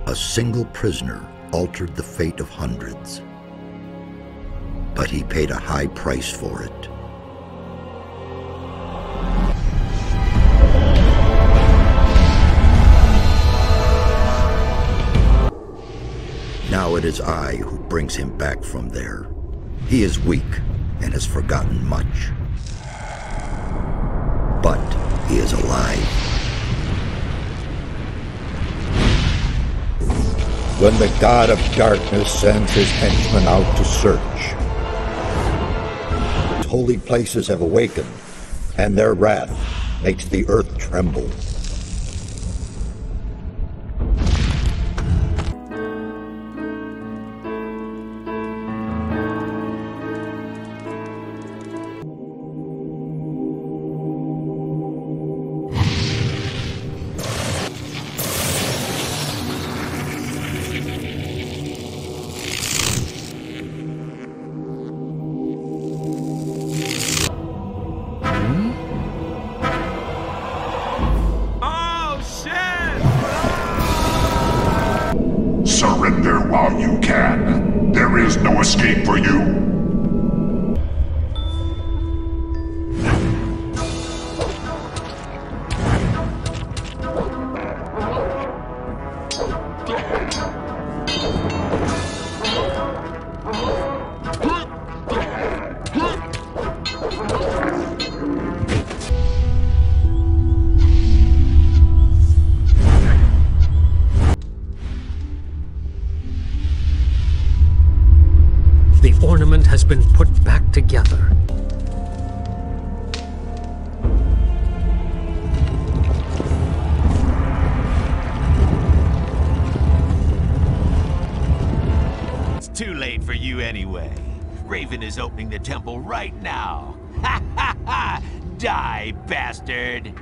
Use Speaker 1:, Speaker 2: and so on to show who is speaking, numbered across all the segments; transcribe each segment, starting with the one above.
Speaker 1: A single prisoner altered the fate of hundreds, but he paid a high price for it. Now it is I who brings him back from there. He is weak and has forgotten much, but he is alive. When the God of Darkness sends his henchmen out to search, holy places have awakened, and their wrath makes the earth tremble.
Speaker 2: Surrender while you can. There is no escape for you.
Speaker 3: The ornament has been put back together.
Speaker 4: It's too late for you anyway. Raven is opening the temple right now. Ha ha ha! Die, bastard!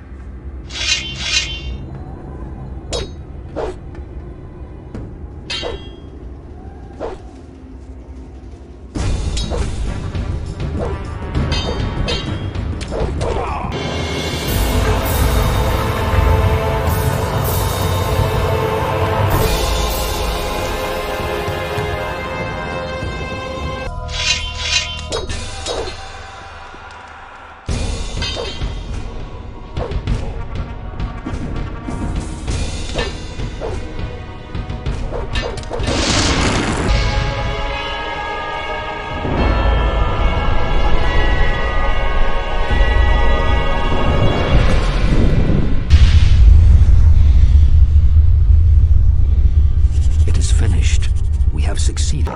Speaker 3: Succeeded.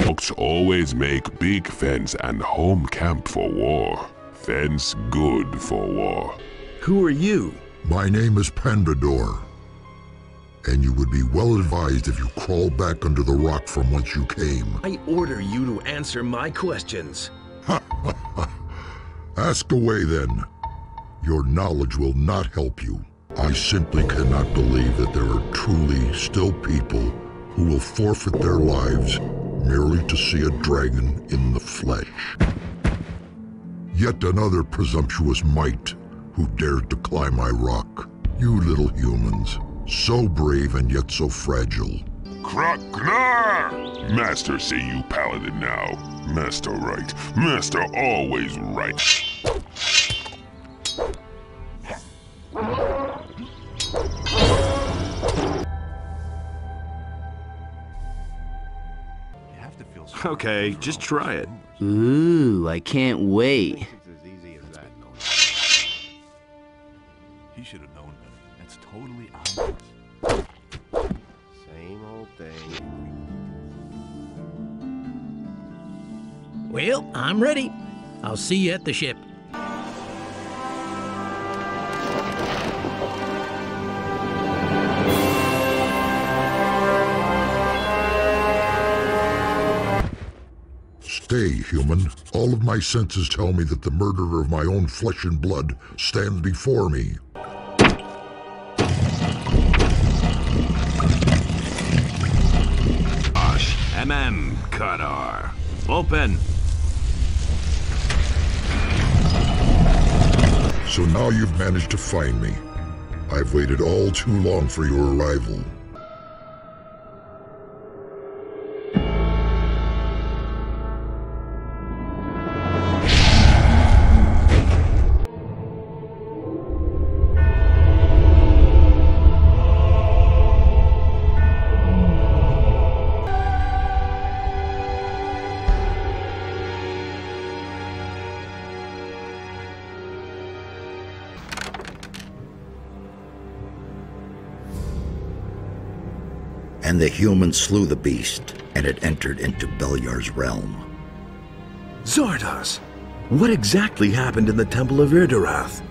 Speaker 5: Folks always make big fence and home camp for war. Fence good for war.
Speaker 6: Who are you?
Speaker 7: My name is Pandador, and you would be well advised if you crawl back under the rock from whence you came.
Speaker 6: I order you to answer my questions.
Speaker 7: Ask away then. Your knowledge will not help you. I simply cannot believe that there are truly still people who will forfeit their lives merely to see a dragon in the flesh. Yet another presumptuous mite who dared to climb my rock. You little humans, so brave and yet so fragile.
Speaker 5: Kraknar! Master say you paladin now. Master right. Master always right.
Speaker 6: Okay, just try it.
Speaker 8: Ooh, I can't wait.
Speaker 9: He should have known better. That's totally obvious. Same old thing.
Speaker 3: Well, I'm ready. I'll see you at the ship.
Speaker 7: Stay, human. All of my senses tell me that the murderer of my own flesh and blood stands before me.
Speaker 6: Kadar. Open.
Speaker 7: So now you've managed to find me. I've waited all too long for your arrival.
Speaker 1: And the humans slew the beast, and it entered into Beliar's realm.
Speaker 6: Zardos! What exactly happened in the Temple of Irdarath?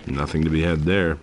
Speaker 6: Nothing to be had there.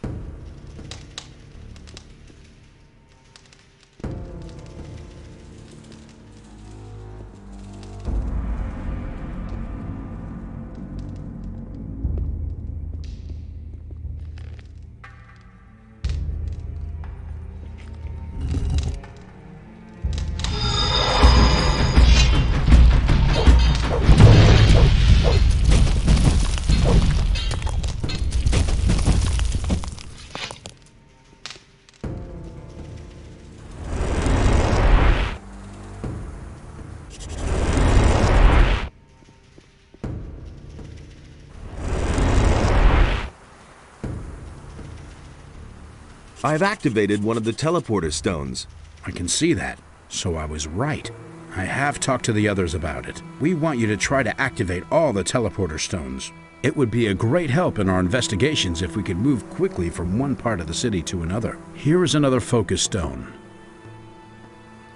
Speaker 10: I've activated one of the teleporter stones.
Speaker 11: I can see that, so I was right. I have talked to the others about it. We want you to try to activate all the teleporter stones. It would be a great help in our investigations if we could move quickly from one part of the city to another. Here is another focus stone.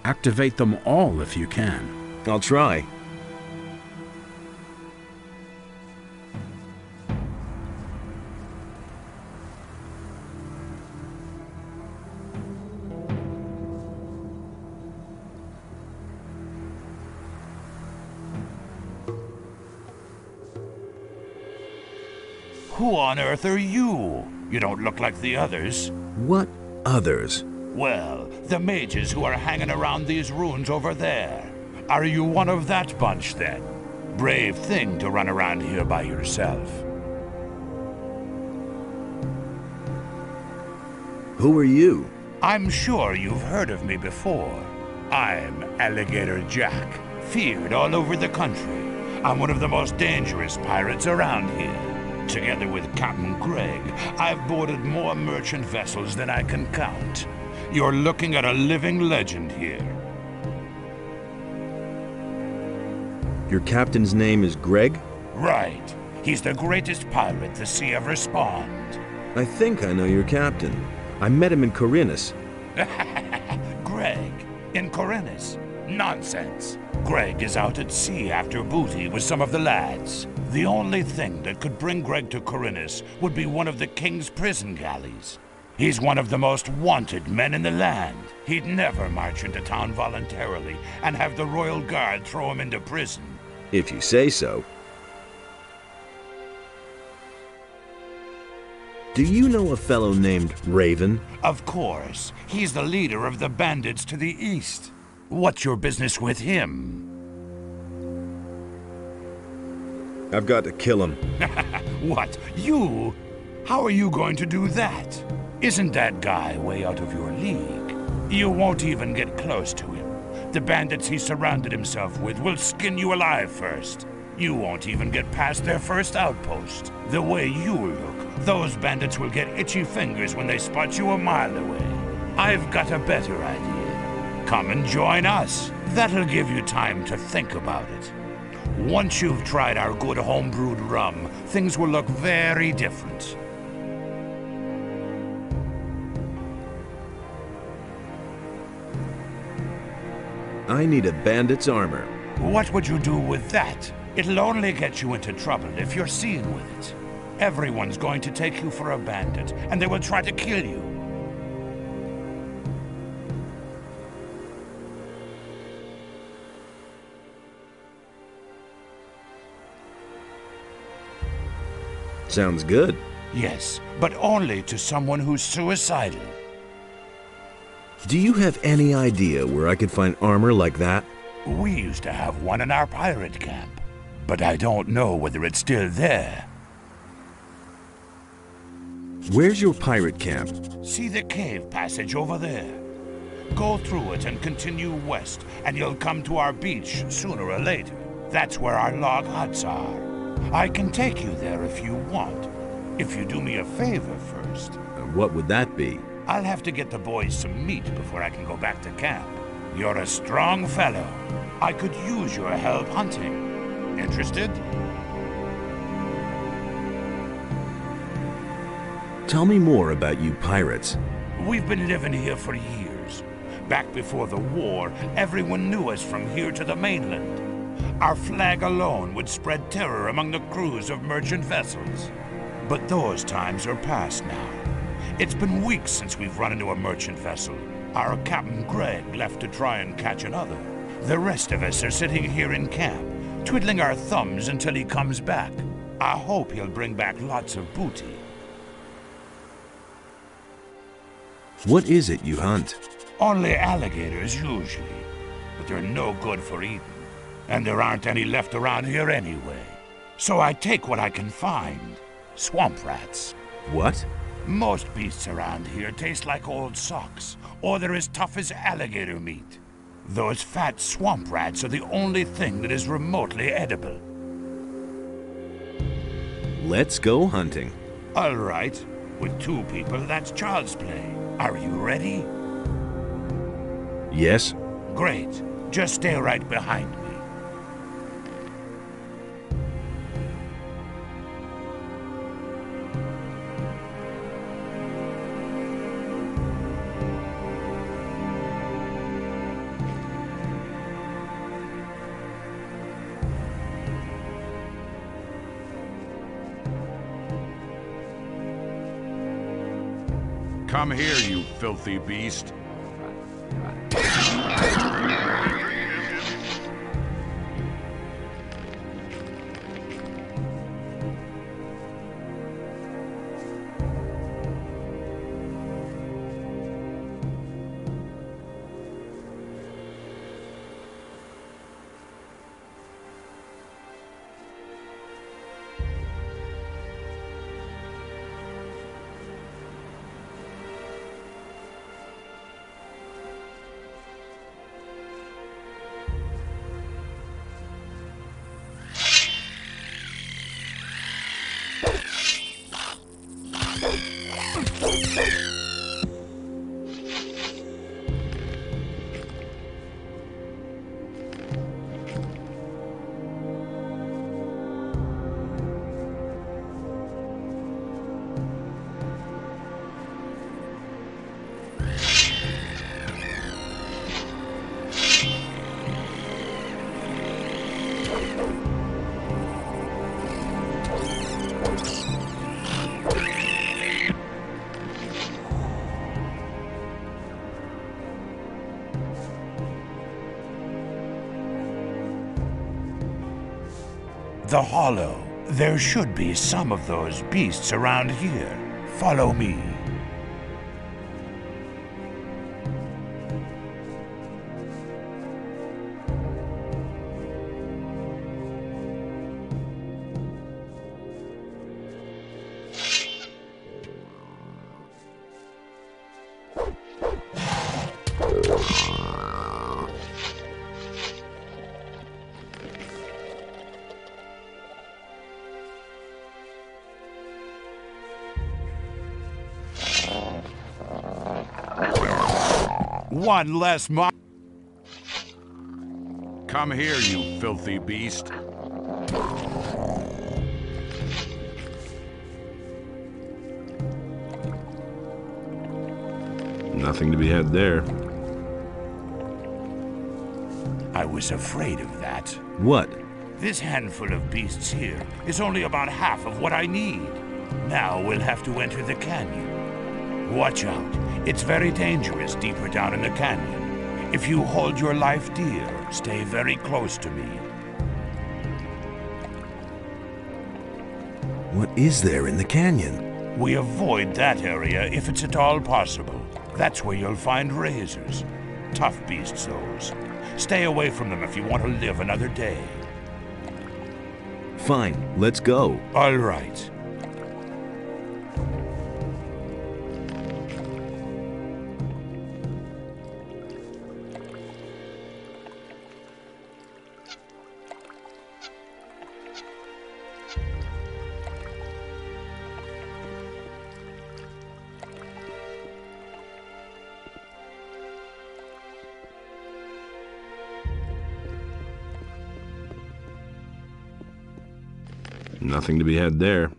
Speaker 11: Activate them all if you can.
Speaker 10: I'll try.
Speaker 4: Who on earth are you? You don't look like the others.
Speaker 10: What others?
Speaker 4: Well, the mages who are hanging around these ruins over there. Are you one of that bunch, then? Brave thing to run around here by yourself.
Speaker 10: Who are you?
Speaker 4: I'm sure you've heard of me before. I'm Alligator Jack, feared all over the country. I'm one of the most dangerous pirates around here. Together with Captain Greg, I've boarded more merchant vessels than I can count. You're looking at a living legend here.
Speaker 10: Your captain's name is Greg?
Speaker 4: Right. He's the greatest pirate the sea ever spawned.
Speaker 10: I think I know your captain. I met him in Corinus.
Speaker 4: Greg, in Corinus? Nonsense. Greg is out at sea after booty with some of the lads. The only thing that could bring Greg to Corinus would be one of the king's prison galleys. He's one of the most wanted men in the land. He'd never march into town voluntarily and have the royal guard throw him into prison.
Speaker 10: If you say so. Do you know a fellow named Raven?
Speaker 4: Of course. He's the leader of the bandits to the east. What's your business with him?
Speaker 10: I've got to kill him.
Speaker 4: What? You? How are you going to do that? Isn't that guy way out of your league? You won't even get close to him. The bandits he surrounded himself with will skin you alive first. You won't even get past their first outpost. The way you look, those bandits will get itchy fingers when they spot you a mile away. I've got a better idea. Come and join us. That'll give you time to think about it. Once you've tried our good homebrewed rum, things will look very different.
Speaker 10: I need a bandit's armor.
Speaker 4: What would you do with that? It'll only get you into trouble if you're seen with it. Everyone's going to take you for a bandit, and they will try to kill you.
Speaker 10: Sounds good.
Speaker 4: Yes, but only to someone who's suicidal.
Speaker 10: Do you have any idea where I could find armor like that?
Speaker 4: We used to have one in our pirate camp, but I don't know whether it's still there.
Speaker 10: Where's your pirate camp?
Speaker 4: See the cave passage over there? Go through it and continue west, and you'll come to our beach sooner or later. That's where our log huts are. I can take you there if you want. If you do me a favor first.
Speaker 10: What would that be?
Speaker 4: I'll have to get the boys some meat before I can go back to camp. You're a strong fellow. I could use your help hunting. Interested?
Speaker 10: Tell me more about you pirates.
Speaker 4: We've been living here for years. Back before the war, everyone knew us from here to the mainland. Our flag alone would spread terror among the crews of merchant vessels. But those times are past now. It's been weeks since we've run into a merchant vessel. Our Captain Greg left to try and catch another. The rest of us are sitting here in camp, twiddling our thumbs until he comes back. I hope he'll bring back lots of booty.
Speaker 10: What is it you hunt?
Speaker 4: Only alligators usually, but they're no good for eating. And there aren't any left around here anyway. So I take what I can find. Swamp rats.
Speaker 10: What?
Speaker 4: Most beasts around here taste like old socks, or they're as tough as alligator meat. Those fat swamp rats are the only thing that is remotely edible.
Speaker 10: Let's go hunting.
Speaker 4: All right. With 2 people, that's child's play. Are you ready?
Speaker 10: Yes.
Speaker 4: Great. Just stay right behind me. Come here, you filthy beast. The hollow. There should be some of those beasts around here. Follow me. One less Come here, you filthy beast.
Speaker 6: Nothing to be had there.
Speaker 4: I was afraid of that.
Speaker 6: What?
Speaker 4: This handful of beasts here is only about half of what I need. Now we'll have to enter the canyon. Watch out. It's very dangerous deeper down in the canyon. If you hold your life dear, stay very close to me.
Speaker 6: What is there in the canyon?
Speaker 4: We avoid that area if it's at all possible. That's where you'll find razors. Tough beasts, those. Stay away from them if you want to live another day.
Speaker 6: Fine, let's go.
Speaker 4: All right.
Speaker 6: Nothing to be had there.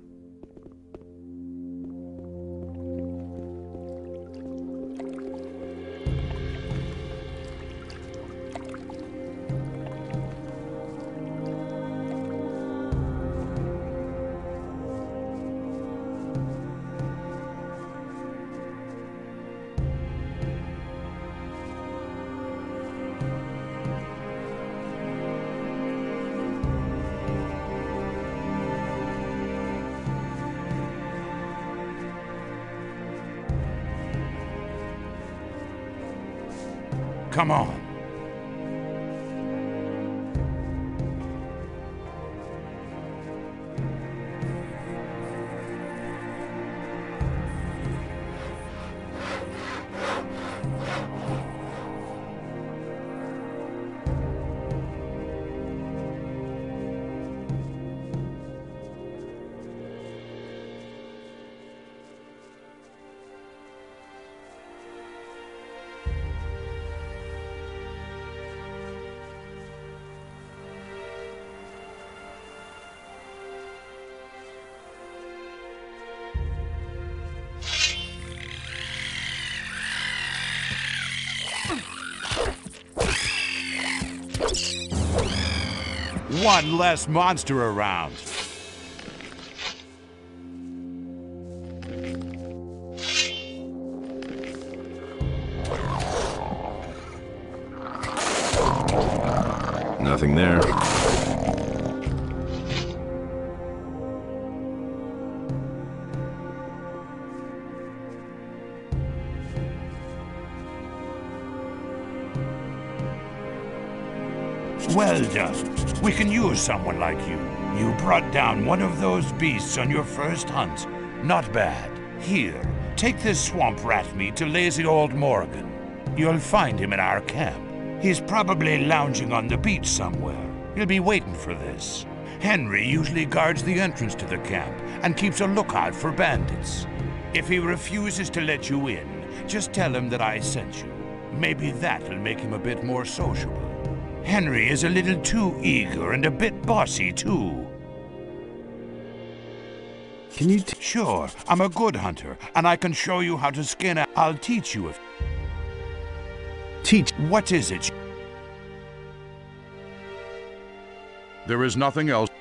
Speaker 4: Come on. One less monster around.
Speaker 6: Nothing there.
Speaker 4: Well done. We can use someone like you. You brought down one of those beasts on your first hunt. Not bad. Here, take this swamp rat meat to lazy old Morgan. You'll find him in our camp. He's probably lounging on the beach somewhere. He'll be waiting for this. Henry usually guards the entrance to the camp and keeps a lookout for bandits. If he refuses to let you in, just tell him that I sent you. Maybe that'll make him a bit more sociable. Henry is a little too eager and a bit bossy, too.
Speaker 6: Can you
Speaker 4: Sure, I'm a good hunter, and I can show you how to skin a... I'll teach you if...
Speaker 6: Teach?
Speaker 4: What is it? There is nothing else.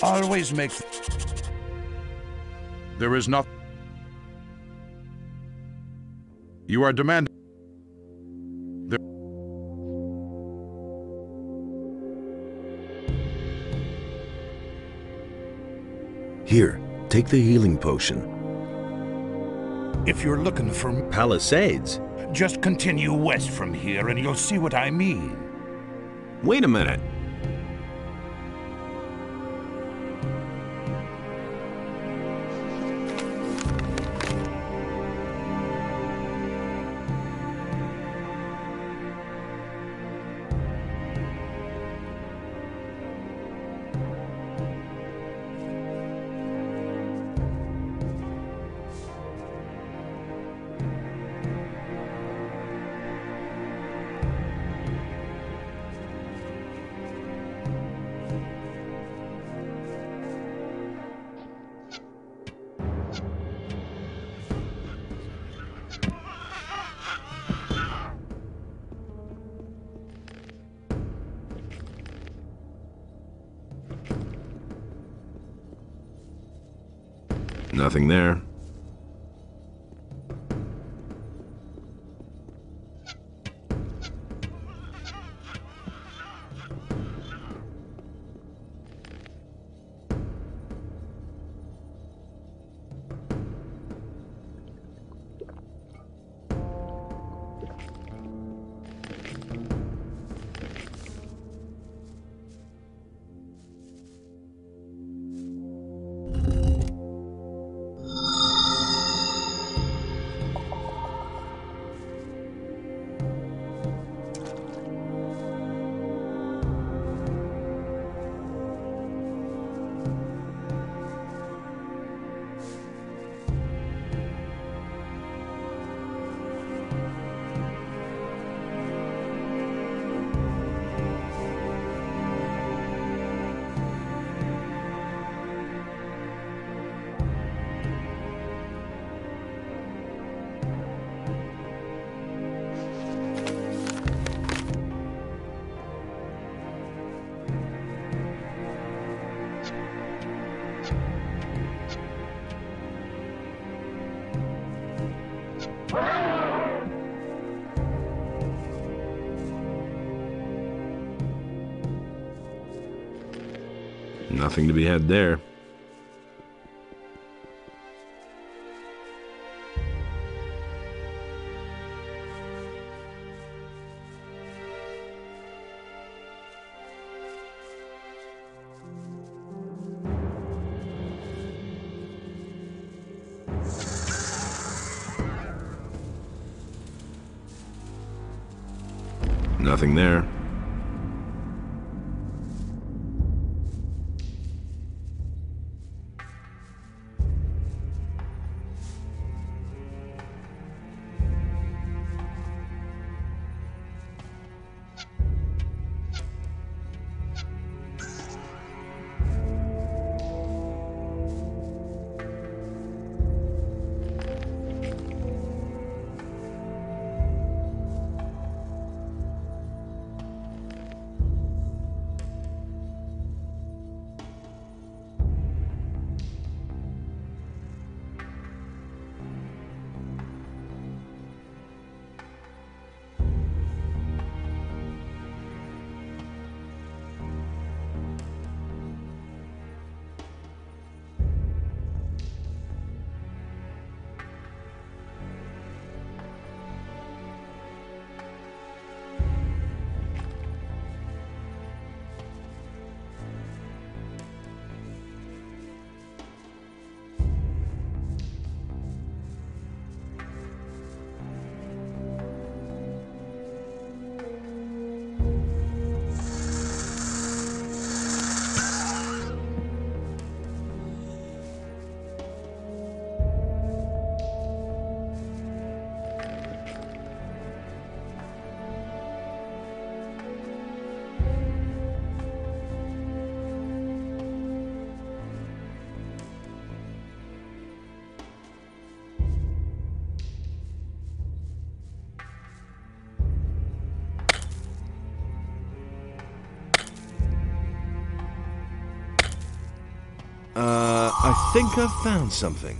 Speaker 4: Always make... There is nothing... You are demanding...
Speaker 6: Here, take the healing potion.
Speaker 4: If you're looking for...
Speaker 6: Palisades?
Speaker 4: Just continue west from here and you'll see what I mean.
Speaker 6: Wait a minute.
Speaker 10: Nothing there. Nothing to be had there. Nothing there. I think I've found something.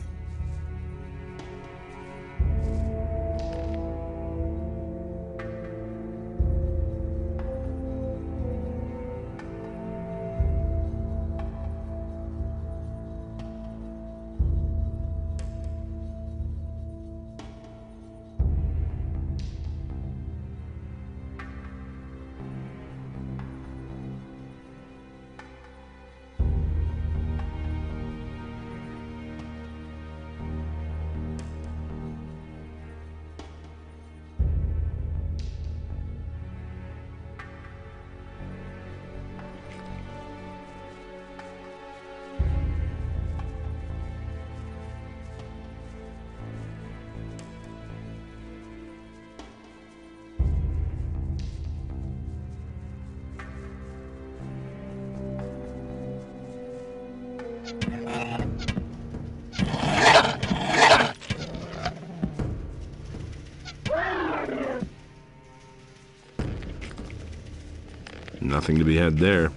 Speaker 10: Nothing to be had there.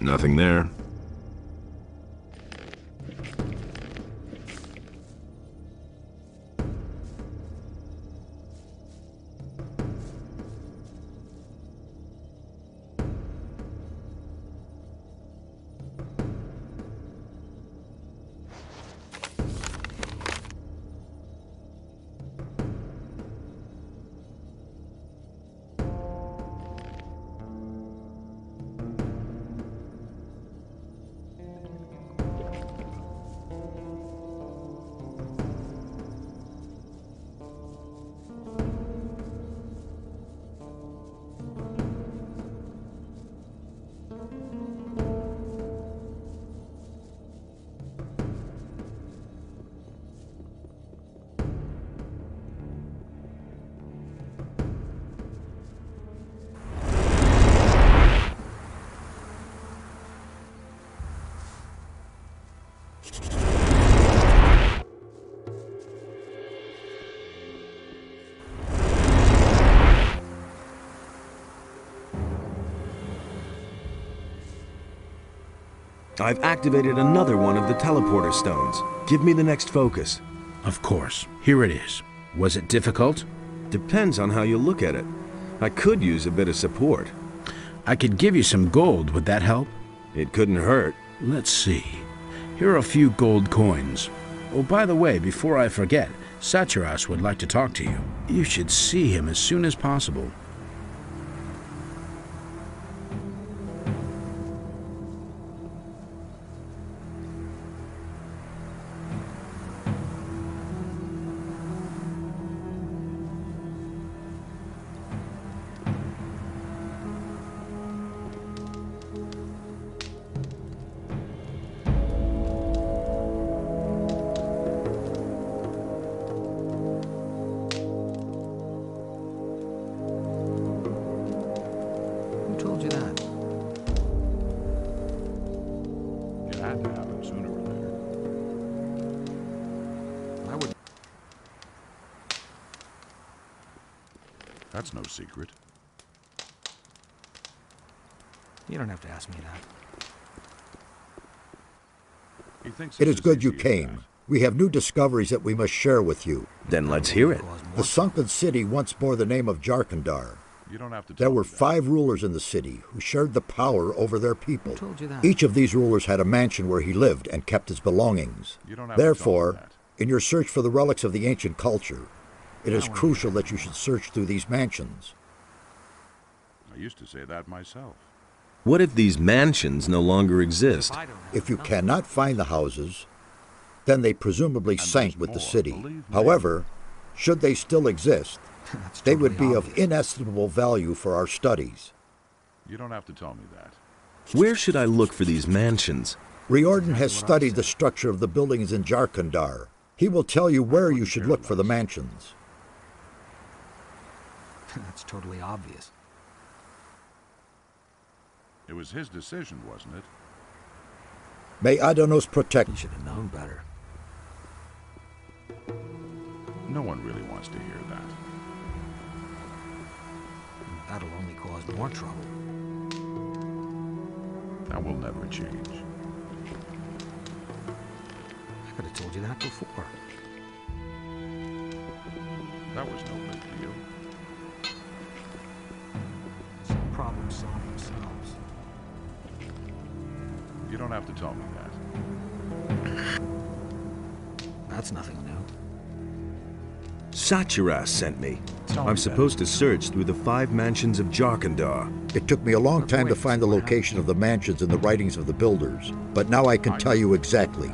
Speaker 6: Nothing there. I've activated another one of the teleporter stones. Give me the next focus.
Speaker 11: Of course. Here it is. Was it difficult?
Speaker 6: Depends on how you look at it. I could use a bit of support.
Speaker 11: I could give you some gold. Would that help?
Speaker 6: It couldn't hurt.
Speaker 11: Let's see. Here are a few gold coins. Oh, by the way, before I forget, Saturas would like to talk to you. You should see him as soon as possible.
Speaker 4: That's no secret.
Speaker 3: You don't have to ask me that.
Speaker 1: It is good you came. We have new discoveries that we must share with you.
Speaker 6: Then let's hear it.
Speaker 1: The sunken city once bore the name of Jarkandar.
Speaker 4: You don't have to
Speaker 1: There were 5 rulers in the city who shared the power over their people.
Speaker 3: Who told you that?
Speaker 1: Each of these rulers had a mansion where he lived and kept his belongings.
Speaker 4: You don't have to
Speaker 1: Therefore,
Speaker 4: tell me that.
Speaker 1: in your search for the relics of the ancient culture, it is crucial that you should search through these mansions.
Speaker 4: I used to say that myself.
Speaker 6: What if these mansions no longer exist?
Speaker 1: If you cannot find the houses, then they presumably sank with the city. However, should they still exist, they would be of inestimable value for our studies.
Speaker 4: You don't have to tell me that.
Speaker 6: Where should I look for these mansions?
Speaker 1: Riordan has studied the structure of the buildings in Jarkandar. He will tell you where you should look for the mansions.
Speaker 3: That's totally obvious.
Speaker 4: It was his decision, wasn't it?
Speaker 1: May Adanos protect...
Speaker 3: You should have known better.
Speaker 4: No one really wants to hear that.
Speaker 3: That'll only cause more trouble.
Speaker 4: That will never change.
Speaker 3: I could have told you that before.
Speaker 4: That was no big deal.
Speaker 3: Some problems solve themselves.
Speaker 4: You don't have to tell me that.
Speaker 3: That's nothing new.
Speaker 6: Saturas sent me. I'm supposed to search through the 5 mansions of Jarkandar.
Speaker 1: It took me a long time to find the location of the mansions in the writings of the builders, but now I can tell you exactly.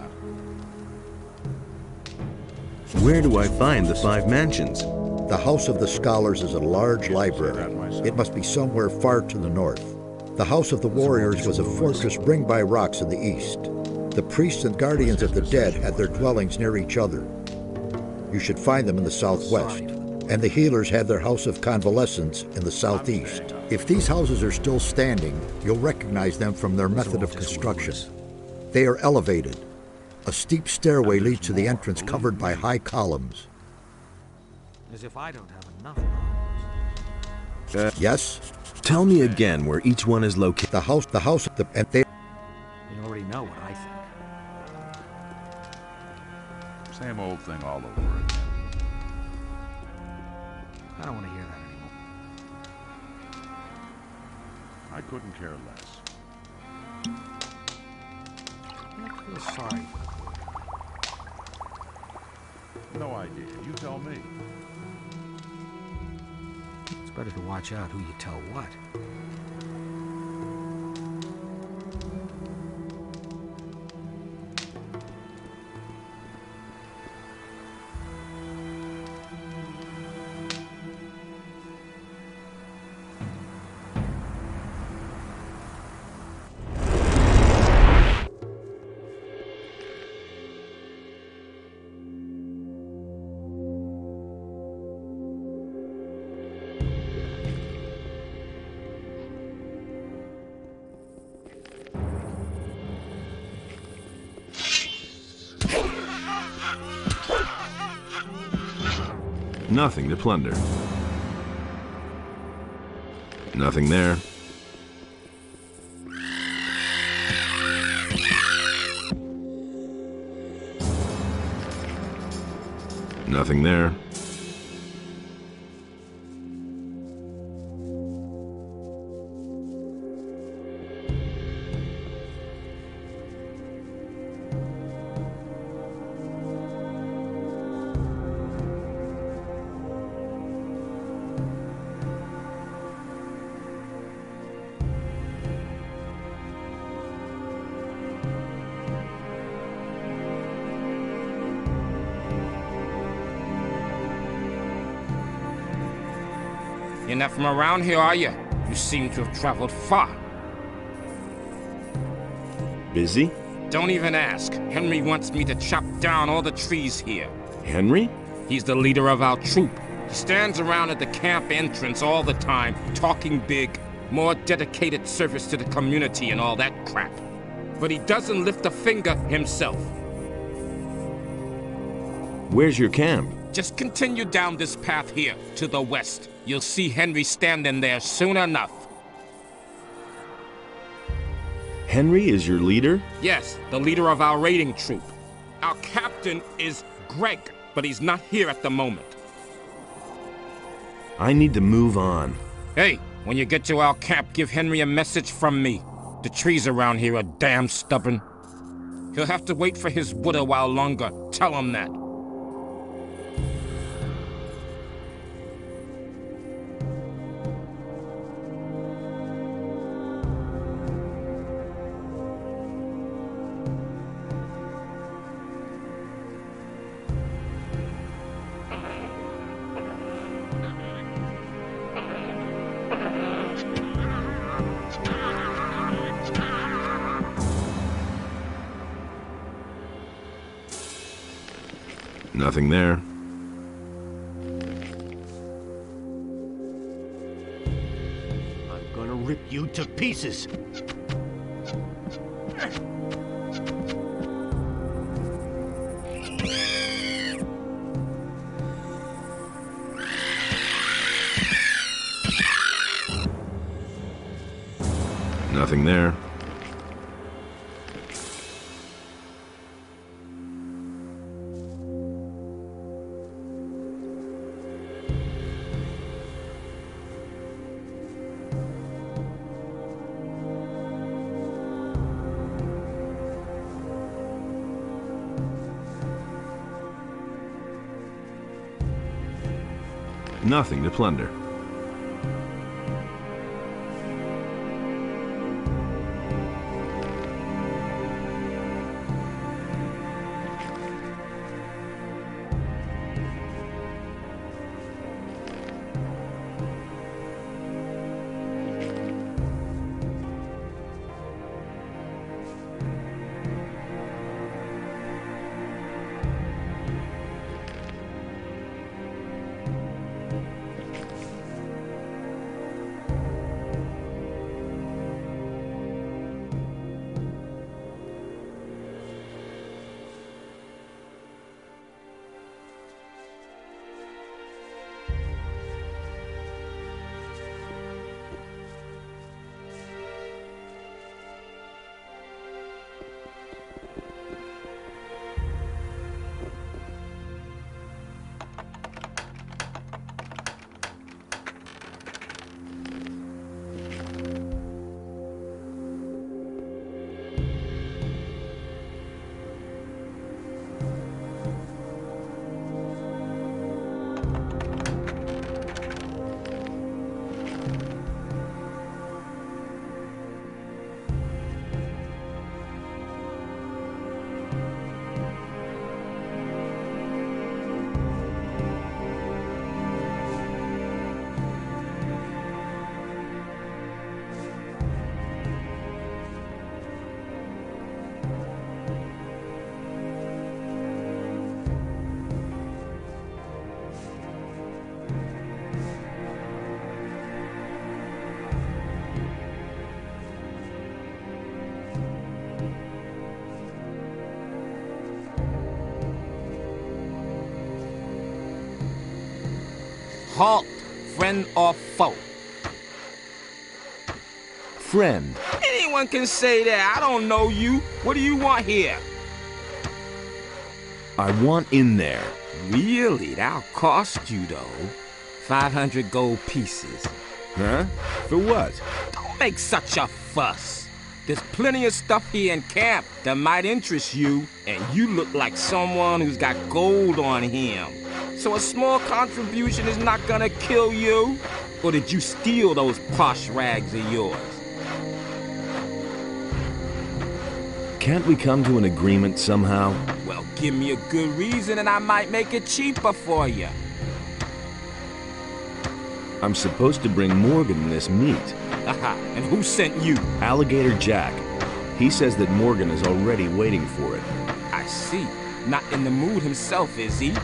Speaker 6: Where do I find the 5 mansions?
Speaker 1: The House of the Scholars is a large library. It must be somewhere far to the north. The House of the Warriors was a fortress ringed by rocks in the east. The priests and guardians of the dead had their dwellings near each other. You should find them in the southwest. And the healers had their House of Convalescence in the southeast. If these houses are still standing, you'll recognize them from their method of construction. They are elevated. A steep stairway leads to the entrance covered by high columns.
Speaker 3: As if I don't have enough problems.
Speaker 1: Yes?
Speaker 6: Tell me again where each one is located.
Speaker 1: And they
Speaker 3: I feel sorry.
Speaker 9: No idea. You tell me.
Speaker 3: It's better to watch out who you tell what.
Speaker 10: Nothing to plunder. Nothing there. Nothing there.
Speaker 12: You're not from around here, are you? You seem to have traveled far.
Speaker 10: Busy?
Speaker 12: Don't even ask. Henry wants me to chop down all the trees here.
Speaker 10: Henry?
Speaker 12: He's the leader of our troop. He stands around at the camp entrance all the time, talking big, more dedicated service to the community and all that crap. But he doesn't lift a finger himself.
Speaker 10: Where's your camp?
Speaker 12: Just continue down this path here, to the west. You'll see Henry standing there soon enough.
Speaker 10: Henry is your leader?
Speaker 12: Yes, the leader of our raiding troop. Our captain is Greg, but he's not here at the moment.
Speaker 10: I need to move on.
Speaker 12: Hey, when you get to our camp, give Henry a message from me. The trees around here are damn stubborn. He'll have to wait for his wood a while longer. Tell him that.
Speaker 10: Nothing there.
Speaker 13: I'm gonna rip you to pieces.
Speaker 10: Nothing there. Nothing to plunder.
Speaker 12: Halt! Friend or foe?
Speaker 10: Friend.
Speaker 12: Anyone can say that. I don't know you. What do you want here?
Speaker 10: I want in there.
Speaker 12: Really? That'll cost you, though. 500 gold pieces.
Speaker 10: Huh? For what?
Speaker 12: Don't make such a fuss. There's plenty of stuff here in camp that might interest you, and you look like someone who's got gold on him. So a small contribution is not gonna kill you? Or did you steal those posh rags of yours?
Speaker 10: Can't we come to an agreement somehow?
Speaker 12: Well, give me a good reason and I might make it cheaper for you.
Speaker 10: I'm supposed to bring Morgan this meat.
Speaker 12: Aha, and who sent you?
Speaker 10: Alligator Jack. He says that Morgan is already waiting for it.
Speaker 12: I see. Not in the mood himself, is he?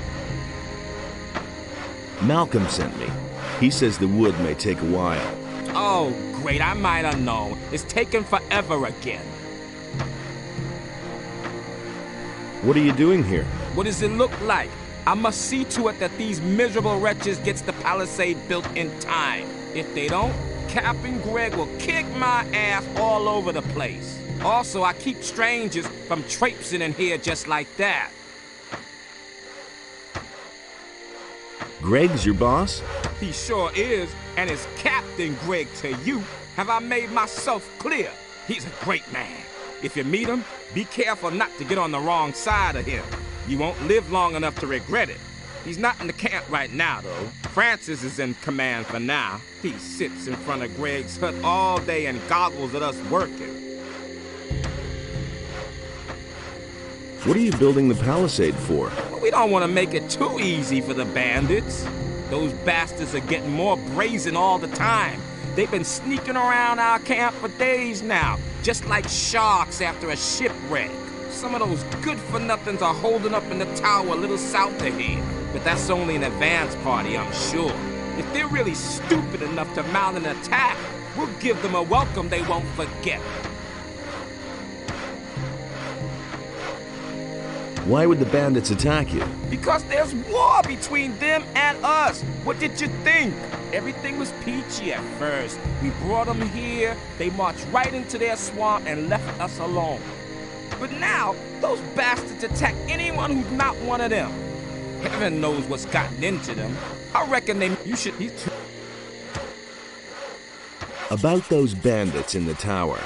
Speaker 10: Malcolm sent me. He says the wood may take a while.
Speaker 12: Oh, great, I might have known. It's taken forever again.
Speaker 10: What are you doing here?
Speaker 12: What does it look like? I must see to it that these miserable wretches gets the palisade built in time. If they don't, Captain Greg will kick my ass all over the place. Also, I keep strangers from traipsing in here just like that.
Speaker 10: Greg's your boss?
Speaker 12: He sure is, and it's Captain Greg to you. Have I made myself clear? He's a great man. If you meet him, be careful not to get on the wrong side of him. You won't live long enough to regret it. He's not in the camp right now, though. Francis is in command for now. He sits in front of Greg's hut all day and goggles at us working.
Speaker 10: What are you building the palisade for?
Speaker 12: Well, we don't want to make it too easy for the bandits. Those bastards are getting more brazen all the time. They've been sneaking around our camp for days now, just like sharks after a shipwreck. Some of those good-for-nothings are holding up in the tower a little south of here. But that's only an advance party, I'm sure. If they're really stupid enough to mount an attack, we'll give them a welcome they won't forget.
Speaker 10: Why would the bandits attack you?
Speaker 12: Because there's war between them and us. What did you think? Everything was peachy at first. We brought them here, they marched right into their swamp and left us alone. But now, those bastards attack anyone who's not one of them. Heaven knows what's gotten into them. I reckon you should be...
Speaker 10: About those bandits in the tower.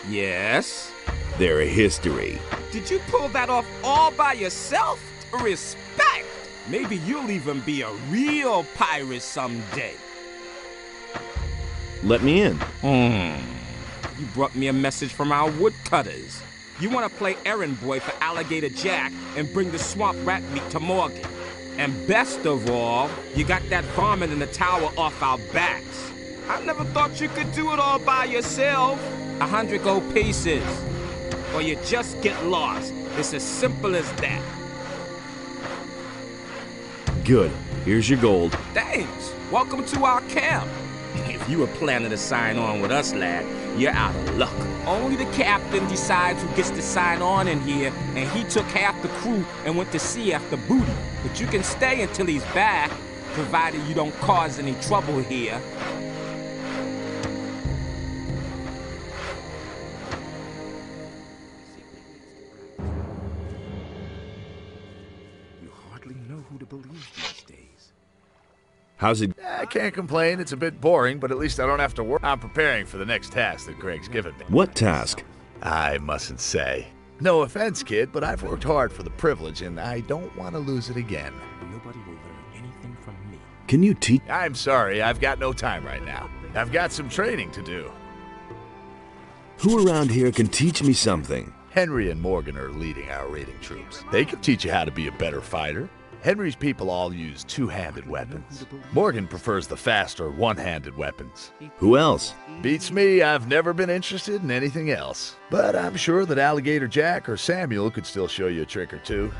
Speaker 12: Yes?
Speaker 10: They're a history.
Speaker 12: Did you pull that off all by yourself? Respect! Maybe you'll even be a real pirate someday.
Speaker 10: Let me in.
Speaker 12: You brought me a message from our woodcutters. You want to play errand boy for Alligator Jack and bring the swamp rat meat to Morgan. And best of all, you got that varmint in the tower off our backs. I never thought you could do it all by yourself. 100 gold pieces. Or you just get lost. It's as simple as that.
Speaker 10: Good. Here's your gold.
Speaker 12: Thanks. Welcome to our camp. If you were planning to sign on with us, lad, you're out of luck. Only the captain decides who gets to sign on in here, and he took half the crew and went to sea after booty. But you can stay until he's back, provided you don't cause any trouble here.
Speaker 9: You hardly know who to believe these days.
Speaker 10: How's it?
Speaker 14: I can't complain. It's a bit boring, but at least I don't have to work. I'm preparing for the next task that Greg's given me.
Speaker 10: What task?
Speaker 14: I mustn't say. No offense, kid, but I've worked hard for the privilege, and I don't want to lose it again.
Speaker 9: Nobody will learn anything from me.
Speaker 10: Can you teach?
Speaker 14: I'm sorry, I've got no time right now. I've got some training to do.
Speaker 10: Who around here can teach me something?
Speaker 14: Henry and Morgan are leading our raiding troops. They can teach you how to be a better fighter. Henry's people all use two-handed weapons. Morgan prefers the faster one-handed weapons.
Speaker 10: Who else?
Speaker 14: Beats me, I've never been interested in anything else. But I'm sure that Alligator Jack or Samuel could still show you a trick or two.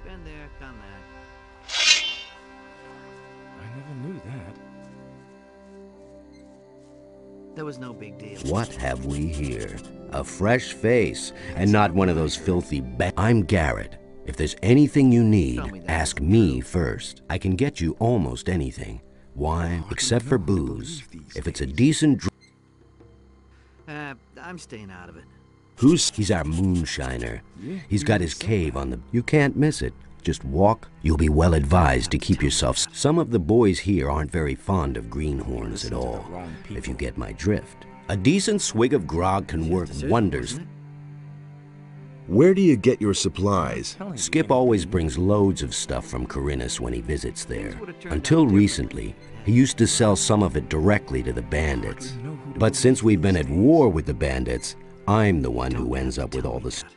Speaker 13: Been there, done that.
Speaker 9: I never knew that.
Speaker 13: There was no big deal.
Speaker 15: What have we here? A fresh face, and not one of those filthy I'm Garrett. If there's anything you need, ask me first. I can get you almost anything. wine, except for booze. If it's a decent
Speaker 16: I'm staying out of it.
Speaker 15: He's our moonshiner. He's got his cave on the... You can't miss it. Just walk. You'll be well advised to keep yourself... Some of the boys here aren't very fond of greenhorns at all, if you get my drift. A decent swig of grog can work wonders.
Speaker 10: Where do you get your supplies?
Speaker 15: Skip always brings loads of stuff from Corinus when he visits there. Until recently, he used to sell some of it directly to the bandits. But since we've been at war with the bandits, I'm the one who ends up with all the stuff.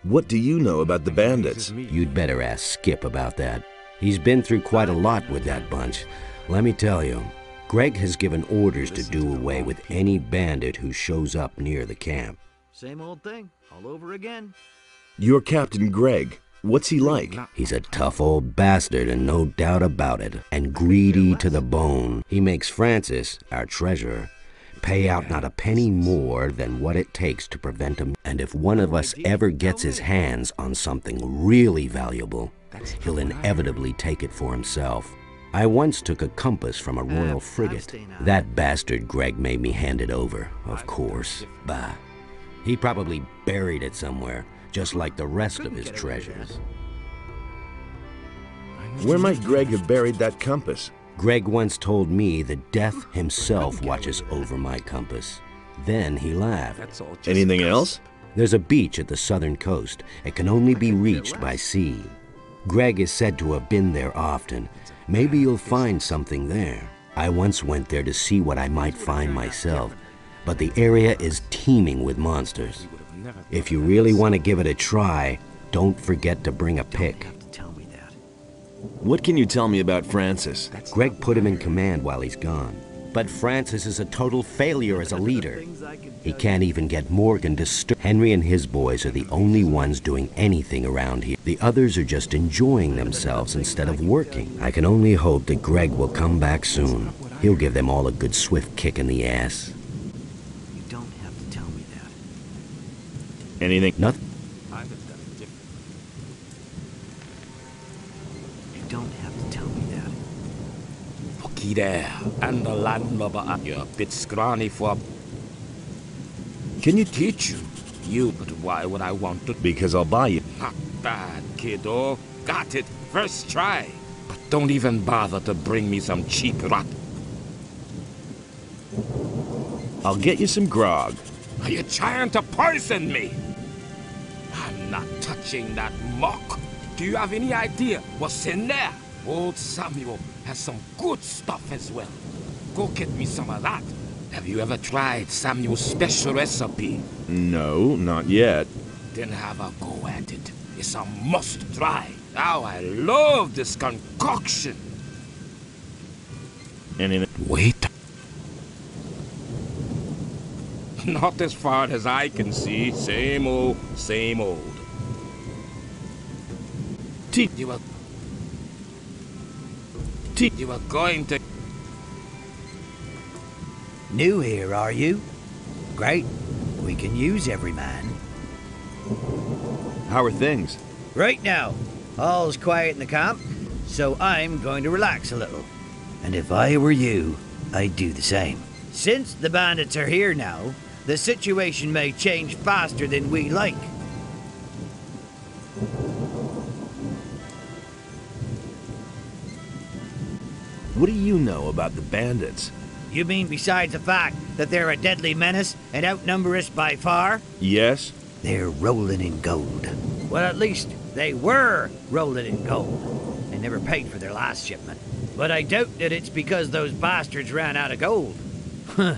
Speaker 10: What do you know about the bandits?
Speaker 15: You'd better ask Skip about that. He's been through quite a lot with that bunch. Let me tell you, Greg has given orders to do away with any bandit who shows up near the camp.
Speaker 16: Same old thing, all over again.
Speaker 10: You're Captain Greg. What's he like?
Speaker 15: He's a tough old bastard, and no doubt about it, and greedy to the bone. He makes Francis, our treasurer, pay out not a penny more than what it takes to prevent him. And if one of us ever gets his hands on something really valuable, he'll inevitably take it for himself. I once took a compass from a royal frigate. That bastard Greg made me hand it over, of course. Bah. He probably buried it somewhere, just like the rest of his treasures.
Speaker 10: Where might Greg have buried that compass?
Speaker 15: Greg once told me that Death himself watches over my compass. Then he laughed.
Speaker 10: Anything else?
Speaker 15: There's a beach at the southern coast. It can only be reached by sea. Greg is said to have been there often. Maybe you'll find something there. I once went there to see what I might find myself, but the area is teeming with monsters. If you really want to give it a try, don't forget to bring a pick.
Speaker 10: What can you tell me about Francis?
Speaker 15: Greg put him in command while he's gone. But Francis is a total failure as a leader. He can't even get Morgan to stir. Henry and his boys are the only ones doing anything around here. The others are just enjoying themselves instead of working. I can only hope that Greg will come back soon. He'll give them all a good swift kick in the ass.
Speaker 16: You don't have to tell me that.
Speaker 10: Anything?
Speaker 15: Nothing.
Speaker 16: You don't have to tell me that.
Speaker 12: Looky there, and the landlubber at you, a bit scrawny for... Can you teach you? But why would I want to?
Speaker 10: Because I'll buy you.
Speaker 12: Not bad, kiddo. Got it, first try. But don't even bother to bring me some cheap rot.
Speaker 10: I'll get you some grog.
Speaker 12: Are you trying to poison me? I'm not touching that muck. Do you have any idea what's in there? Old Samuel has some good stuff as well. Go get me some of that. Have you ever tried Samuel's special recipe?
Speaker 10: No, not yet.
Speaker 12: Then have a go at it. It's a must try. Now I love this concoction.
Speaker 10: Anything?
Speaker 12: Wait. Not as far as I can see. Same old, same old. You were going to...
Speaker 17: New here, are you? Great. We can use every man.
Speaker 10: How are things?
Speaker 17: Right now, all's quiet in the camp, so I'm going to relax a little. And if I were you, I'd do the same. Since the bandits are here now, the situation may change faster than we like.
Speaker 10: What do you know about the bandits?
Speaker 17: You mean besides the fact that they're a deadly menace and outnumber us by far?
Speaker 10: Yes.
Speaker 17: They're rolling in gold. Well, at least they were rolling in gold. They never paid for their last shipment. But I doubt that it's because those bastards ran out of gold. Huh.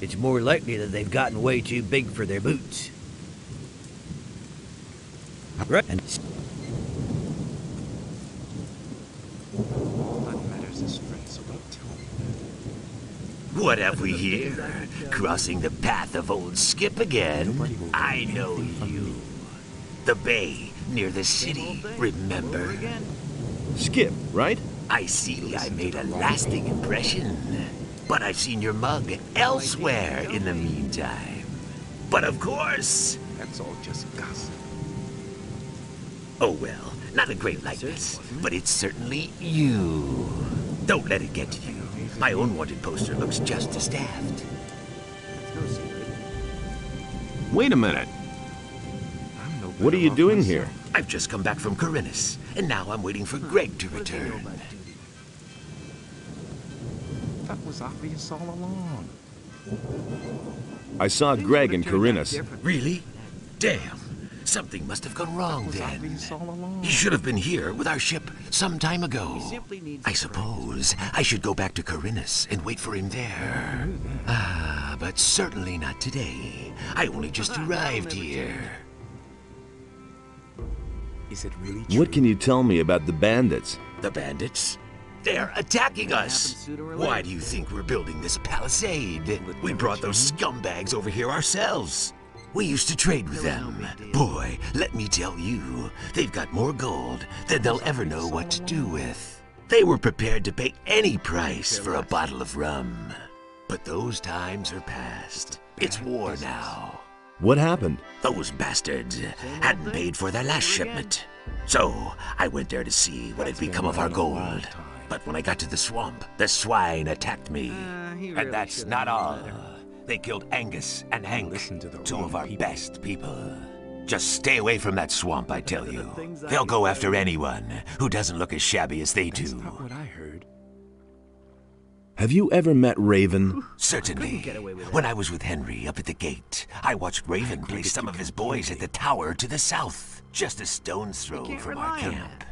Speaker 17: It's more likely that they've gotten way too big for their boots. Right. And
Speaker 13: what have we here? Crossing the path of old Skip again? I know you. The bay near the city, remember?
Speaker 10: Skip, right?
Speaker 13: I see I made a lasting impression. But I've seen your mug elsewhere in the meantime. But of course...
Speaker 12: That's all just gossip.
Speaker 13: Oh well, not a great likeness, but it's certainly you. Don't let it get to you. My own wanted poster looks just as daft.
Speaker 10: Wait a minute. What are you doing here?
Speaker 13: I've just come back from Corinus, and now I'm waiting for Greg to return.
Speaker 9: That was obvious all along.
Speaker 10: I saw Greg in Corinus.
Speaker 13: Really? Damn. Something must have gone wrong then. He should have been here with our ship some time ago. I suppose I should go back to Corinus and wait for him there. But certainly not today. I only just arrived here.
Speaker 9: Is it really true?
Speaker 10: What can you tell me about the bandits?
Speaker 13: The bandits? They're attacking us! Why do you think we're building this palisade? We brought those scumbags over here ourselves. We used to trade with them. Boy, let me tell you, they've got more gold than they'll ever know what to do with. They were prepared to pay any price for a bottle of rum. But those times are past. It's war now.
Speaker 10: What happened?
Speaker 13: Those bastards hadn't paid for their last shipment. So, I went there to see what had become of our gold. But when I got to the swamp, the swine attacked me. And that's not all. They killed Angus and Hank, two of our best people. Just stay away from that swamp, I tell you. They'll go after anyone who doesn't look as shabby as they do.
Speaker 9: That's not what I heard.
Speaker 10: Have you ever met Raven?
Speaker 13: Certainly. When I was with Henry up at the gate, I watched Raven place some of his boys at the tower to the south, just a stone's throw from our camp.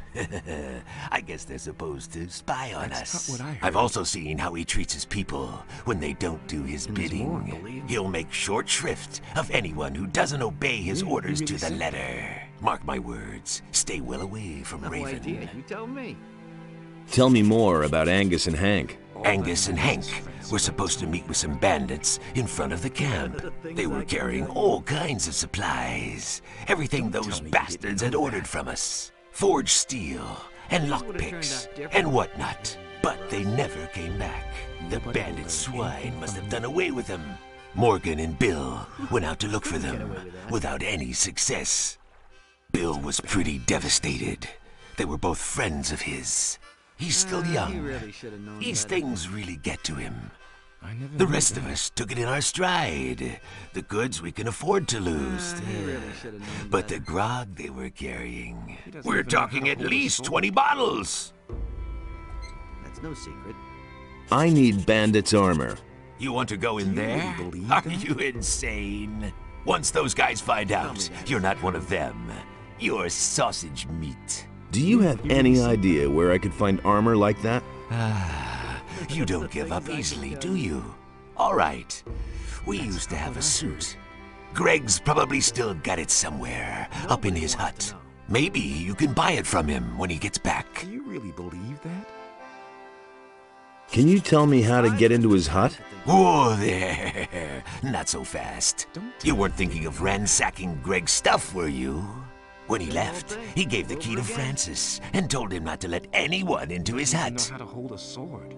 Speaker 13: I guess they're supposed to spy on us.
Speaker 9: Not what I heard.
Speaker 13: I've also seen how he treats his people when they don't do his bidding. He'll make short shrift of anyone who doesn't obey his orders to the letter. Mark my words, stay well away from Raven.
Speaker 16: You tell me.
Speaker 10: Tell me more about Angus and Hank.
Speaker 13: Angus and Hank were supposed to meet with some bandits in front of the camp. They were carrying all kinds of supplies. Everything those bastards had ordered from us. Forged steel, and lockpicks, and whatnot. But they never came back. The bandit swine must have done away with them. Morgan and Bill went out to look for them, without any success. Bill was pretty devastated. They were both friends of his. He's still young. These things really get to him. The rest of us took it in our stride. The goods we can afford to lose. But the grog they were carrying, we're talking at least 20 bottles.
Speaker 16: That's no secret.
Speaker 10: I need bandits' armor.
Speaker 13: You want to go in there? Are you insane? Once those guys find out you're not one of them, you're sausage meat.
Speaker 10: Do you have any idea where I could find armor like that?
Speaker 13: You don't give up easily, do you? All right. We used to have a suit. Greg's probably still got it somewhere, up in his hut. Maybe you can buy it from him when he gets back.
Speaker 9: Do you really believe that?
Speaker 10: Can you tell me how to get into his hut?
Speaker 13: Whoa there! Not so fast. You weren't thinking of ransacking Greg's stuff, were you? When he left, he gave the key to Francis and told him not to let anyone into his hut.
Speaker 9: Know how to hold a sword.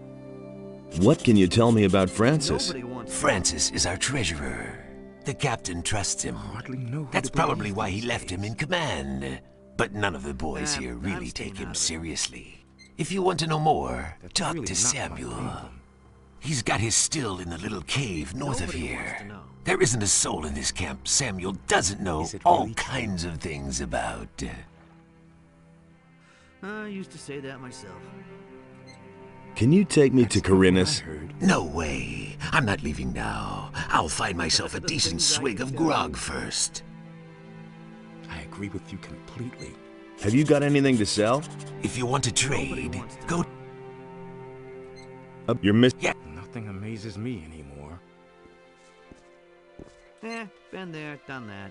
Speaker 10: What can you tell me about Francis?
Speaker 13: Francis is our treasurer. The captain trusts him. That's probably why he left him in command. But none of the boys here really take him seriously. If you want to know more, talk to Samuel. He's got his still in the little cave north of here. There isn't a soul in this camp Samuel doesn't know all kinds of things about.
Speaker 16: I used to say that myself.
Speaker 10: Can you take me to Corinus?
Speaker 13: No way. I'm not leaving now. I'll find myself a decent swig of grog first.
Speaker 9: I agree with you completely.
Speaker 10: Have you got anything to sell?
Speaker 13: If you want to trade, go...
Speaker 10: You're missing...
Speaker 13: Yeah.
Speaker 9: Nothing amazes me anymore.
Speaker 16: Been there, done that.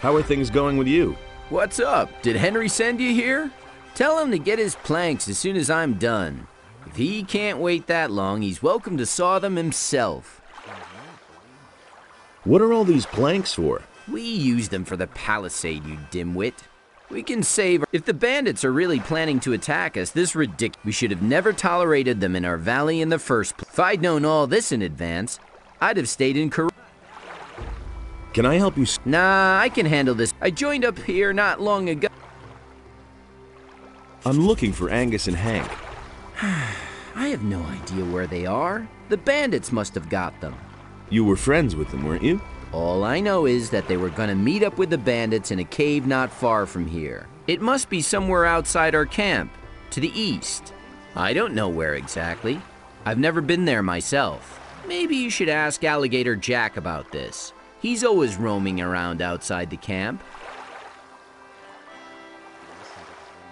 Speaker 10: How are things going with you?
Speaker 8: What's up? Did Henry send you here? Tell him to get his planks as soon as I'm done. If he can't wait that long, he's welcome to saw them himself.
Speaker 10: What are all these planks for?
Speaker 8: We use them for the palisade, you dimwit. We can save... If the bandits are really planning to attack us, this ridiculous... We should have never tolerated them in our valley in the first place. If I'd known all this in advance, I'd have stayed in Korea.
Speaker 10: Can I help you?
Speaker 8: Nah, I can handle this. I joined up here not long ago.
Speaker 10: I'm looking for Angus and Hank.
Speaker 8: I have no idea where they are. The bandits must have got them.
Speaker 10: You were friends with them, weren't you?
Speaker 8: All I know is that they were gonna meet up with the bandits in a cave not far from here. It must be somewhere outside our camp, to the east. I don't know where exactly. I've never been there myself. Maybe you should ask Alligator Jack about this. He's always roaming around outside the camp.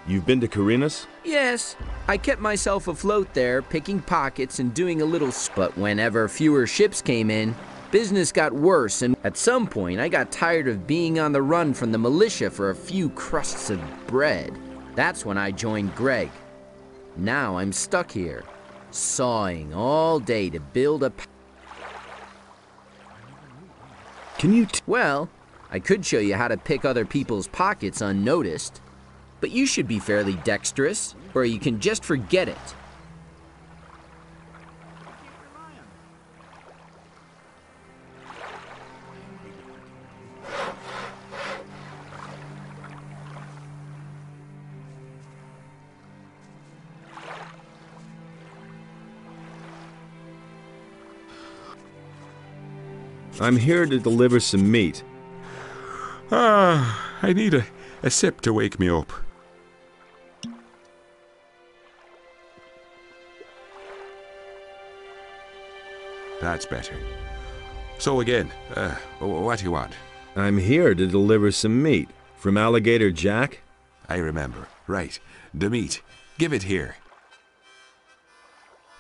Speaker 10: You've been to Corinus?
Speaker 8: Yes, I kept myself afloat there, picking pockets and doing a little but whenever fewer ships came in, business got worse, and at some point I got tired of being on the run from the militia for a few crusts of bread. That's when I joined Greg. Now I'm stuck here, sawing all day to build a...
Speaker 10: Can you
Speaker 8: Well, I could show you how to pick other people's pockets unnoticed. But you should be fairly dexterous, or you can just forget it.
Speaker 10: I'm here to deliver some meat.
Speaker 5: I need a sip to wake me up. That's better. So again, what do you want?
Speaker 10: I'm here to deliver some meat. From Alligator Jack?
Speaker 5: I remember. Right. The meat. Give it here.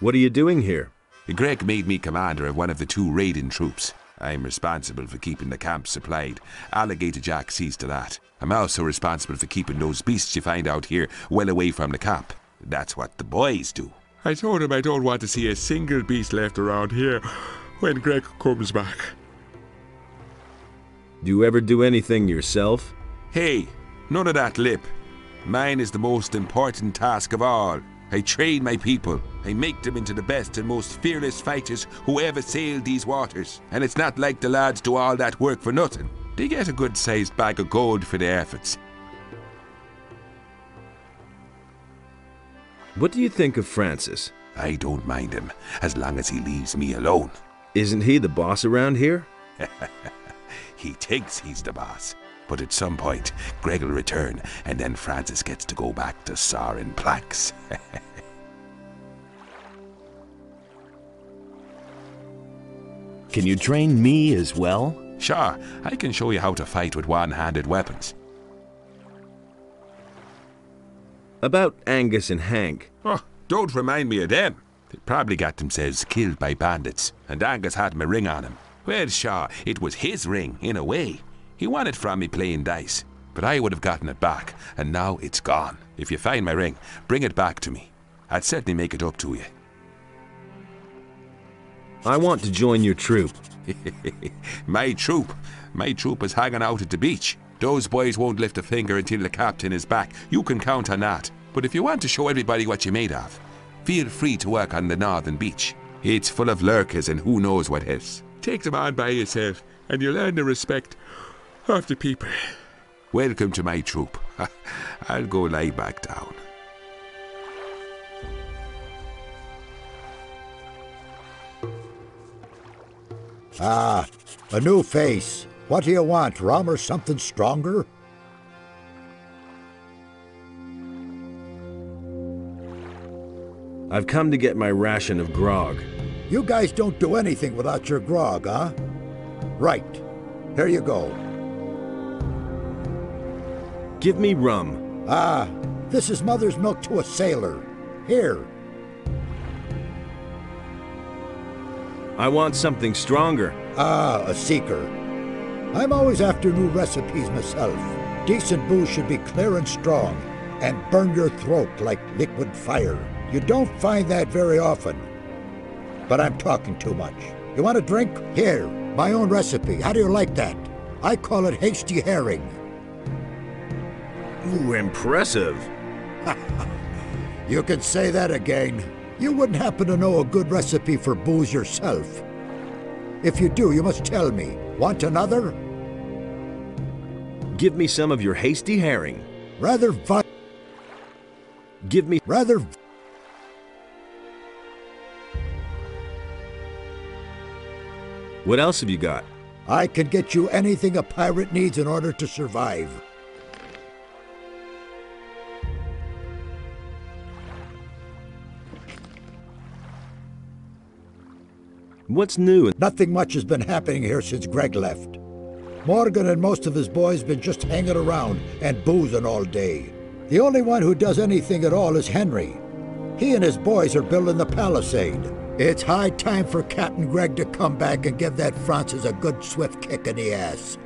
Speaker 10: What are you doing here?
Speaker 5: Greg made me commander of one of the 2 raiding troops. I'm responsible for keeping the camp supplied. Alligator Jack sees to that. I'm also responsible for keeping those beasts you find out here well away from the camp. That's what the boys do. I told him I don't want to see a single beast left around here when Greg comes back.
Speaker 10: Do you ever do anything yourself?
Speaker 5: Hey, none of that lip. Mine is the most important task of all. I train my people. I make them into the best and most fearless fighters who ever sailed these waters. And it's not like the lads do all that work for nothing. They get a good-sized bag of gold for their efforts.
Speaker 10: What do you think of Francis?
Speaker 5: I don't mind him, as long as he leaves me alone.
Speaker 10: Isn't he the boss around here?
Speaker 5: He thinks he's the boss. But at some point, Greg will return, and then Francis gets to go back to sawing planks.
Speaker 10: Can you train me as well?
Speaker 5: Sure, I can show you how to fight with one-handed weapons.
Speaker 10: About Angus and Hank.
Speaker 5: Oh, don't remind me of them. They probably got themselves killed by bandits, and Angus had my ring on him. Well, sure, it was his ring, in a way. He won it from me playing dice, but I would have gotten it back, and now it's gone. If you find my ring, bring it back to me. I'd certainly make it up to you.
Speaker 10: I want to join your troop.
Speaker 5: My troop? My troop is hanging out at the beach. Those boys won't lift a finger until the captain is back. You can count on that. But if you want to show everybody what you're made of, feel free to work on the northern beach. It's full of lurkers and who knows what else. Take them on by yourself, and you'll earn the respect of the people. Welcome to my troop. I'll go lie back down.
Speaker 1: Ah, a new face. What do you want, rum or something stronger?
Speaker 10: I've come to get my ration of grog.
Speaker 1: You guys don't do anything without your grog, huh? Right. Here you go.
Speaker 10: Give me rum.
Speaker 1: Ah, this is mother's milk to a sailor. Here.
Speaker 10: I want something stronger.
Speaker 1: Ah, a seeker. I'm always after new recipes myself. Decent booze should be clear and strong, and burn your throat like liquid fire. You don't find that very often. But I'm talking too much. You want a drink? Here, my own recipe. How do you like that? I call it hasty herring.
Speaker 10: Ooh, impressive.
Speaker 1: You can say that again. You wouldn't happen to know a good recipe for booze yourself. If you do, you must tell me. Want another?
Speaker 10: Give me some of your hasty herring.
Speaker 1: Rather
Speaker 10: Give me...
Speaker 1: Rather...
Speaker 10: What else have you got?
Speaker 1: I can get you anything a pirate needs in order to survive.
Speaker 10: What's new?
Speaker 1: Nothing much has been happening here since Greg left. Morgan and most of his boys been just hanging around and boozing all day. The only one who does anything at all is Henry. He and his boys are building the palisade. It's high time for Captain Greg to come back and give that Francis a good swift kick in the ass.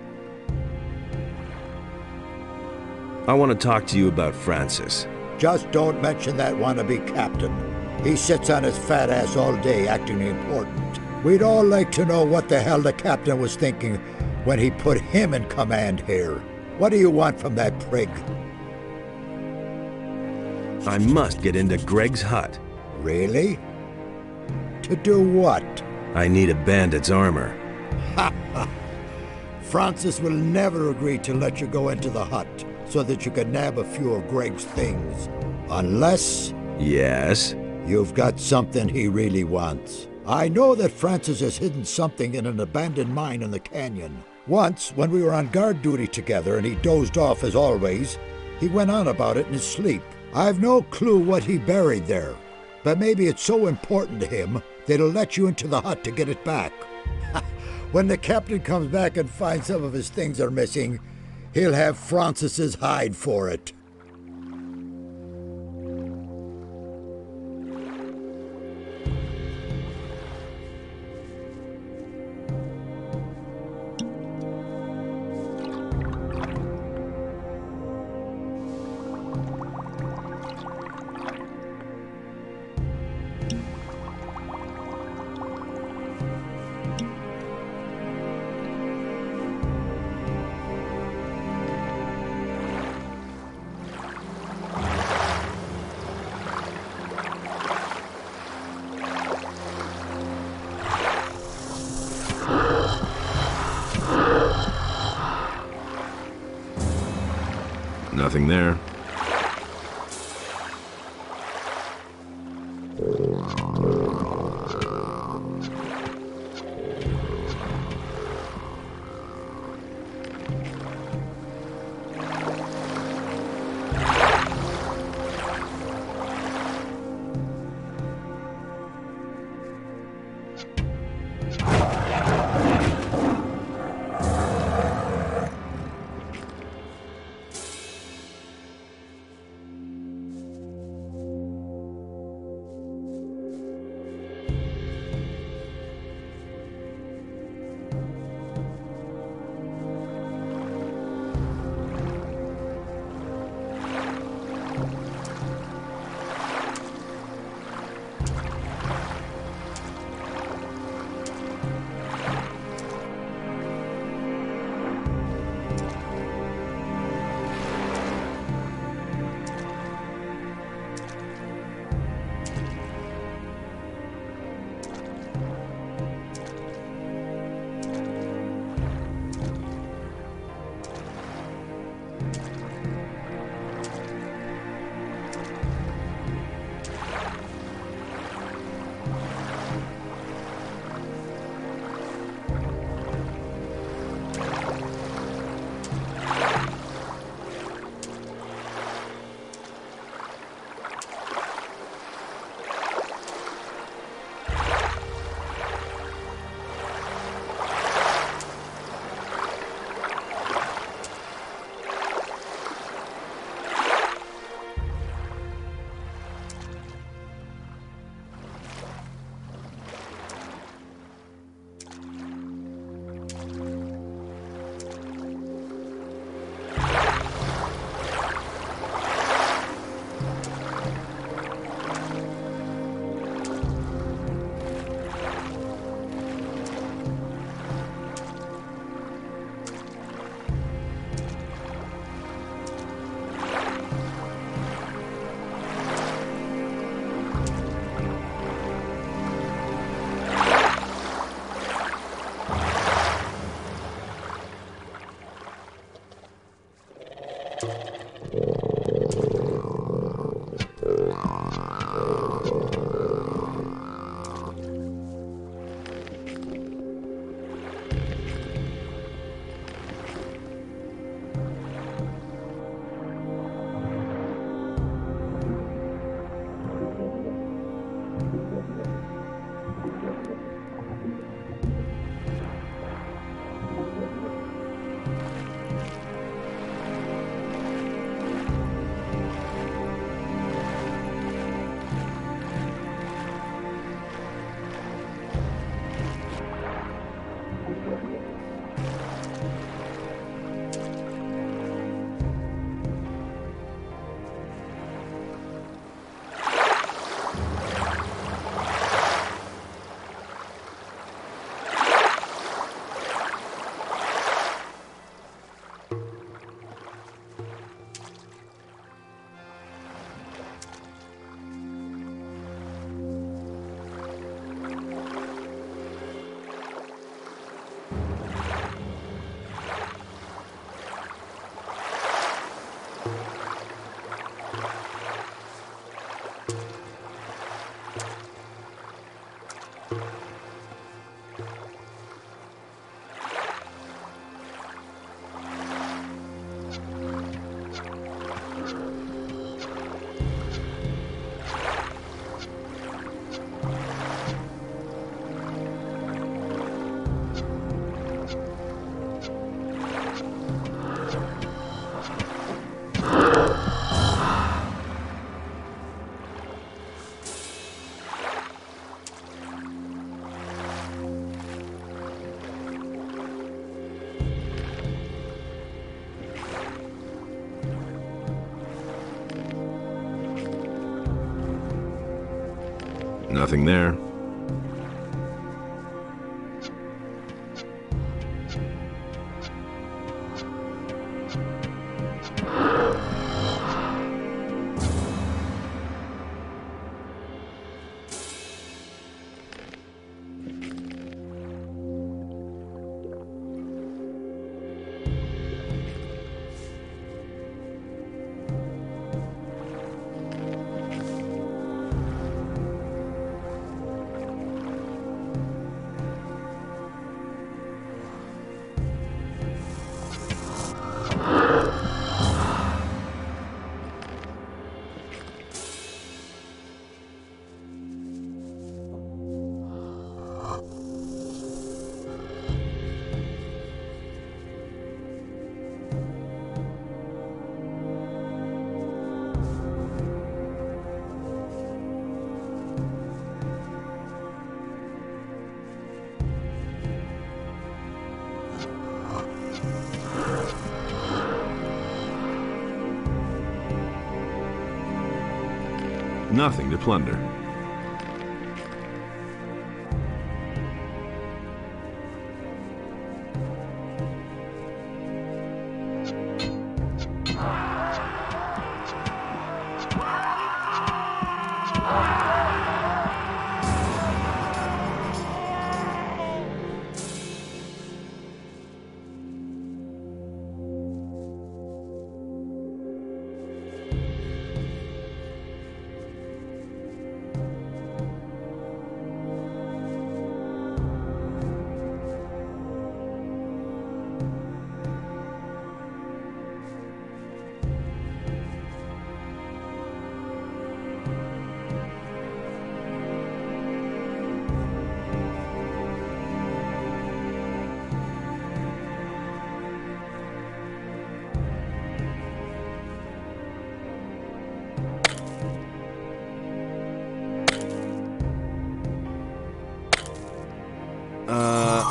Speaker 10: I want to talk to you about Francis.
Speaker 1: Just don't mention that wannabe captain. He sits on his fat ass all day acting important. We'd all like to know what the hell the captain was thinking when he put him in command here. What do you want from that prig?
Speaker 10: I must get into Greg's hut.
Speaker 1: Really? To do what?
Speaker 10: I need a bandit's armor.
Speaker 1: Ha ha! Francis will never agree to let you go into the hut so that you can nab a few of Greg's things. Unless...
Speaker 10: Yes?
Speaker 1: You've got something he really wants. I know that Francis has hidden something in an abandoned mine in the canyon. Once, when we were on guard duty together and he dozed off as always, he went on about it in his sleep. I've no clue what he buried there, but maybe it's so important to him that he'll let you into the hut to get it back. When the captain comes back and finds some of his things are missing, he'll have Francis's hide for it.
Speaker 10: Nothing there.
Speaker 6: Nothing there. Nothing to plunder.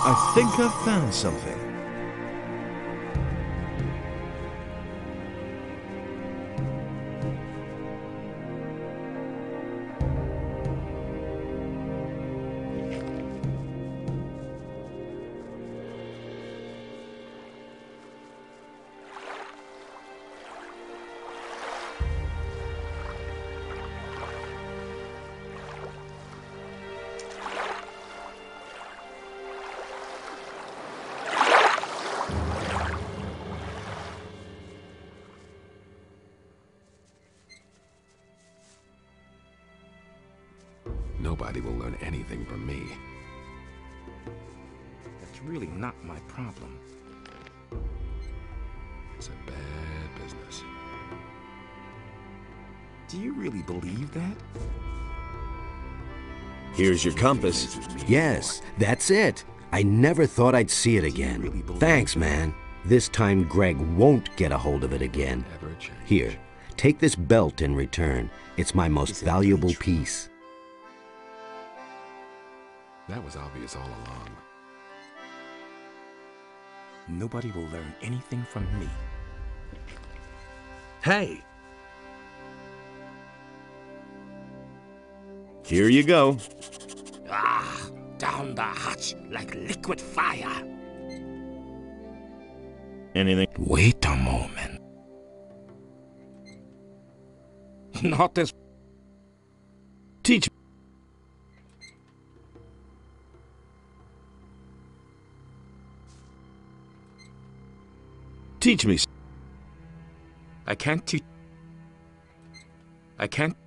Speaker 6: I think I've found something.
Speaker 5: Nobody will learn anything from me.
Speaker 12: That's really not my problem.
Speaker 5: It's a bad business.
Speaker 12: Do you really believe that?
Speaker 10: Here's your compass.
Speaker 15: Yes, that's it. I never thought I'd see it again. Thanks, man. This time Greg won't get a hold of it again. Here, take this belt in return. It's my most valuable piece.
Speaker 5: That was obvious all along.
Speaker 12: Nobody will learn anything from me.
Speaker 6: Hey!
Speaker 10: Here you go.
Speaker 12: Ah, down the hatch like liquid fire.
Speaker 6: Anything?
Speaker 12: Wait a moment. Not as...
Speaker 6: Teach me. Teach me.
Speaker 12: I can't teach. I can't.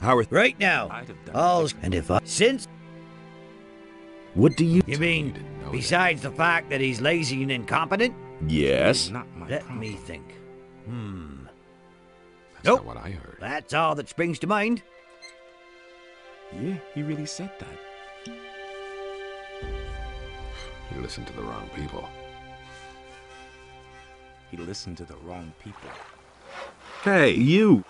Speaker 17: Howard, right now. All's and if I since.
Speaker 10: What do you?
Speaker 17: You mean besides the fact that he's lazy and incompetent?
Speaker 6: Yes.
Speaker 17: Let me think.
Speaker 5: That's
Speaker 17: Nope.
Speaker 5: not what I heard.
Speaker 17: That's all that springs to mind.
Speaker 12: Yeah, he really said that.
Speaker 5: He listened to the wrong people.
Speaker 12: He listened to the wrong people.
Speaker 6: Hey, you!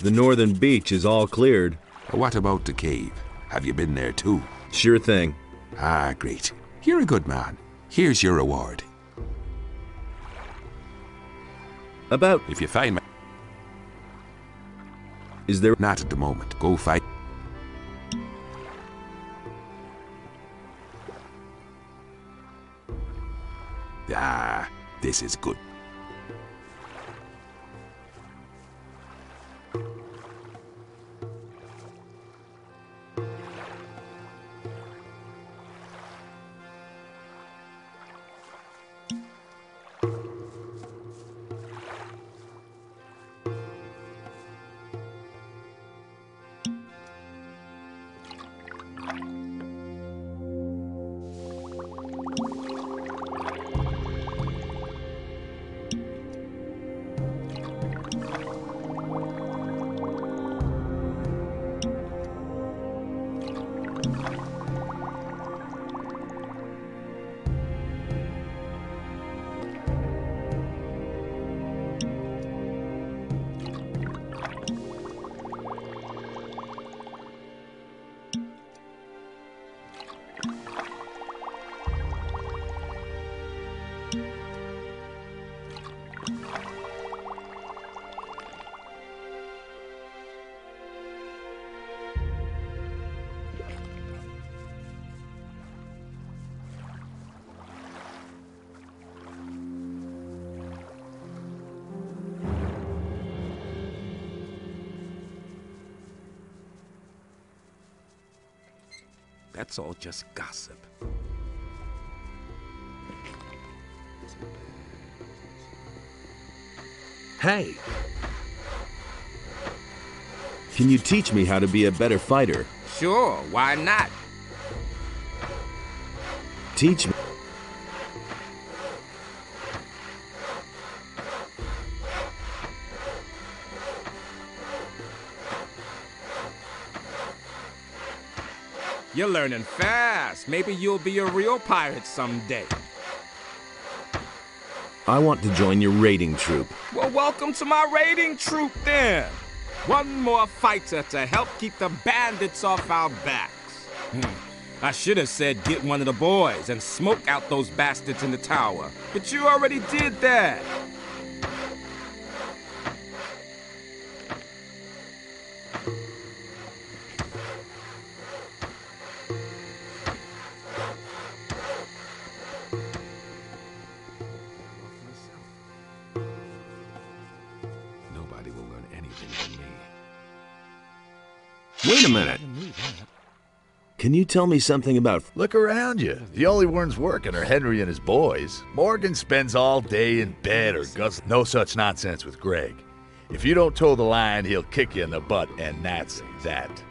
Speaker 10: The northern beach is all cleared.
Speaker 5: What about the cave? Have you been there too?
Speaker 10: Sure thing.
Speaker 5: Ah, great. You're a good man. Here's your reward.
Speaker 10: About...
Speaker 5: If you find my...
Speaker 10: Is there...
Speaker 5: Not at the moment. Go fight. Ah, this is good.
Speaker 12: That's all just gossip.
Speaker 10: Hey! Can you teach me how to be a better fighter?
Speaker 12: Sure, why not?
Speaker 10: Teach me.
Speaker 12: You're learning fast. Maybe you'll be a real pirate someday.
Speaker 10: I want to join your raiding troop.
Speaker 12: Well, welcome to my raiding troop then. One more fighter to help keep the bandits off our backs. I should have said get one of the boys and smoke out those bastards in the tower. But you already did that.
Speaker 5: Nobody will learn anything from me.
Speaker 10: Wait a minute. Can you tell me something about...
Speaker 14: Look around you. The only ones working are Henry and his boys. Morgan spends all day in bed or guzzling. No such nonsense with Greg. If you don't toe the line, he'll kick you in the butt, and that's that.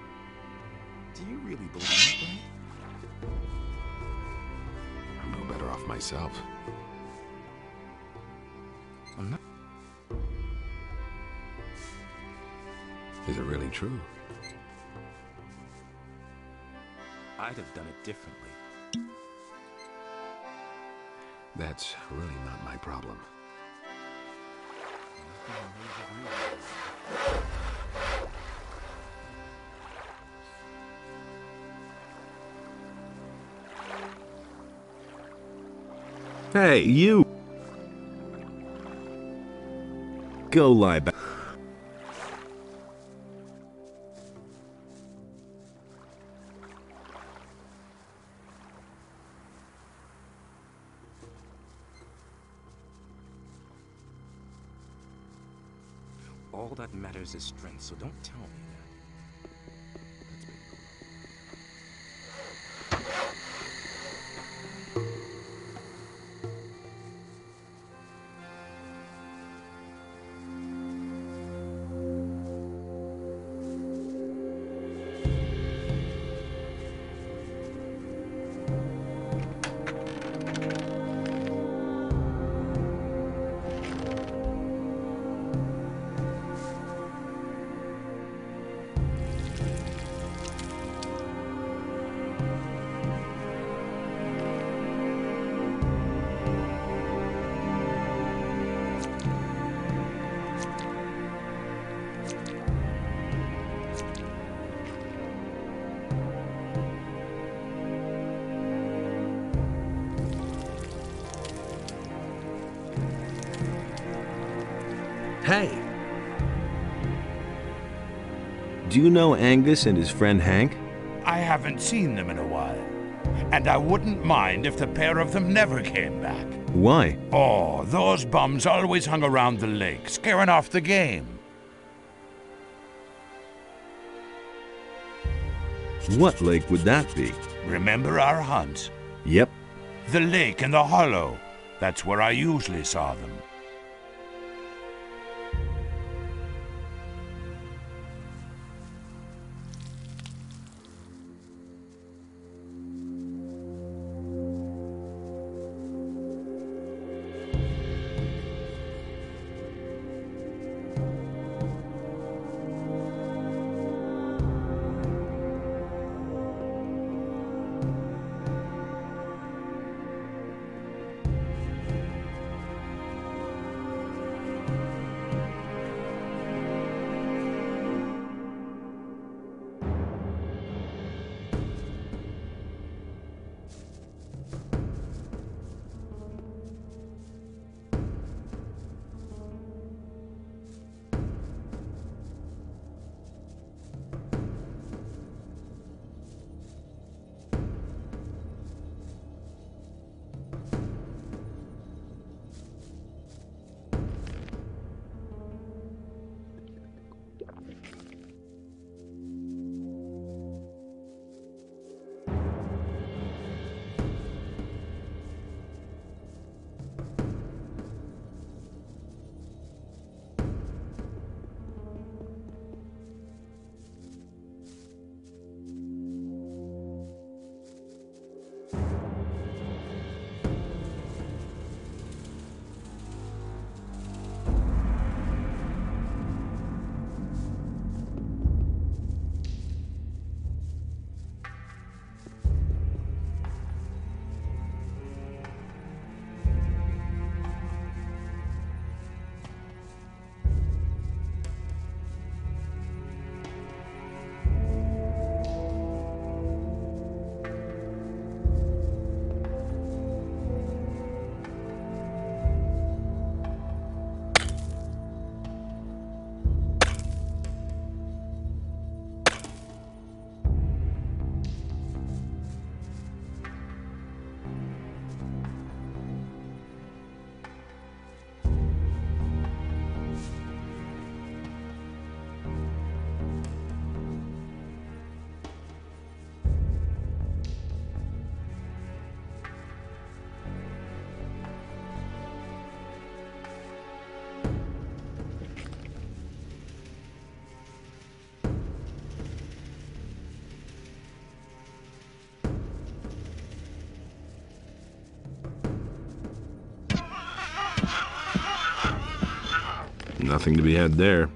Speaker 12: Do you really believe that?
Speaker 5: I'm no better off myself.
Speaker 12: I'm not.
Speaker 5: Is it really true?
Speaker 12: I'd have done it differently.
Speaker 5: That's really not my problem.
Speaker 10: Hey, you! Go lie back.
Speaker 12: All that matters is strength, so don't tell me that.
Speaker 10: Hey! Do you know Angus and his friend Hank?
Speaker 4: I haven't seen them in a while. And I wouldn't mind if the pair of them never came back.
Speaker 10: Why?
Speaker 4: Oh, those bums always hung around the lake, scaring off the game.
Speaker 10: What lake would that be?
Speaker 4: Remember our hunt?
Speaker 10: Yep.
Speaker 4: The lake in the hollow. That's where I usually saw them.
Speaker 6: Nothing to be had there.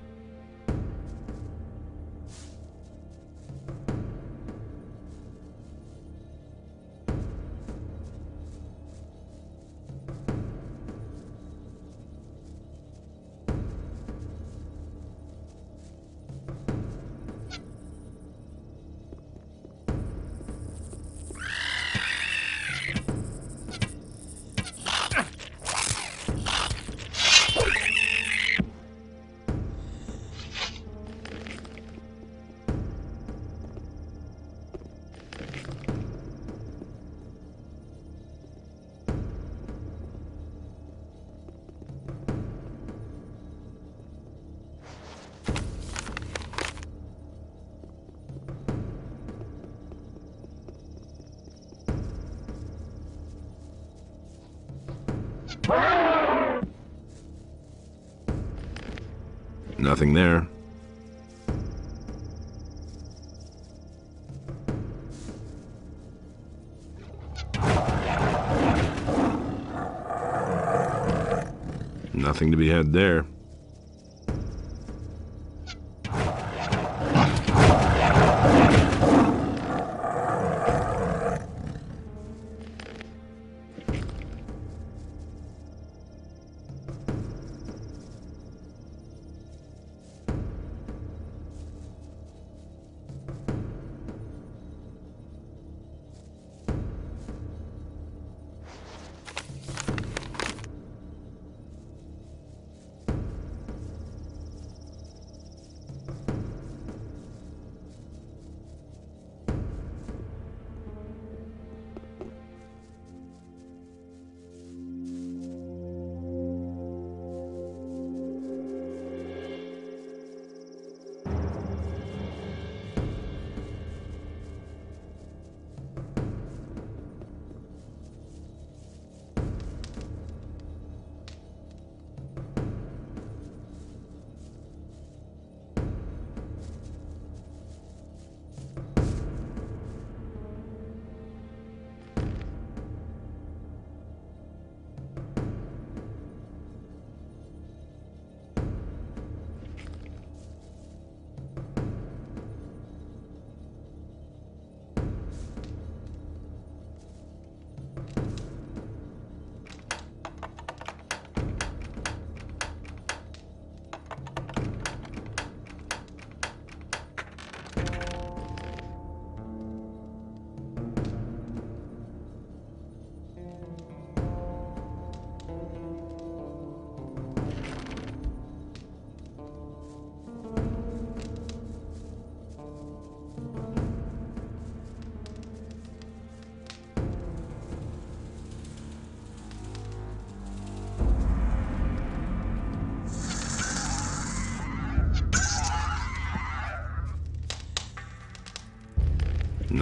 Speaker 6: Nothing there. Nothing to be had there.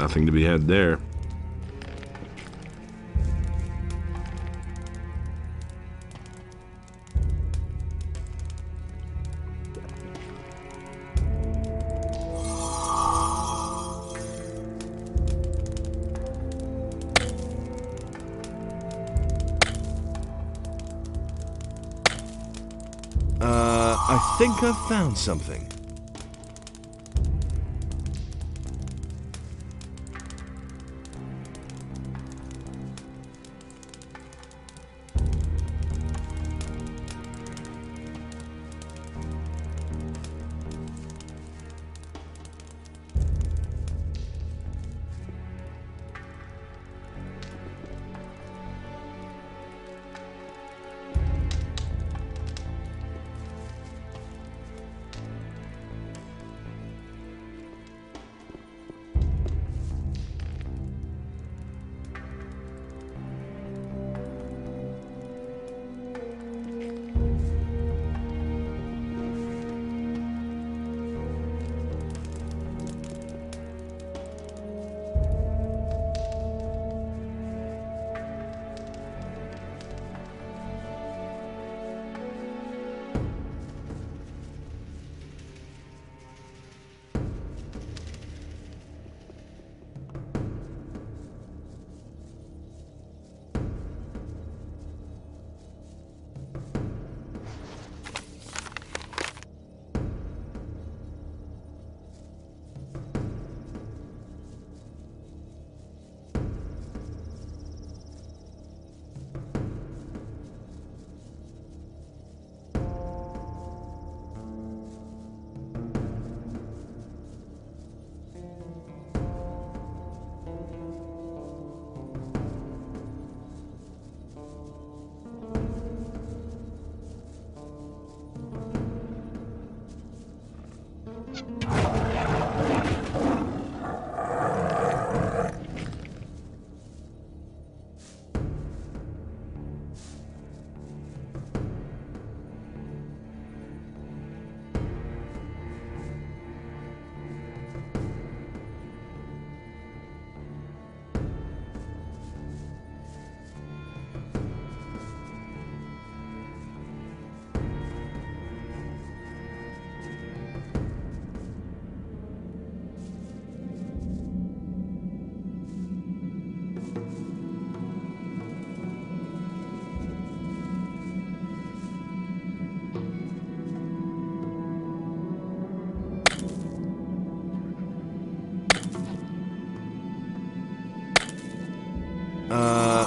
Speaker 6: Nothing to be had there. I think I've found something.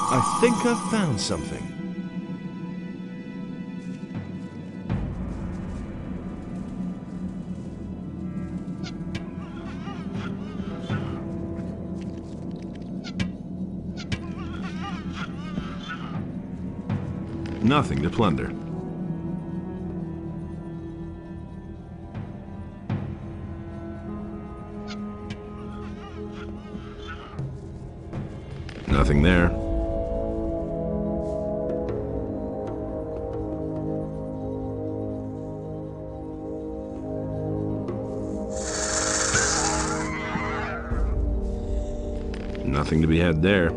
Speaker 6: I think I've found something. Nothing to plunder. Nothing there. Nothing to be had there.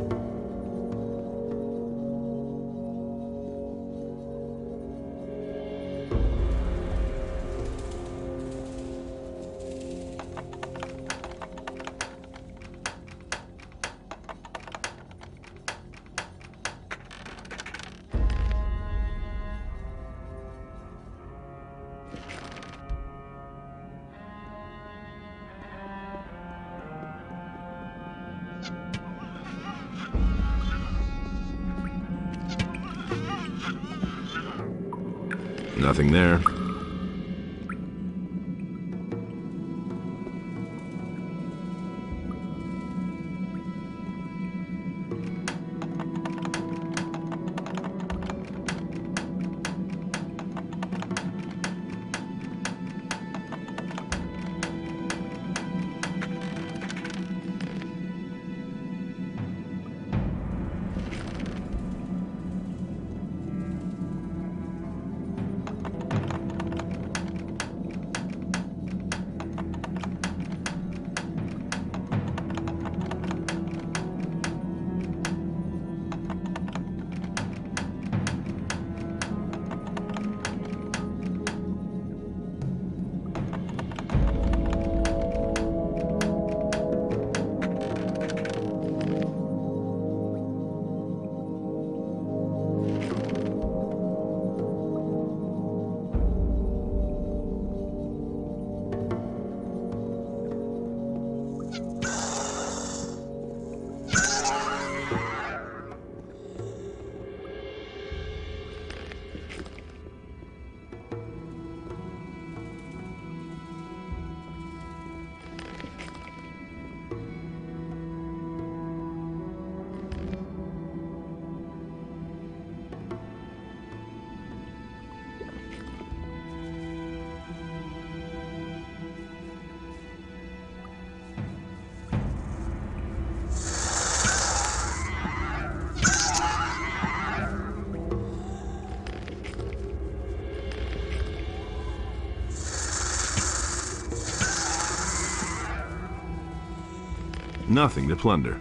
Speaker 6: Nothing there. Nothing to plunder.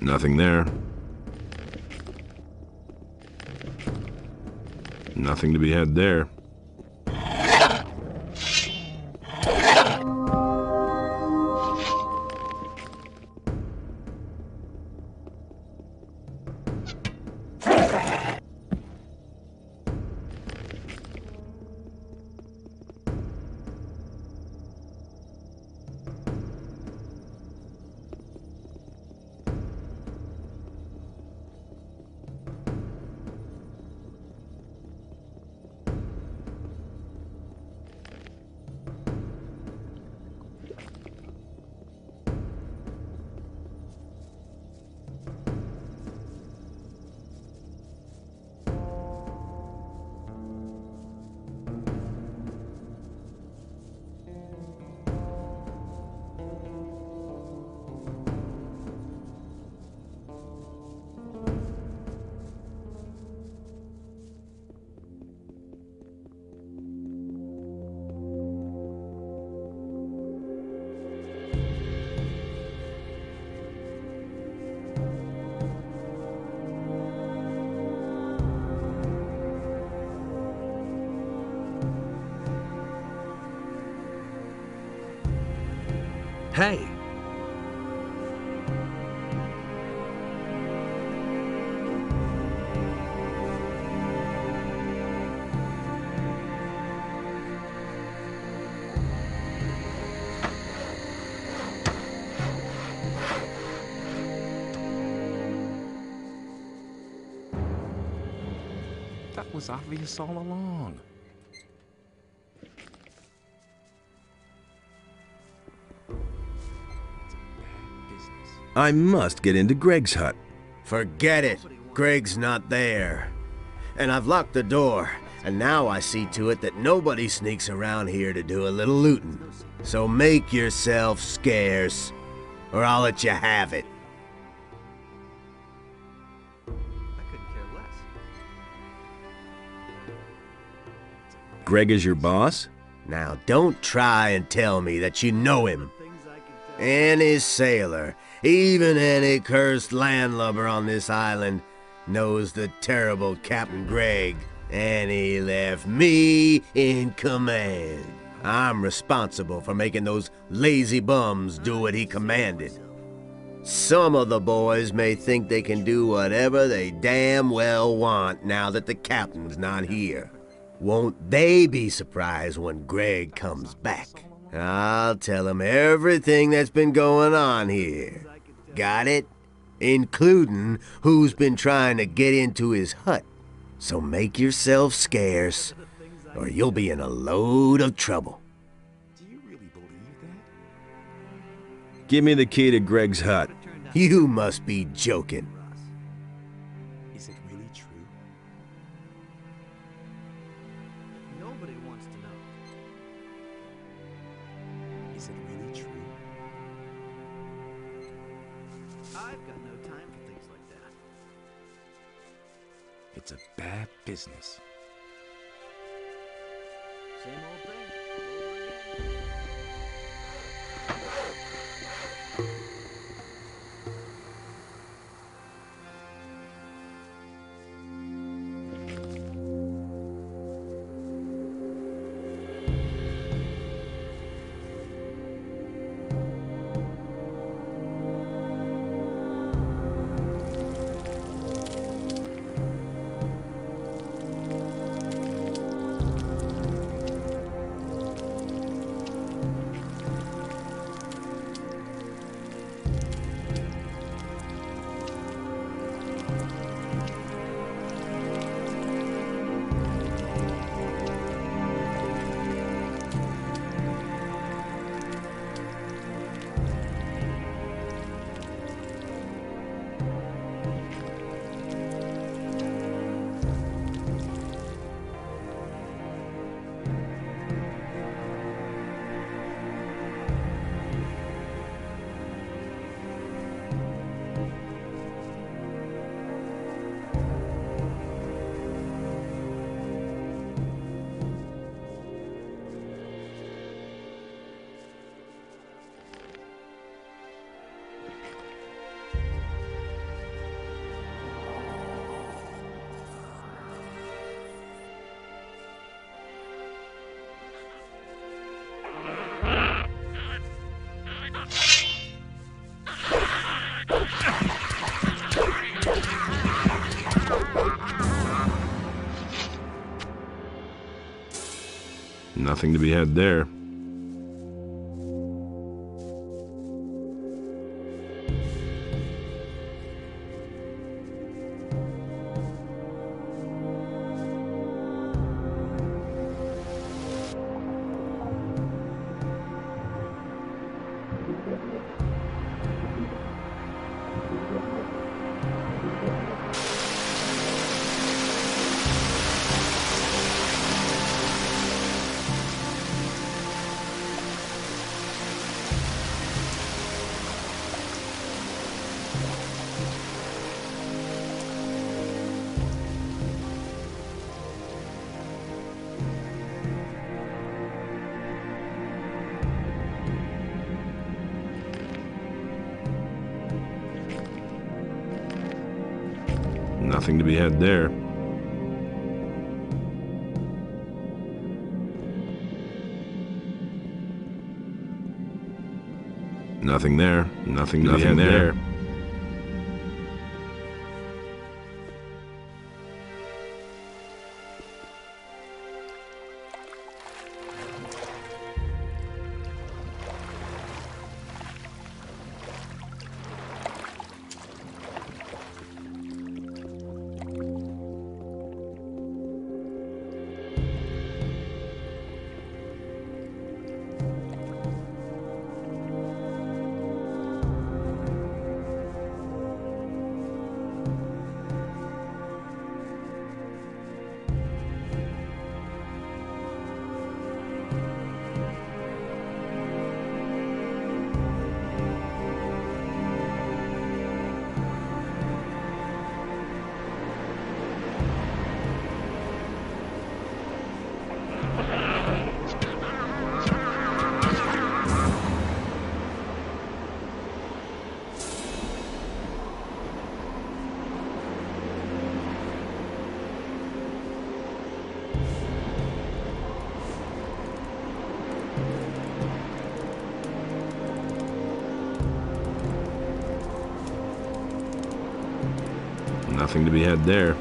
Speaker 6: Nothing there. Nothing to be had there.
Speaker 10: Hey!
Speaker 12: That was obvious all along.
Speaker 6: I must get into Greg's hut.
Speaker 18: Forget it. Greg's not there. And I've locked the door, and now I see to it that nobody sneaks around here to do a little looting. So make yourself scarce, or I'll let you have it.
Speaker 6: Greg is your boss?
Speaker 18: Now don't try and tell me that you know him. Any sailor, even any cursed landlubber on this island, knows the terrible Captain Gregg, and he left me in command. I'm responsible for making those lazy bums do what he commanded. Some of the boys may think they can do whatever they damn well want now that the captain's not here. Won't they be surprised when Gregg comes back? I'll tell him everything that's been going on here. Got it? Including who's been trying to get into his hut. So make yourself scarce, or you'll be in a load of trouble.
Speaker 6: Give me the key to Greg's hut.
Speaker 18: You must be joking.
Speaker 9: Is it really true?
Speaker 16: Nobody wants to know.
Speaker 9: Is it really true?
Speaker 16: I've got no time for things like that.
Speaker 12: It's a bad business.
Speaker 16: Same old thing.
Speaker 6: Nothing to be had there. Nothing to be had there. Nothing there. Nothing there. Nothing to be had there.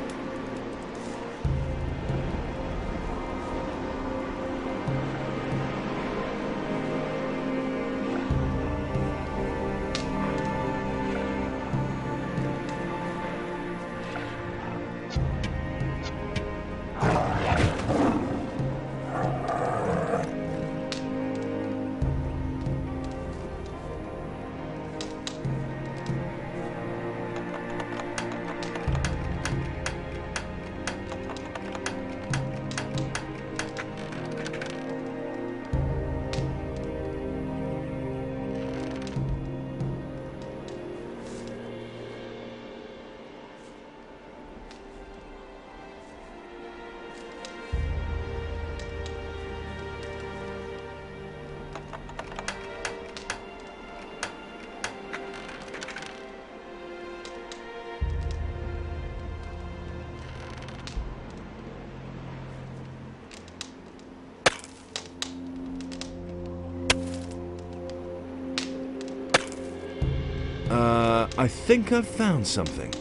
Speaker 6: I think I've found something.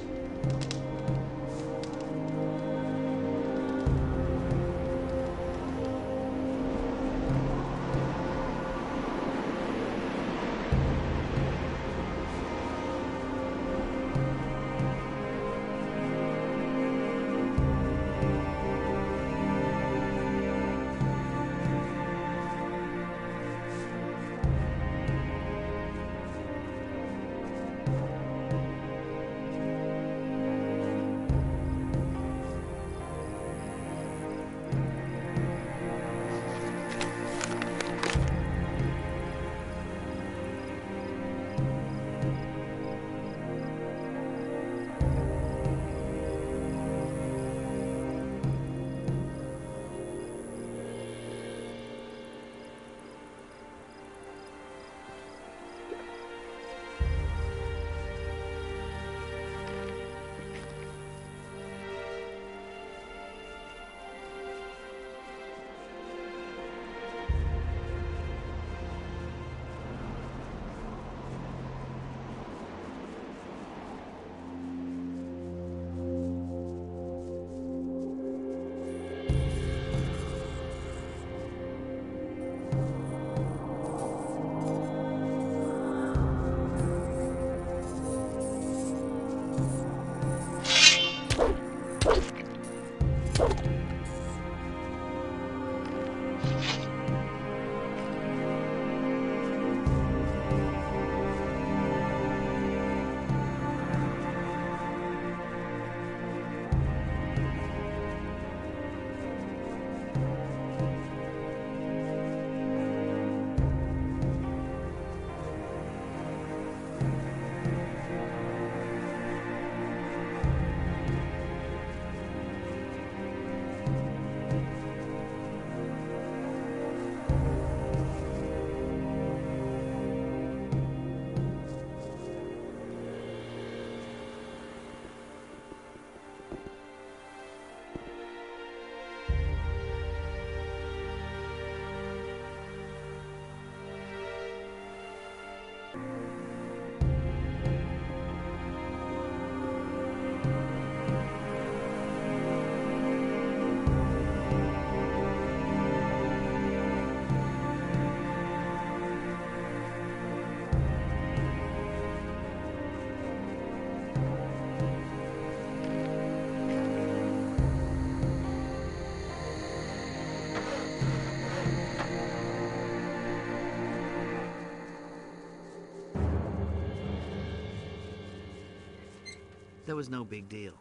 Speaker 16: That was no big deal.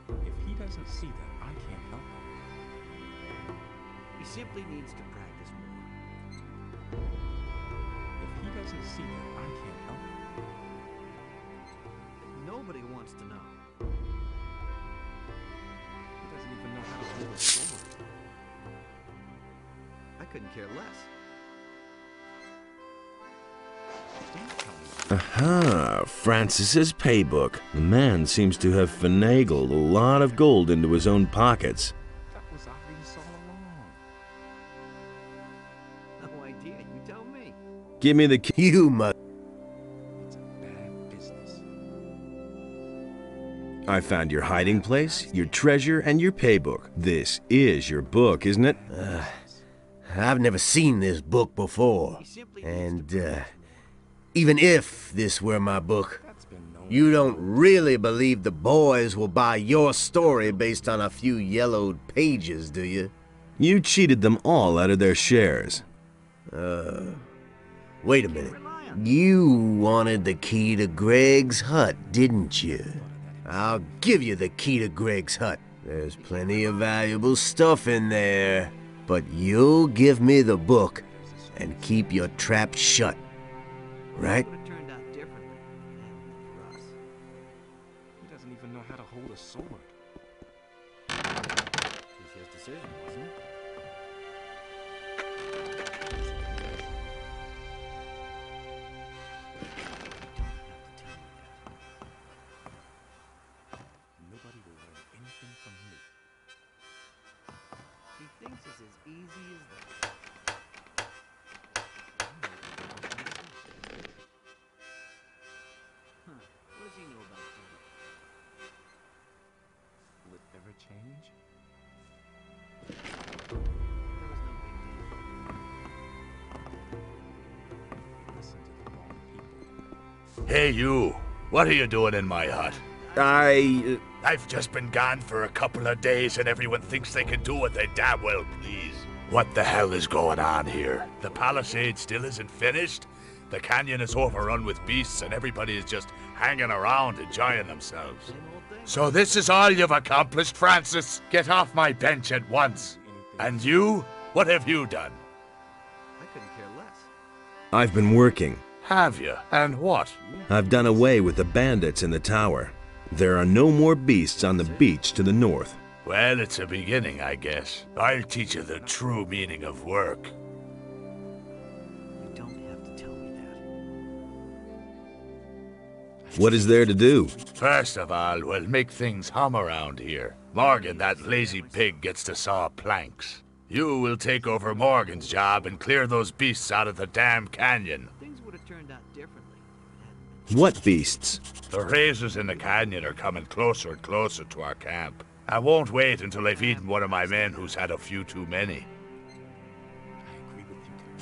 Speaker 12: If he doesn't see that, I can't help him.
Speaker 16: He simply needs to practice more.
Speaker 12: If he doesn't see that, I can't help him.
Speaker 16: Nobody wants to know.
Speaker 12: He doesn't even know how to hold a sword.
Speaker 16: I couldn't care less.
Speaker 10: Aha, Francis's paybook. The man seems to have finagled a lot of gold into his own pockets.
Speaker 12: That was obvious all along.
Speaker 16: No idea. You tell me.
Speaker 10: Give me the key.
Speaker 18: You must.
Speaker 12: It's a bad business.
Speaker 10: I found your hiding place, your treasure, and your paybook. This is your book, isn't it?
Speaker 18: I've never seen this book before. And, even if this were my book, you don't really believe the boys will buy your story based on a few yellowed pages, do you?
Speaker 10: You cheated them all out of their shares.
Speaker 18: Wait a minute. You wanted the key to Greg's hut, didn't you? I'll give you the key to Greg's hut. There's plenty of valuable stuff in there. But you'll give me the book and keep your trap shut. Right?
Speaker 16: Would have turned out differently for us.
Speaker 12: He doesn't even know how to hold a sword.
Speaker 16: It was his decision, wasn't it?
Speaker 12: Nobody will learn anything from me.
Speaker 16: He thinks it's as easy as that. Huh. What does he know about duty?
Speaker 12: Will it ever change?
Speaker 16: There was no big deal.
Speaker 12: Listen to the wrong people.
Speaker 14: Hey, you. What are you doing in my hut? I've just been gone for a couple of days and everyone thinks they can do what they damn well please. What the hell is going on here? The palisade still isn't finished? The canyon is overrun with beasts and everybody is just hanging around enjoying themselves. So this is all you've accomplished, Francis? Get off my bench at once. And you? What have you done?
Speaker 16: I couldn't care less.
Speaker 10: I've been working.
Speaker 14: Have you? And what?
Speaker 10: I've done away with the bandits in the tower. There are no more beasts on the beach to the north.
Speaker 14: Well, it's a beginning, I guess. I'll teach you the true meaning of work.
Speaker 16: You don't have to tell me that.
Speaker 10: What is there to do?
Speaker 14: First of all, we'll make things hum around here. Morgan, that lazy pig, gets to saw planks. You will take over Morgan's job and clear those beasts out of the damn canyon.
Speaker 16: Things would have turned out differently.
Speaker 10: What beasts?
Speaker 14: The razors in the canyon are coming closer and closer to our camp. I won't wait until I've eaten one of my men who's had a few too many.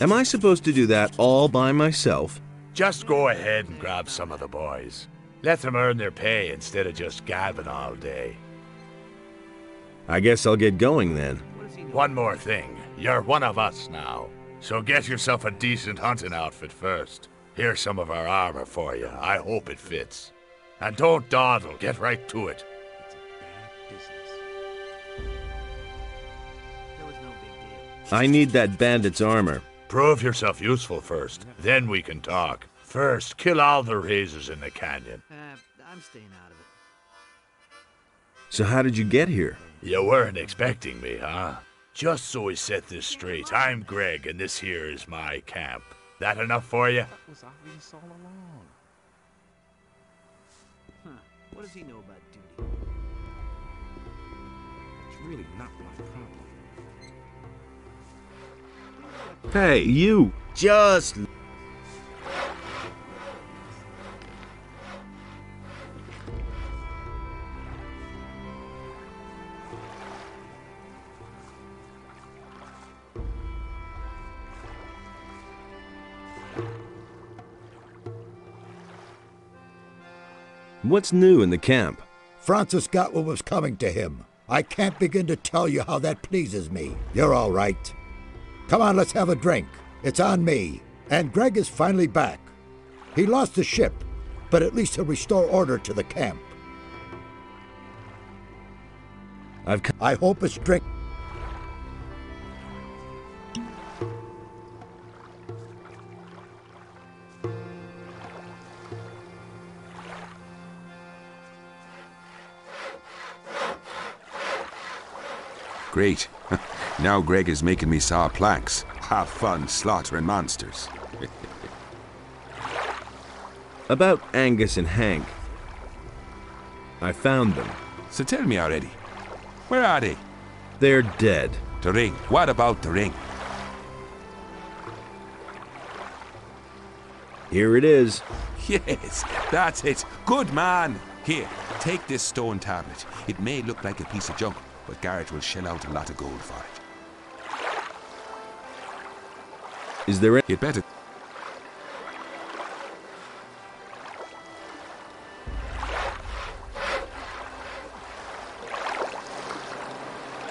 Speaker 10: Am I supposed to do that all by myself?
Speaker 14: Just go ahead and grab some of the boys. Let them earn their pay instead of just gabbing all day.
Speaker 10: I guess I'll get going then.
Speaker 14: One more thing. You're one of us now. So get yourself a decent hunting outfit first. Here's some of our armor for you. I hope it fits. And don't dawdle. Get right to it.
Speaker 12: It's a bad business.
Speaker 16: There was no big deal.
Speaker 10: I need that bandit's armor.
Speaker 14: Prove yourself useful first. Then we can talk. First, kill all the razors in the canyon.
Speaker 16: I'm staying out of it.
Speaker 10: So how did you get here?
Speaker 14: You weren't expecting me, huh? Just so we set this straight, I'm Greg, and this here is my camp. That enough for you?
Speaker 12: That was obvious all along.
Speaker 16: Huh. What does he know about duty?
Speaker 12: really not my problem.
Speaker 10: Hey, you!
Speaker 18: Just...
Speaker 10: What's new in the camp?
Speaker 1: Francis got what was coming to him. I can't begin to tell you how that pleases me. You're all right. Come on, let's have a drink. It's on me. And Greg is finally back. He lost the ship, but at least he'll restore order to the camp. I hope it's drink.
Speaker 5: Great. Now Greg is making me saw planks. Have fun slaughtering monsters.
Speaker 10: About Angus and Hank. I found them.
Speaker 5: So tell me already. Where are they?
Speaker 10: They're dead.
Speaker 5: The ring. What about the ring?
Speaker 10: Here it is.
Speaker 5: Yes, that's it. Good man. Here, take this stone tablet. It may look like a piece of junk, but Garrett will shell out a lot of gold for it.
Speaker 10: Is there any...
Speaker 5: You'd better...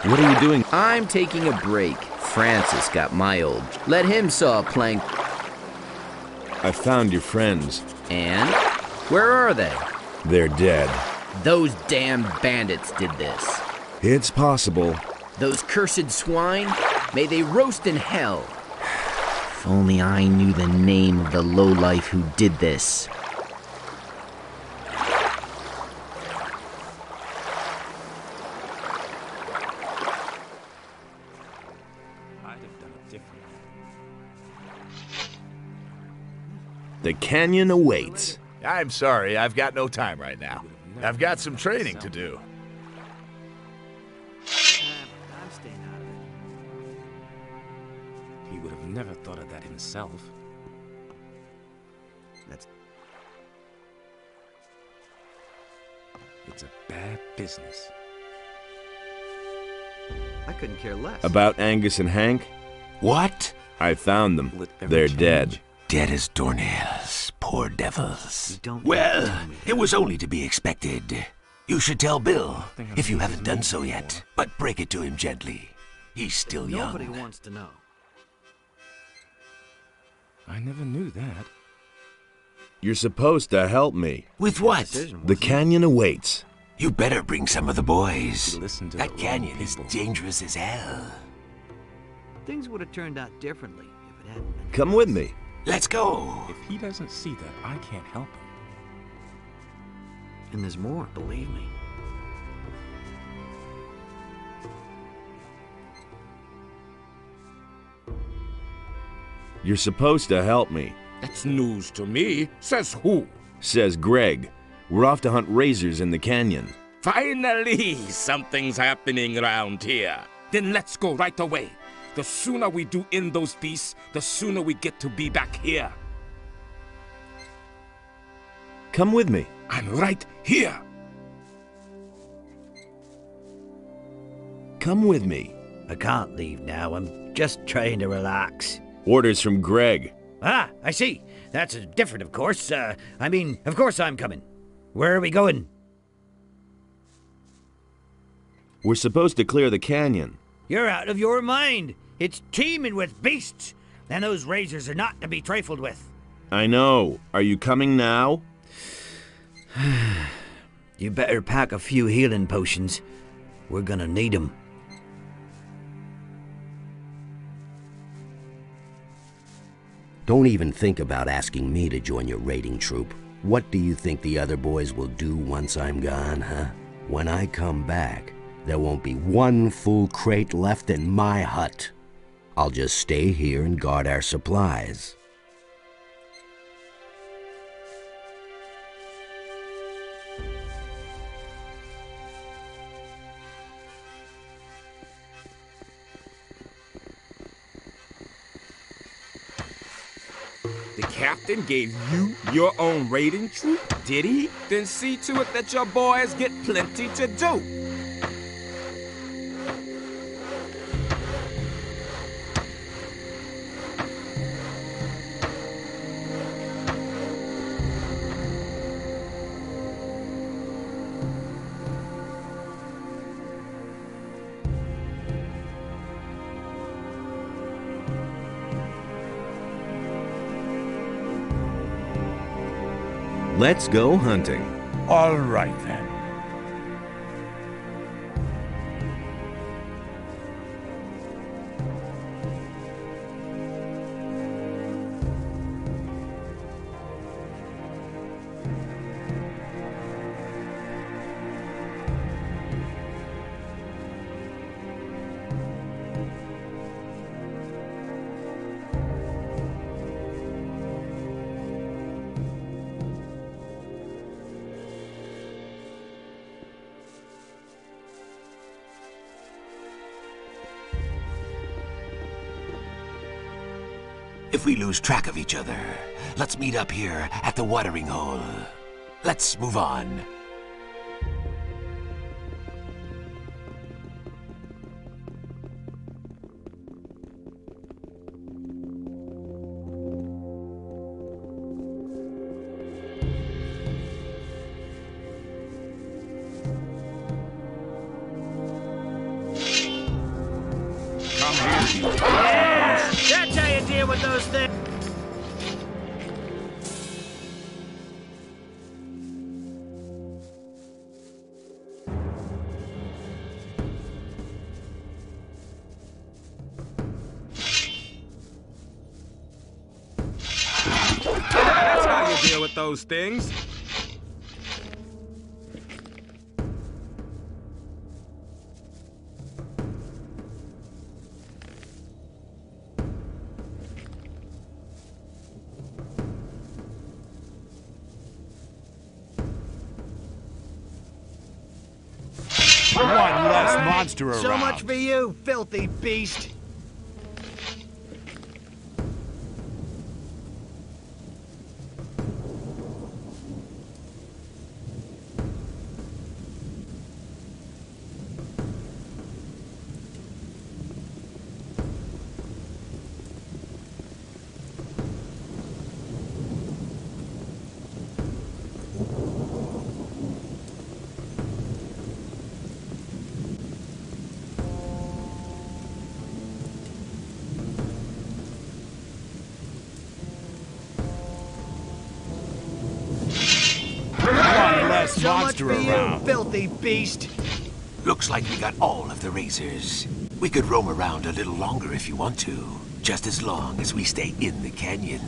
Speaker 10: What are you doing?
Speaker 8: I'm taking a break. Francis got my old. Let him saw a plank.
Speaker 10: I found your friends.
Speaker 8: And? Where are they?
Speaker 10: They're dead.
Speaker 8: Those damn bandits did this.
Speaker 10: It's possible.
Speaker 8: Those cursed swine? May they roast in hell. If only I knew the name of the lowlife who did this.
Speaker 12: I'd have done it differently.
Speaker 6: The canyon awaits.
Speaker 14: I'm sorry, I've got no time right now. I've got some training to do.
Speaker 16: I'm staying out of it.
Speaker 12: He would have never thought of that himself. It's a bad business.
Speaker 16: I couldn't care less.
Speaker 6: About Angus and Hank?
Speaker 13: What?
Speaker 6: I found them. They're dead.
Speaker 13: Dead as doornails. Poor devils.
Speaker 16: Don't
Speaker 13: Well, it was only to be expected. You should tell Bill, if you haven't done so yet. But break it to him gently. He's still young.
Speaker 16: Nobody wants to know.
Speaker 12: I never knew that.
Speaker 6: You're supposed to help me.
Speaker 13: With what?
Speaker 6: The canyon awaits.
Speaker 13: You better bring some of the boys.
Speaker 12: Listen to
Speaker 13: That
Speaker 12: the
Speaker 13: canyon
Speaker 12: wrong
Speaker 13: is
Speaker 12: people.
Speaker 13: dangerous as hell.
Speaker 16: Things would have turned out differently if it hadn't been.
Speaker 6: Come with me.
Speaker 13: Let's go.
Speaker 12: If he doesn't see that, I can't help him.
Speaker 16: And there's more, believe me.
Speaker 6: You're supposed to help me,
Speaker 12: That's news to me. Says who?
Speaker 6: says Greg. We're off to hunt razors in the canyon.
Speaker 12: Finally, something's happening around here. Then let's go right away. The sooner we do end those beasts, the sooner we get to be back here.
Speaker 6: Come with me.
Speaker 12: I'm right here.
Speaker 6: Come with me.
Speaker 17: I can't leave now. I'm just trying to relax.
Speaker 6: Orders from Greg.
Speaker 17: Ah, I see. That's different, of course. Of course I'm coming. Where are we going?
Speaker 6: We're supposed to clear the canyon.
Speaker 17: You're out of your mind. It's teeming with beasts. And those razors are not to be trifled with.
Speaker 6: I know. Are you coming now?
Speaker 17: You better pack a few healing potions. We're gonna need them.
Speaker 15: Don't even think about asking me to join your raiding troop. What do you think the other boys will do once I'm gone, huh? When I come back, there won't be one full crate left in my hut. I'll just stay here and guard our supplies.
Speaker 12: captain gave you your own raiding troop, did he? Then see to it that your boys get plenty to do.
Speaker 10: Let's go hunting.
Speaker 4: All right, then.
Speaker 13: If we lose track of each other, let's meet up here at the watering hole. Let's move on.
Speaker 17: That's how you deal with those things.
Speaker 12: That's how you deal with those things.
Speaker 4: One less monster around.
Speaker 17: So much for you, filthy beast. So much for you, filthy beast.
Speaker 13: Looks like we got all of the razors. We could roam around a little longer if you want to, just as long as we stay in the canyon.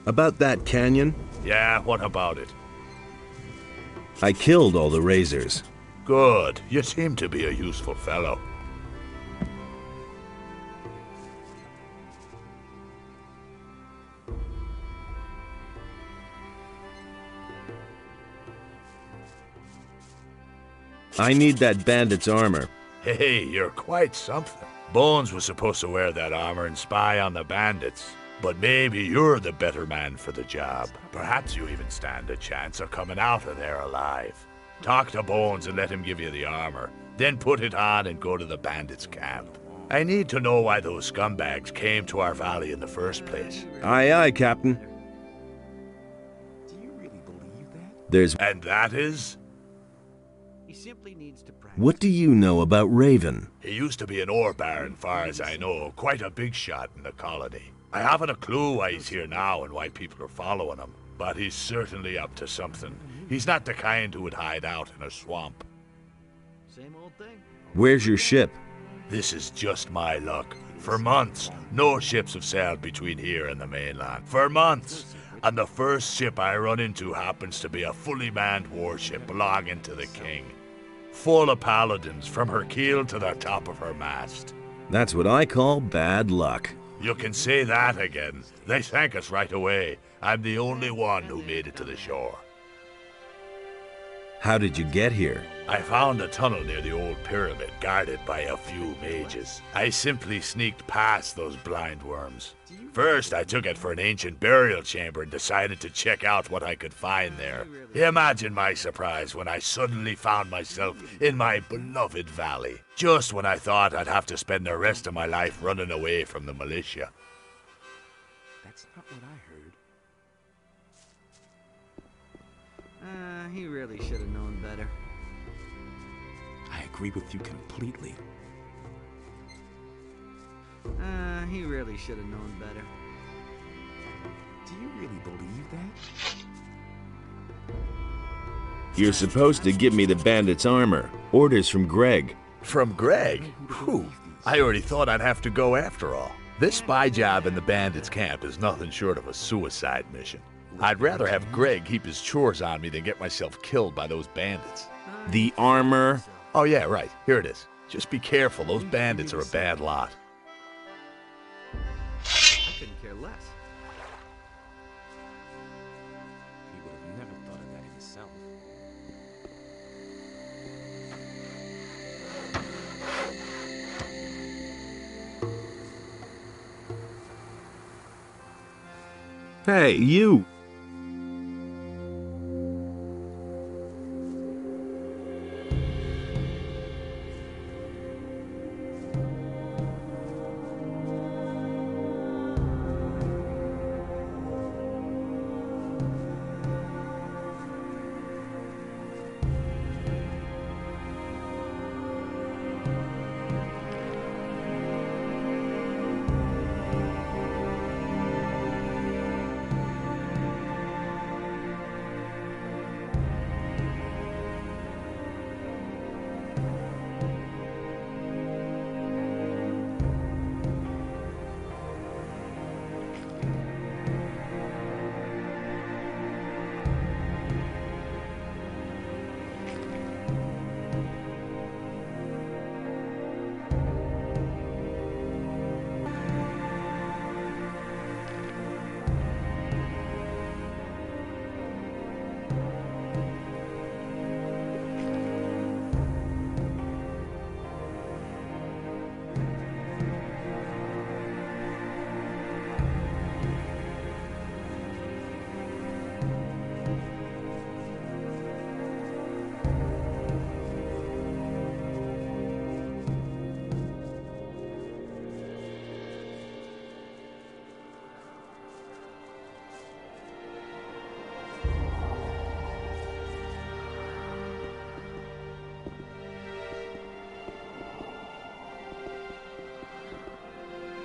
Speaker 6: About that canyon?
Speaker 14: Yeah, what about it?
Speaker 6: I killed all the razors.
Speaker 14: Good. You seem to be a useful fellow.
Speaker 6: I need that bandit's armor.
Speaker 14: Hey, you're quite something. Bones was supposed to wear that armor and spy on the bandits. But maybe you're the better man for the job. Perhaps you even stand a chance of coming out of there alive. Talk to Bones and let him give you the armor. Then put it on and go to the bandits' camp. I need to know why those scumbags came to our valley in the first place.
Speaker 6: Aye, aye, Captain.
Speaker 9: Do you really believe that?
Speaker 6: There's...
Speaker 14: And that is?
Speaker 16: He simply needs to practice.
Speaker 6: What do you know about Raven?
Speaker 14: He used to be an ore baron, far as I know. Quite a big shot in the colony. I haven't a clue why he's here now and why people are following him. But he's certainly up to something. He's not the kind who would hide out in a swamp.
Speaker 16: Same old thing.
Speaker 6: Where's your ship?
Speaker 14: This is just my luck. For months, no ships have sailed between here and the mainland. For months! And the first ship I run into happens to be a fully manned warship belonging to the king. Full of paladins from her keel to the top of her mast.
Speaker 6: That's what I call bad luck.
Speaker 14: You can say that again. They thank us right away. I'm the only one who made it to the shore.
Speaker 6: How did you get here?
Speaker 14: I found a tunnel near the old pyramid, guarded by a few mages. I simply sneaked past those blind worms. First, I took it for an ancient burial chamber and decided to check out what I could find there. Imagine my surprise when I suddenly found myself in my beloved valley, just when I thought I'd have to spend the rest of my life running away from the militia.
Speaker 9: That's not what I heard.
Speaker 16: He really should have known better.
Speaker 9: I agree with you completely.
Speaker 16: He really should have known better.
Speaker 9: Do you really believe that?
Speaker 6: You're supposed to give me the bandit's armor. Orders from Greg.
Speaker 14: From Greg? Whew. I already thought I'd have to go after all. This spy job in the bandits' camp is nothing short of a suicide mission. I'd rather have Greg keep his chores on me than get myself killed by those bandits.
Speaker 6: The armor?
Speaker 14: Oh yeah, right. Here it is. Just be careful. Those bandits are a bad lot.
Speaker 16: I couldn't care less.
Speaker 9: He would have never thought of that himself.
Speaker 6: Hey, you!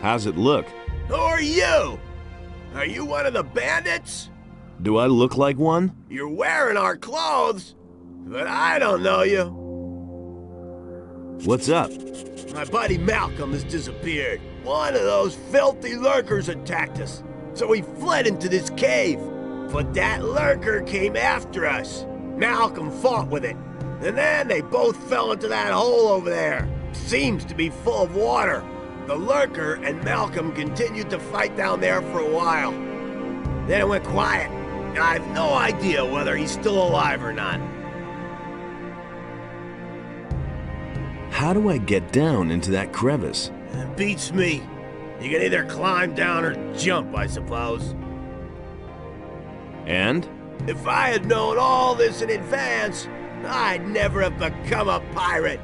Speaker 6: How's it look?
Speaker 18: Who are you? Are you one of the bandits?
Speaker 6: Do I look like one?
Speaker 18: You're wearing our clothes, but I don't know you.
Speaker 6: What's up?
Speaker 18: My buddy Malcolm has disappeared. One of those filthy lurkers attacked us. so he fled into this cave. But that lurker came after us. Malcolm fought with it, and then they both fell into that hole over there. Seems to be full of water. The lurker and Malcolm continued to fight down there for a while. Then it went quiet. I have no idea whether he's still alive or not.
Speaker 6: How do I get down into that crevice?
Speaker 18: Beats me. You can either climb down or jump, I suppose.
Speaker 6: And?
Speaker 18: If I had known all this in advance, I'd never have become a pirate.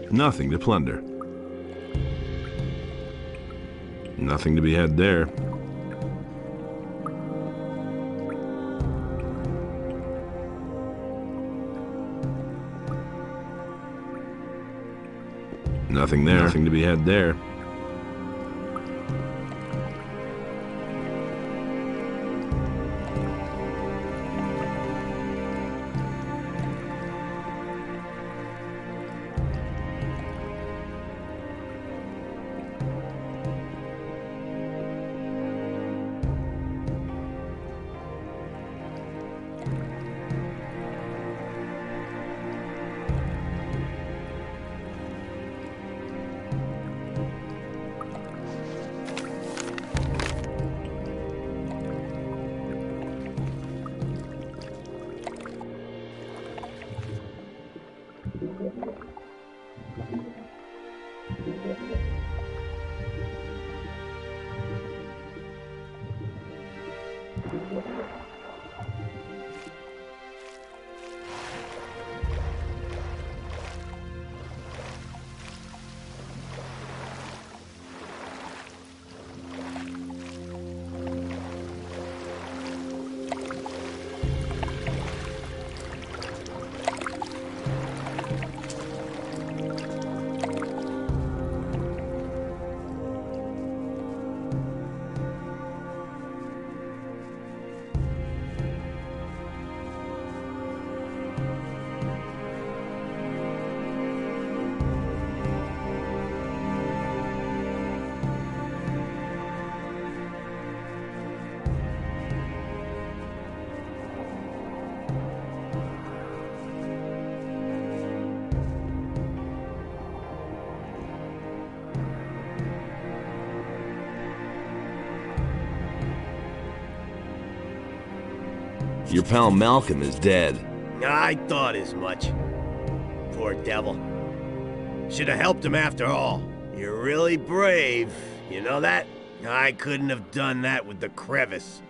Speaker 6: Nothing to plunder. Nothing to be had there. Nothing there. Nothing to be had there. Your pal Malcolm is dead.
Speaker 18: I thought as much. Poor devil. Should have helped him after all. You're really brave, you know that? I couldn't have done that with the crevice.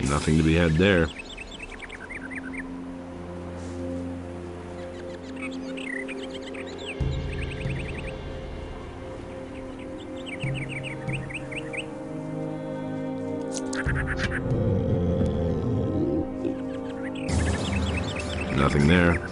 Speaker 10: Nothing to be had there. Nothing there.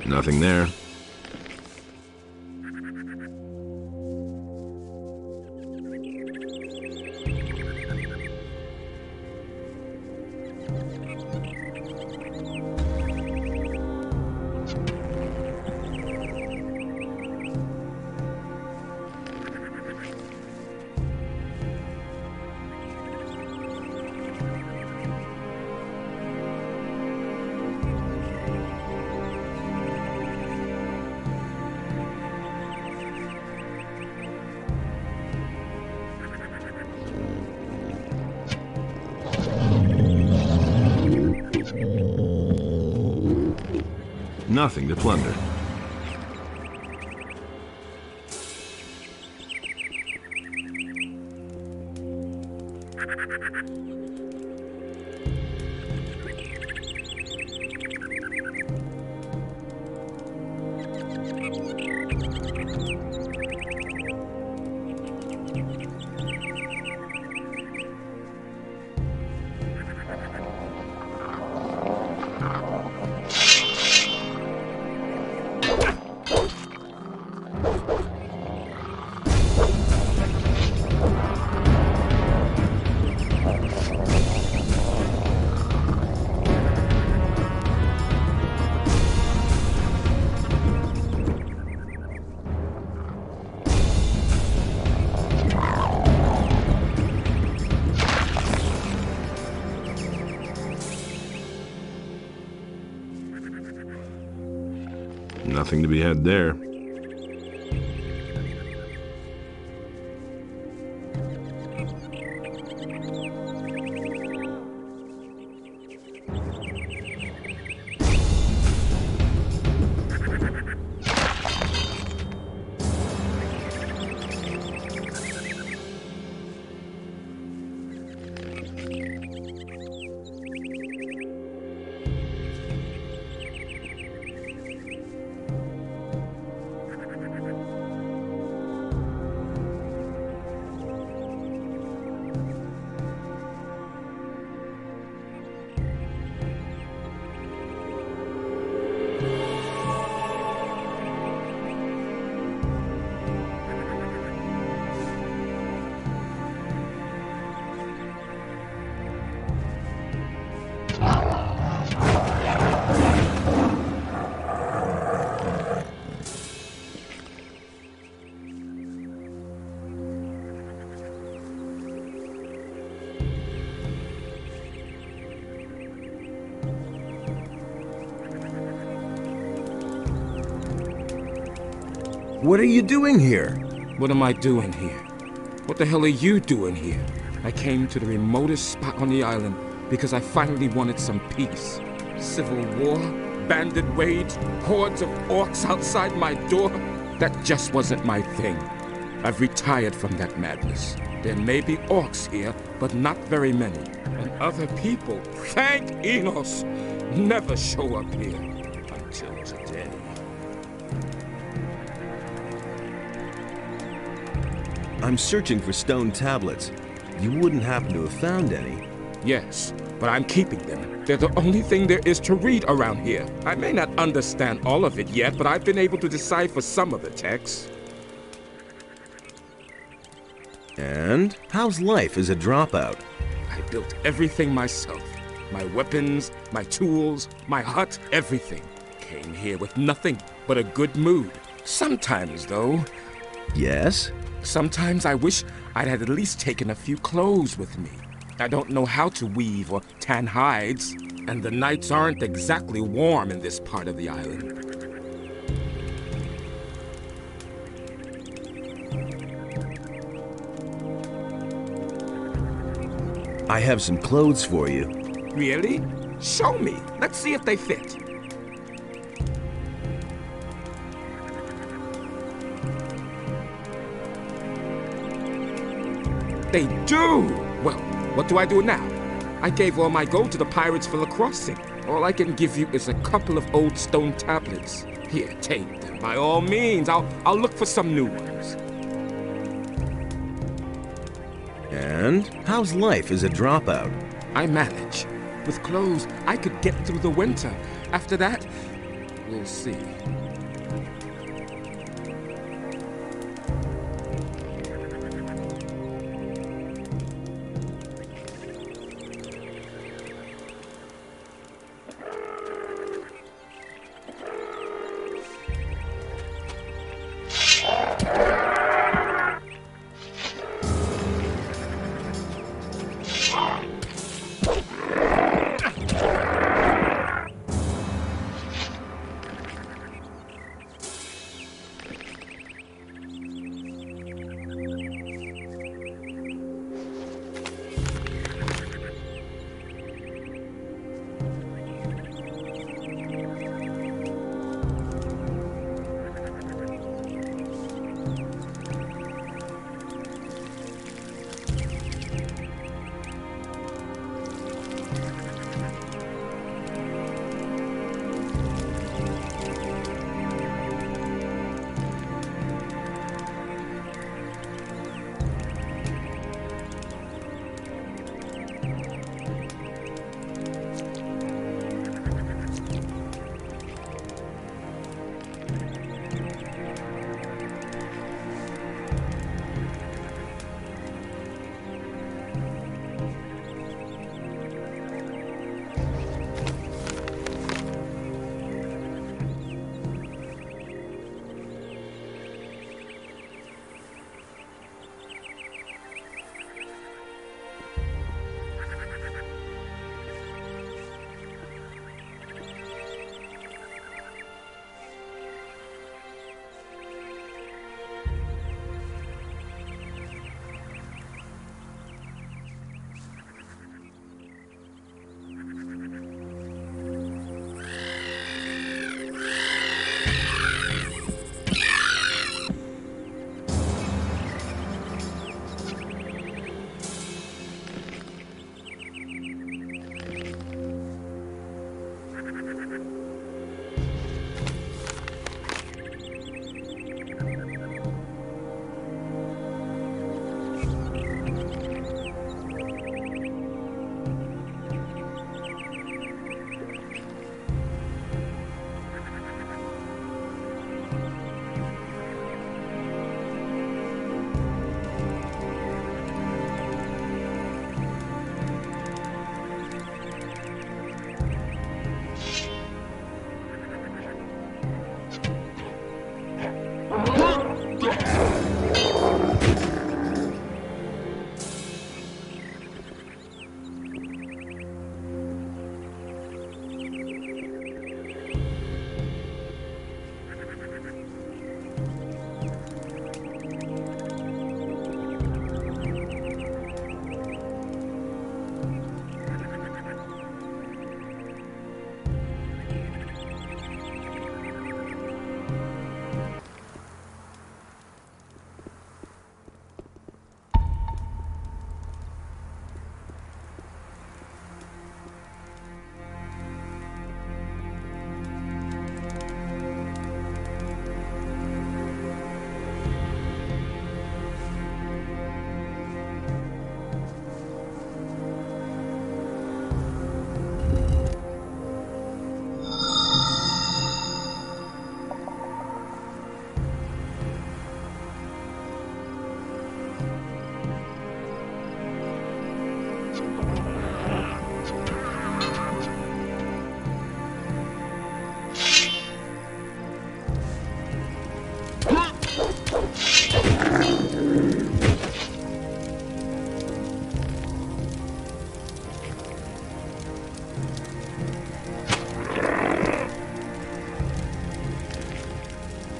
Speaker 10: Nothing there. Nothing to plunder. Nothing to be had there.
Speaker 6: What are you doing here?
Speaker 12: What am I doing here? What the hell are you doing here? I came to the remotest spot on the island because I finally wanted some peace. Civil war, bandit raids, hordes of orcs outside my door. That just wasn't my thing. I've retired from that madness. There may be orcs here, but not very many. And other people, thank Enos, never show up here until today.
Speaker 6: I'm searching for stone tablets. You wouldn't happen to have found any?
Speaker 12: Yes, but I'm keeping them. They're the only thing there is to read around here. I may not understand all of it yet, but I've been able to decipher some of the text.
Speaker 6: And how's life as a dropout?
Speaker 12: I built everything myself. My weapons, my tools, my hut, everything. Came here with nothing but a good mood. Sometimes, though...
Speaker 10: Yes?
Speaker 12: Sometimes I wish I'd had at least taken a few clothes with me. I don't know how to weave or tan hides, and the nights aren't exactly warm in this part of the island.
Speaker 10: I have some clothes for you.
Speaker 12: Really? Show me. Let's see if they fit. They do! Well, what do I do now? I gave all my gold to the pirates for the crossing. All I can give you is a couple of old stone tablets. Here, take them. By all means, I'll look for some new ones.
Speaker 10: And how's life as a dropout?
Speaker 12: I manage. With clothes, I could get through the winter. After that, we'll see.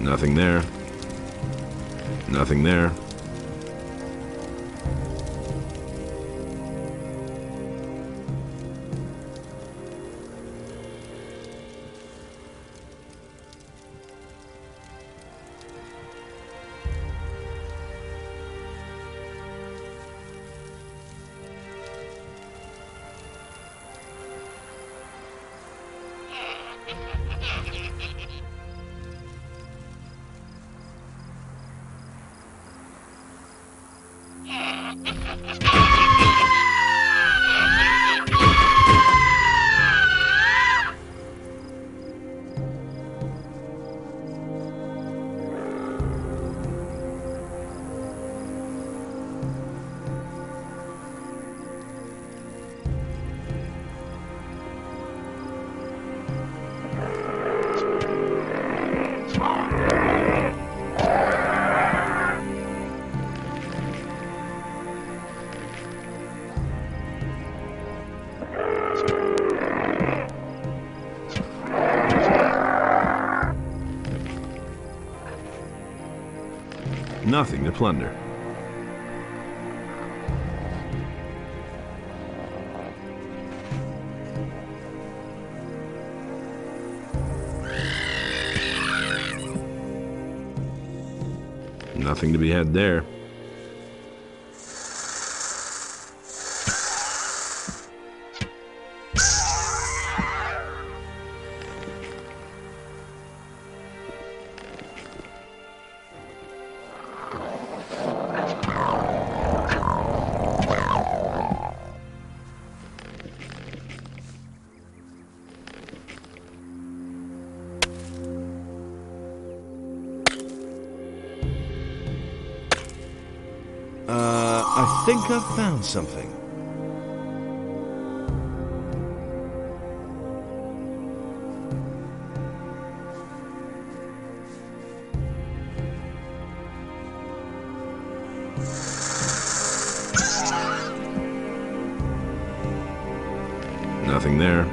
Speaker 10: Nothing there. Nothing there. Nothing to plunder. Nothing to be had there.
Speaker 6: I think I've found something.
Speaker 10: Nothing there.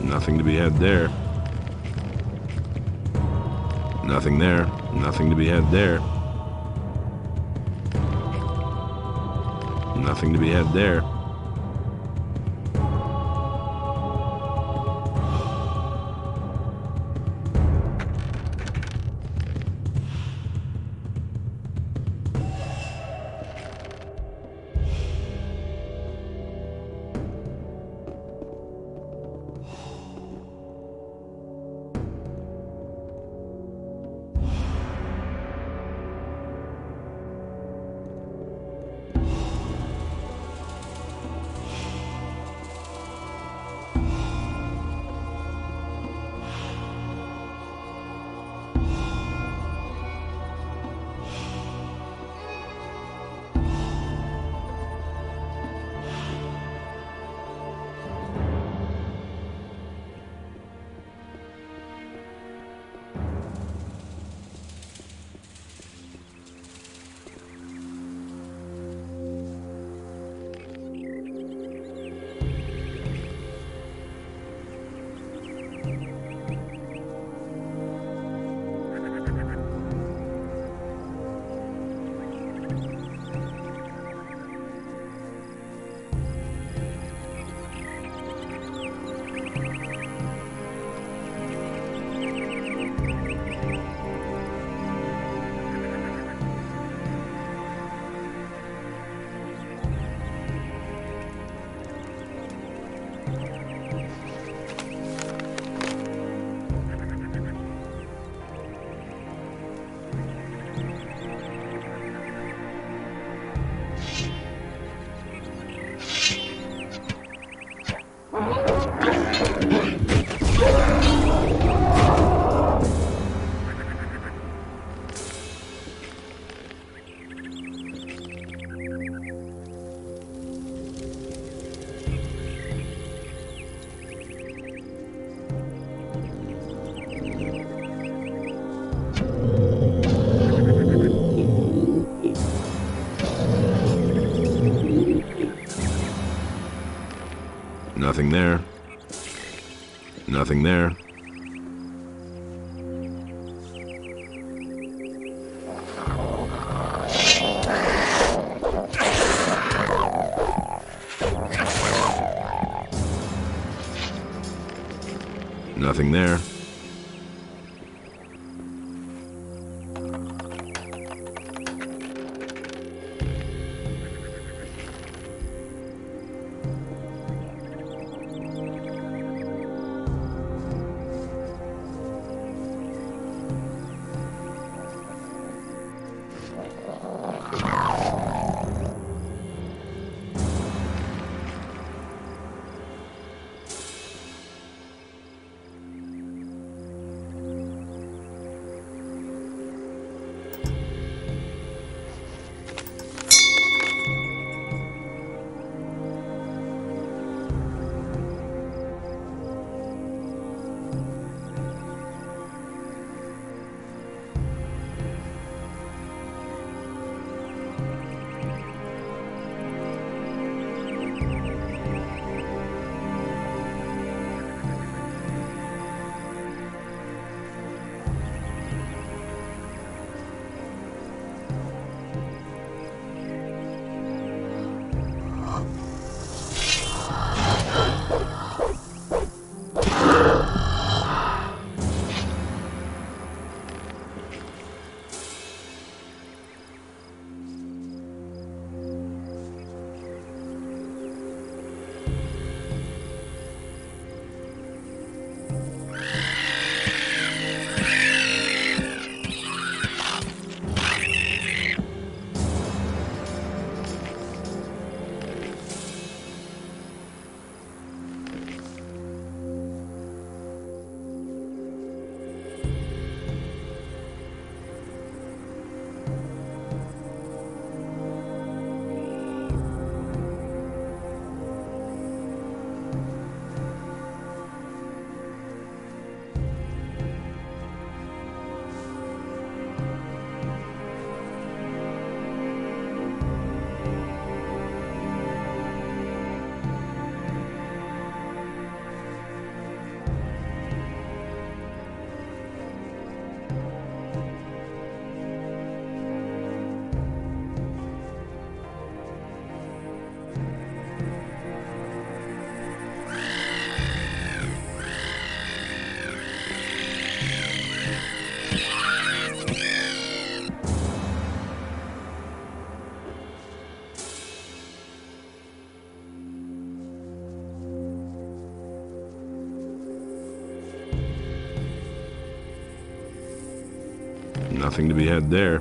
Speaker 10: Nothing to be had there. Nothing there. Nothing to be had there. Nothing to be had there.
Speaker 6: Nothing there. Nothing there. Nothing there. Nothing to be had there.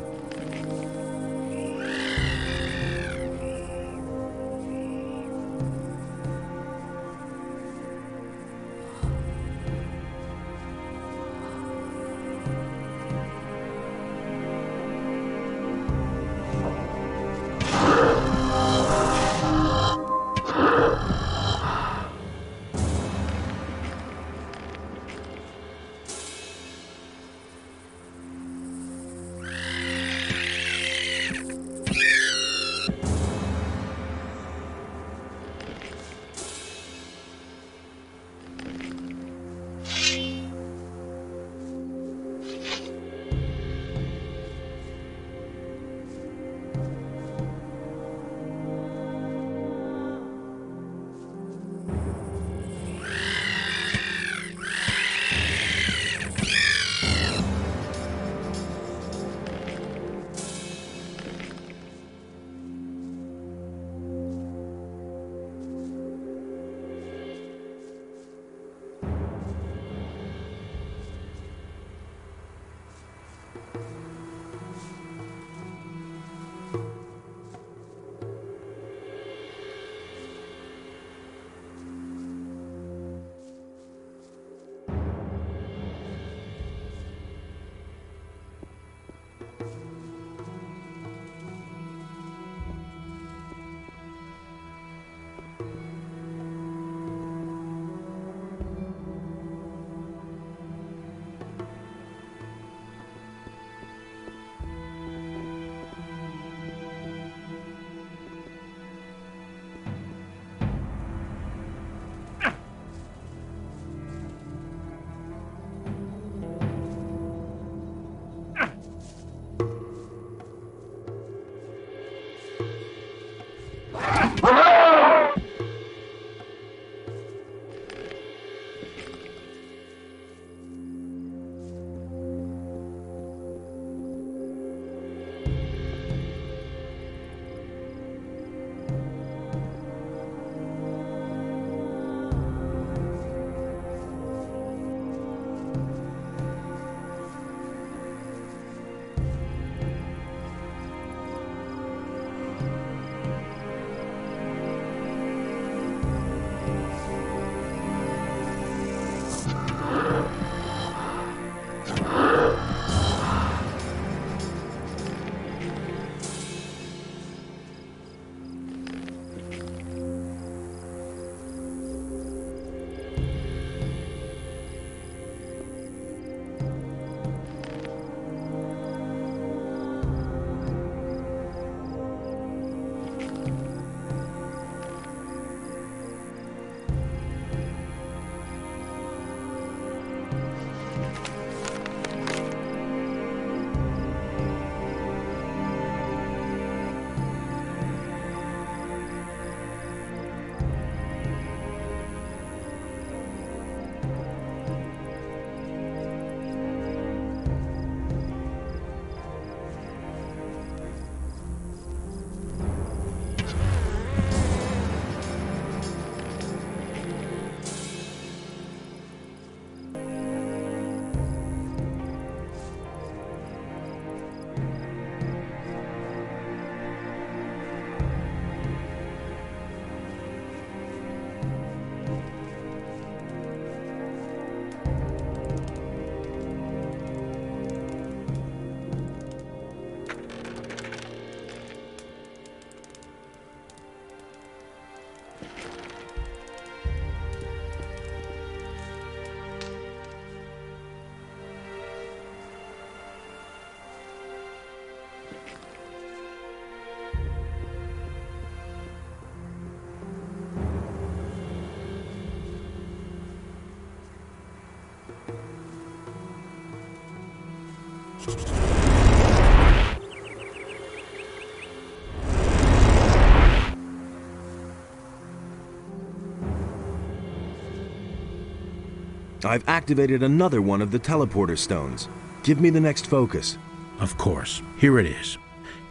Speaker 6: I've activated another one of the teleporter stones. Give me the next focus.
Speaker 11: Of course. Here it is.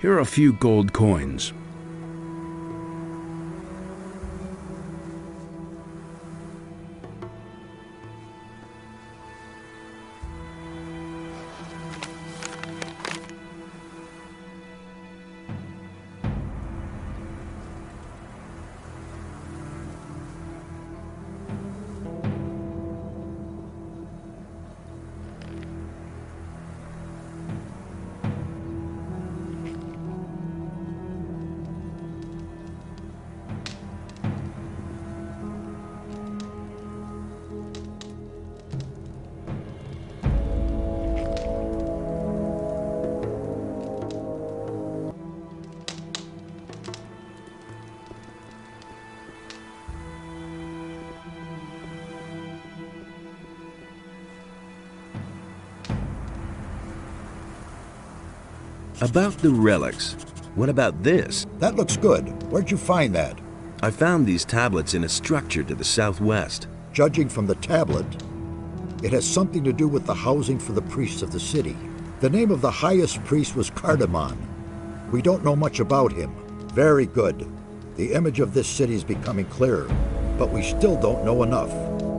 Speaker 11: Here are a few gold coins.
Speaker 6: About the relics, what about this?
Speaker 1: That looks good. Where'd you find that?
Speaker 6: I found these tablets in a structure to the southwest.
Speaker 1: Judging from the tablet, it has something to do with the housing for the priests of the city. The name of the highest priest was Cardamon. We don't know much about him. Very good. The image of this city is becoming clearer, but we still don't know enough.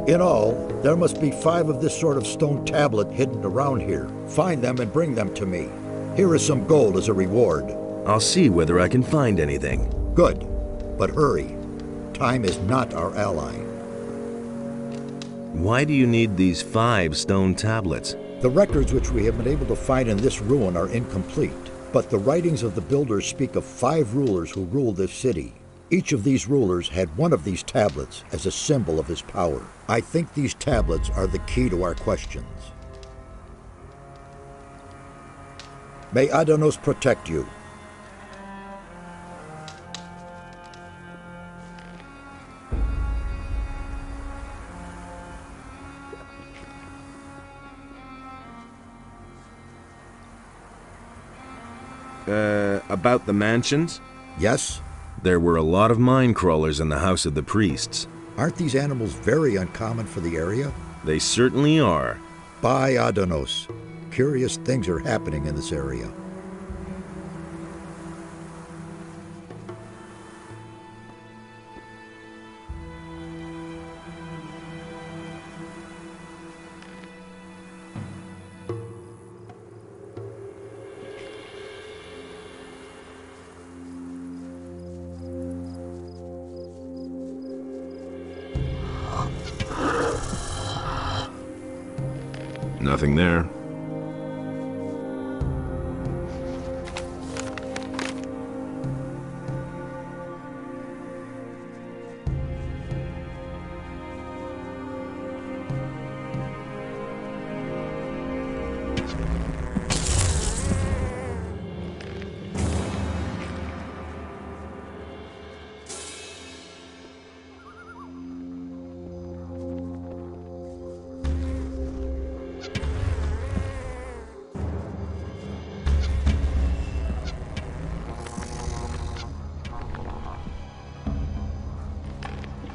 Speaker 1: In all, there must be 5 of this sort of stone tablet hidden around here. Find them and bring them to me. Here is some gold as a reward.
Speaker 6: I'll see whether I can find anything.
Speaker 1: Good, but hurry. Time is not our ally.
Speaker 6: Why do you need these 5 stone tablets?
Speaker 1: The records which we have been able to find in this ruin are incomplete, but the writings of the builders speak of 5 rulers who ruled this city. Each of these rulers had one of these tablets as a symbol of his power. I think these tablets are the key to our questions. May Adanos protect you.
Speaker 6: About the mansions?
Speaker 1: Yes,
Speaker 10: There were a lot of mine crawlers in the house of the priests.
Speaker 1: Aren't these animals very uncommon for the area?
Speaker 10: They certainly are.
Speaker 1: By Adonos. Curious things are happening in this area.
Speaker 10: Nothing there.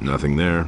Speaker 10: Nothing there.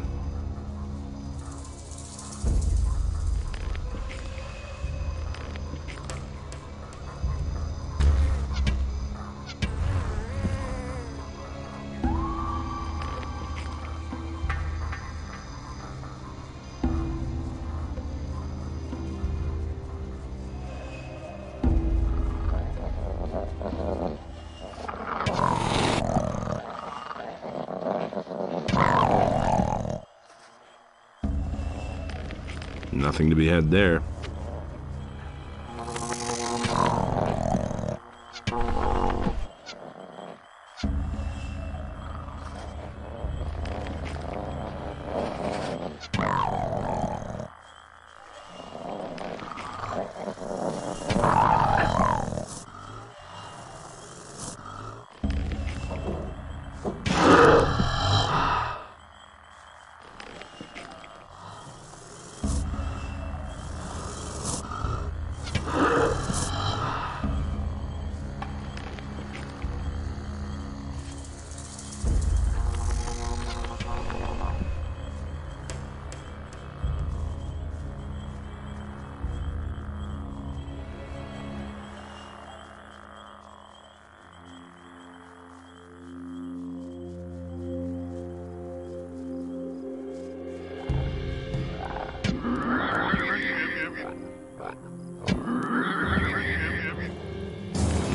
Speaker 10: Nothing to be had there.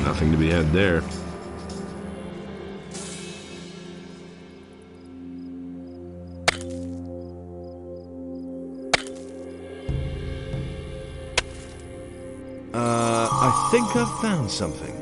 Speaker 10: Nothing to be had there.
Speaker 6: I think I've found something.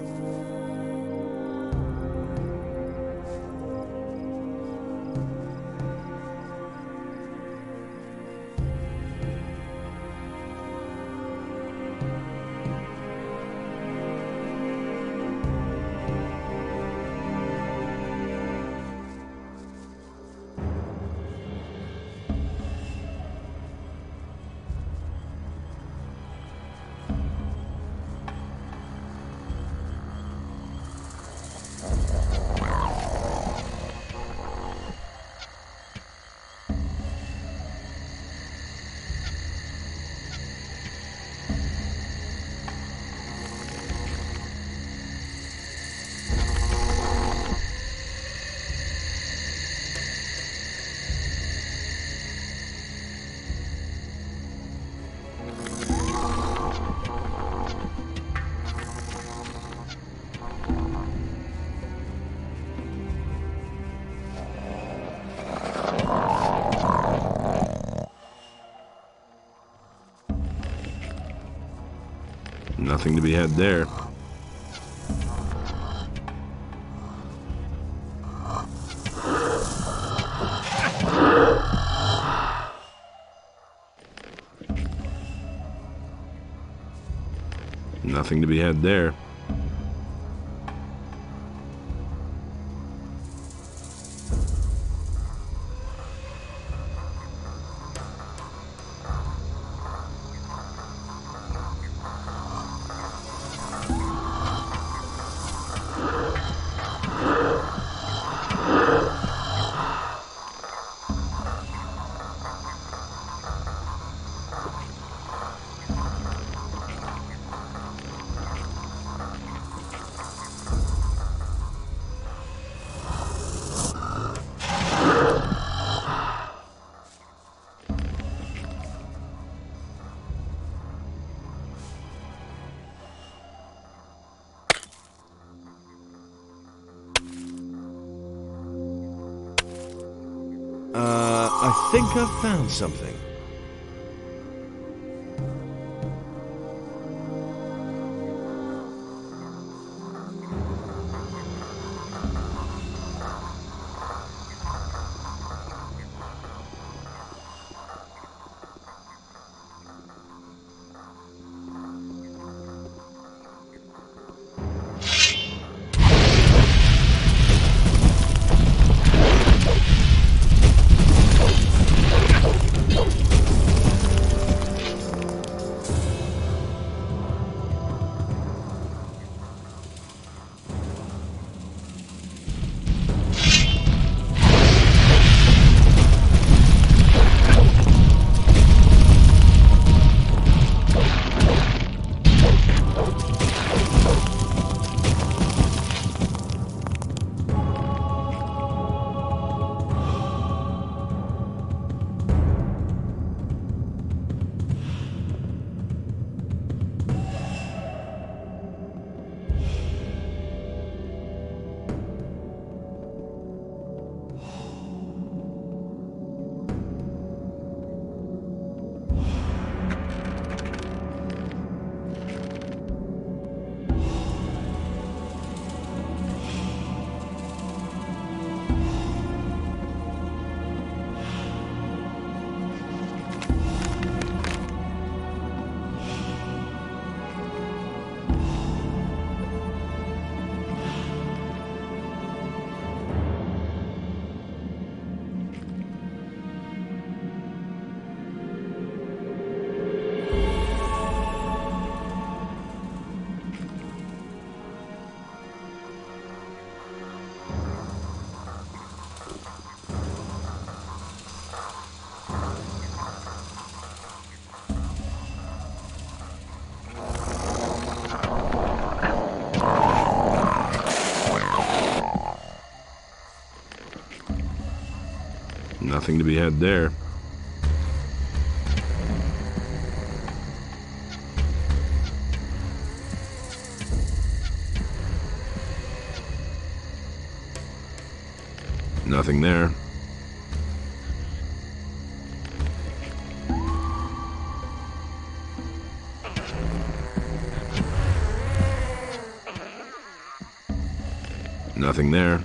Speaker 10: Nothing to be had there. Nothing to be had there.
Speaker 6: I think I've found something. Nothing to be had there. Nothing there. Nothing there.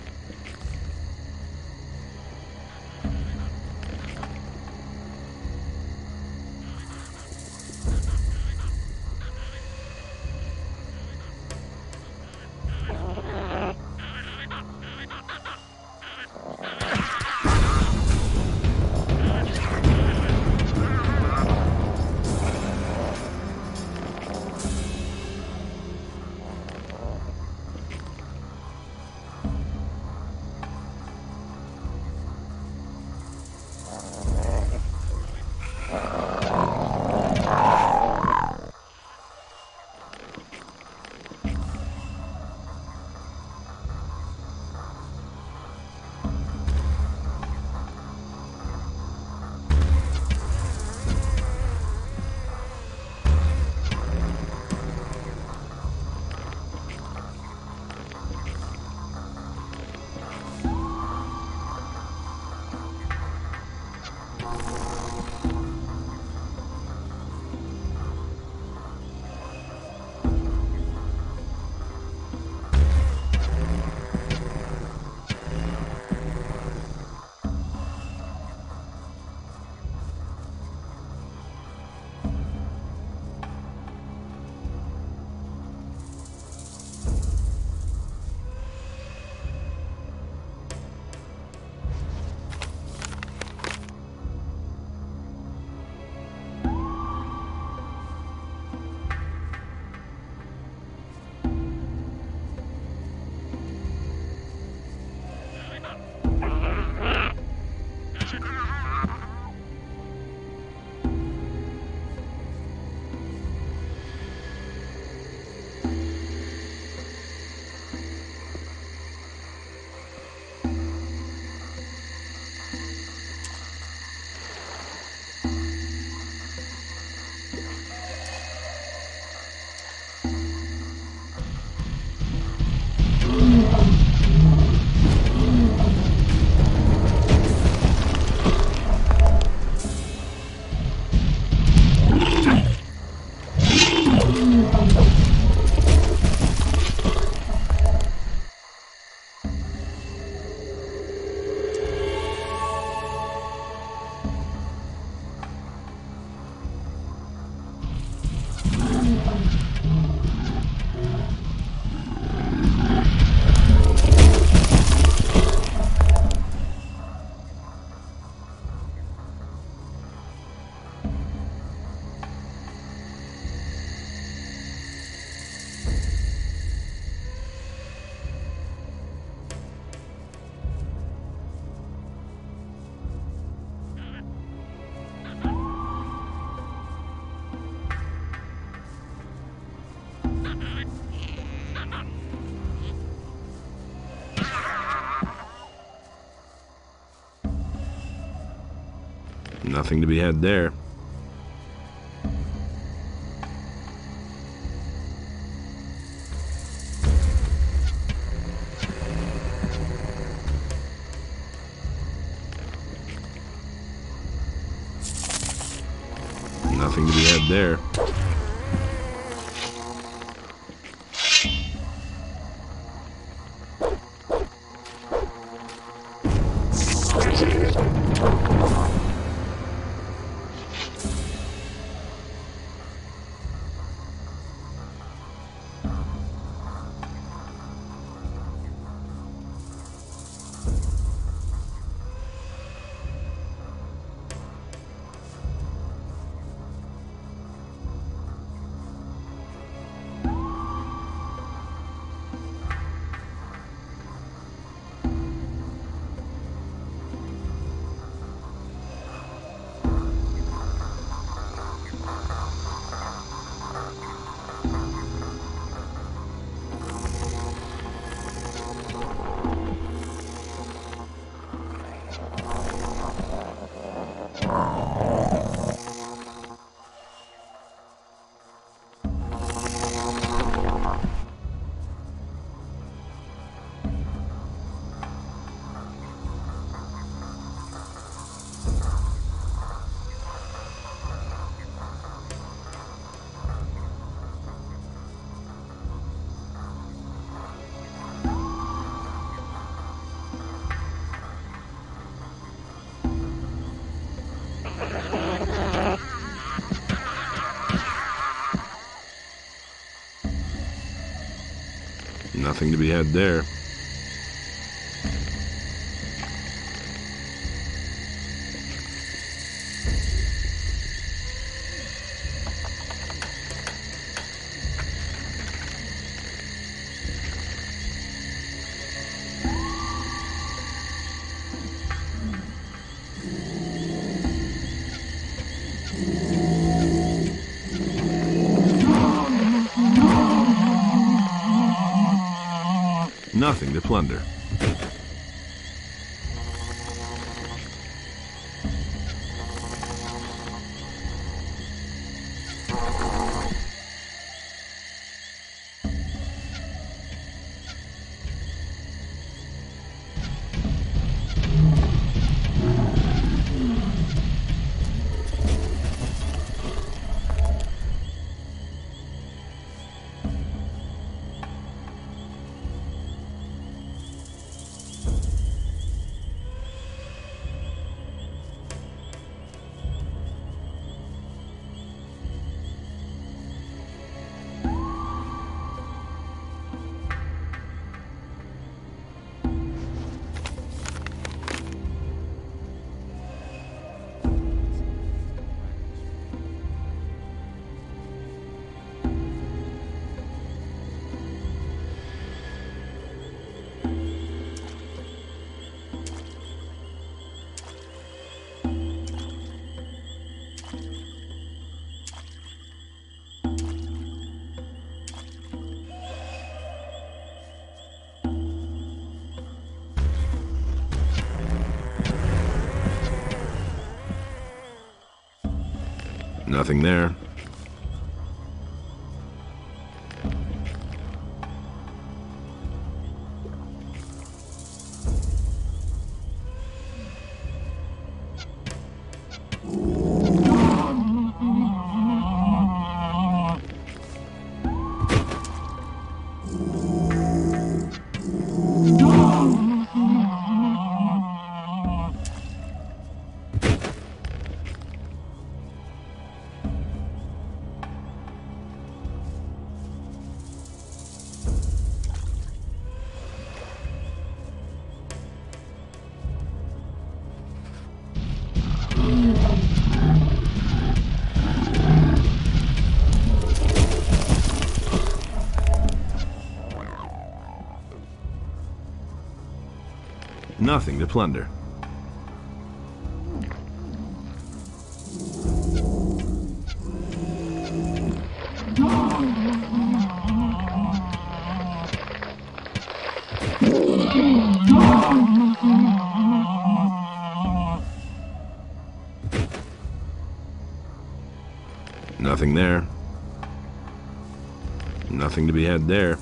Speaker 10: Nothing to be had there. Nothing to be had there. Nothing to be had there. Nothing to plunder. Nothing there. Nothing to plunder. Nothing there. Nothing to be had there.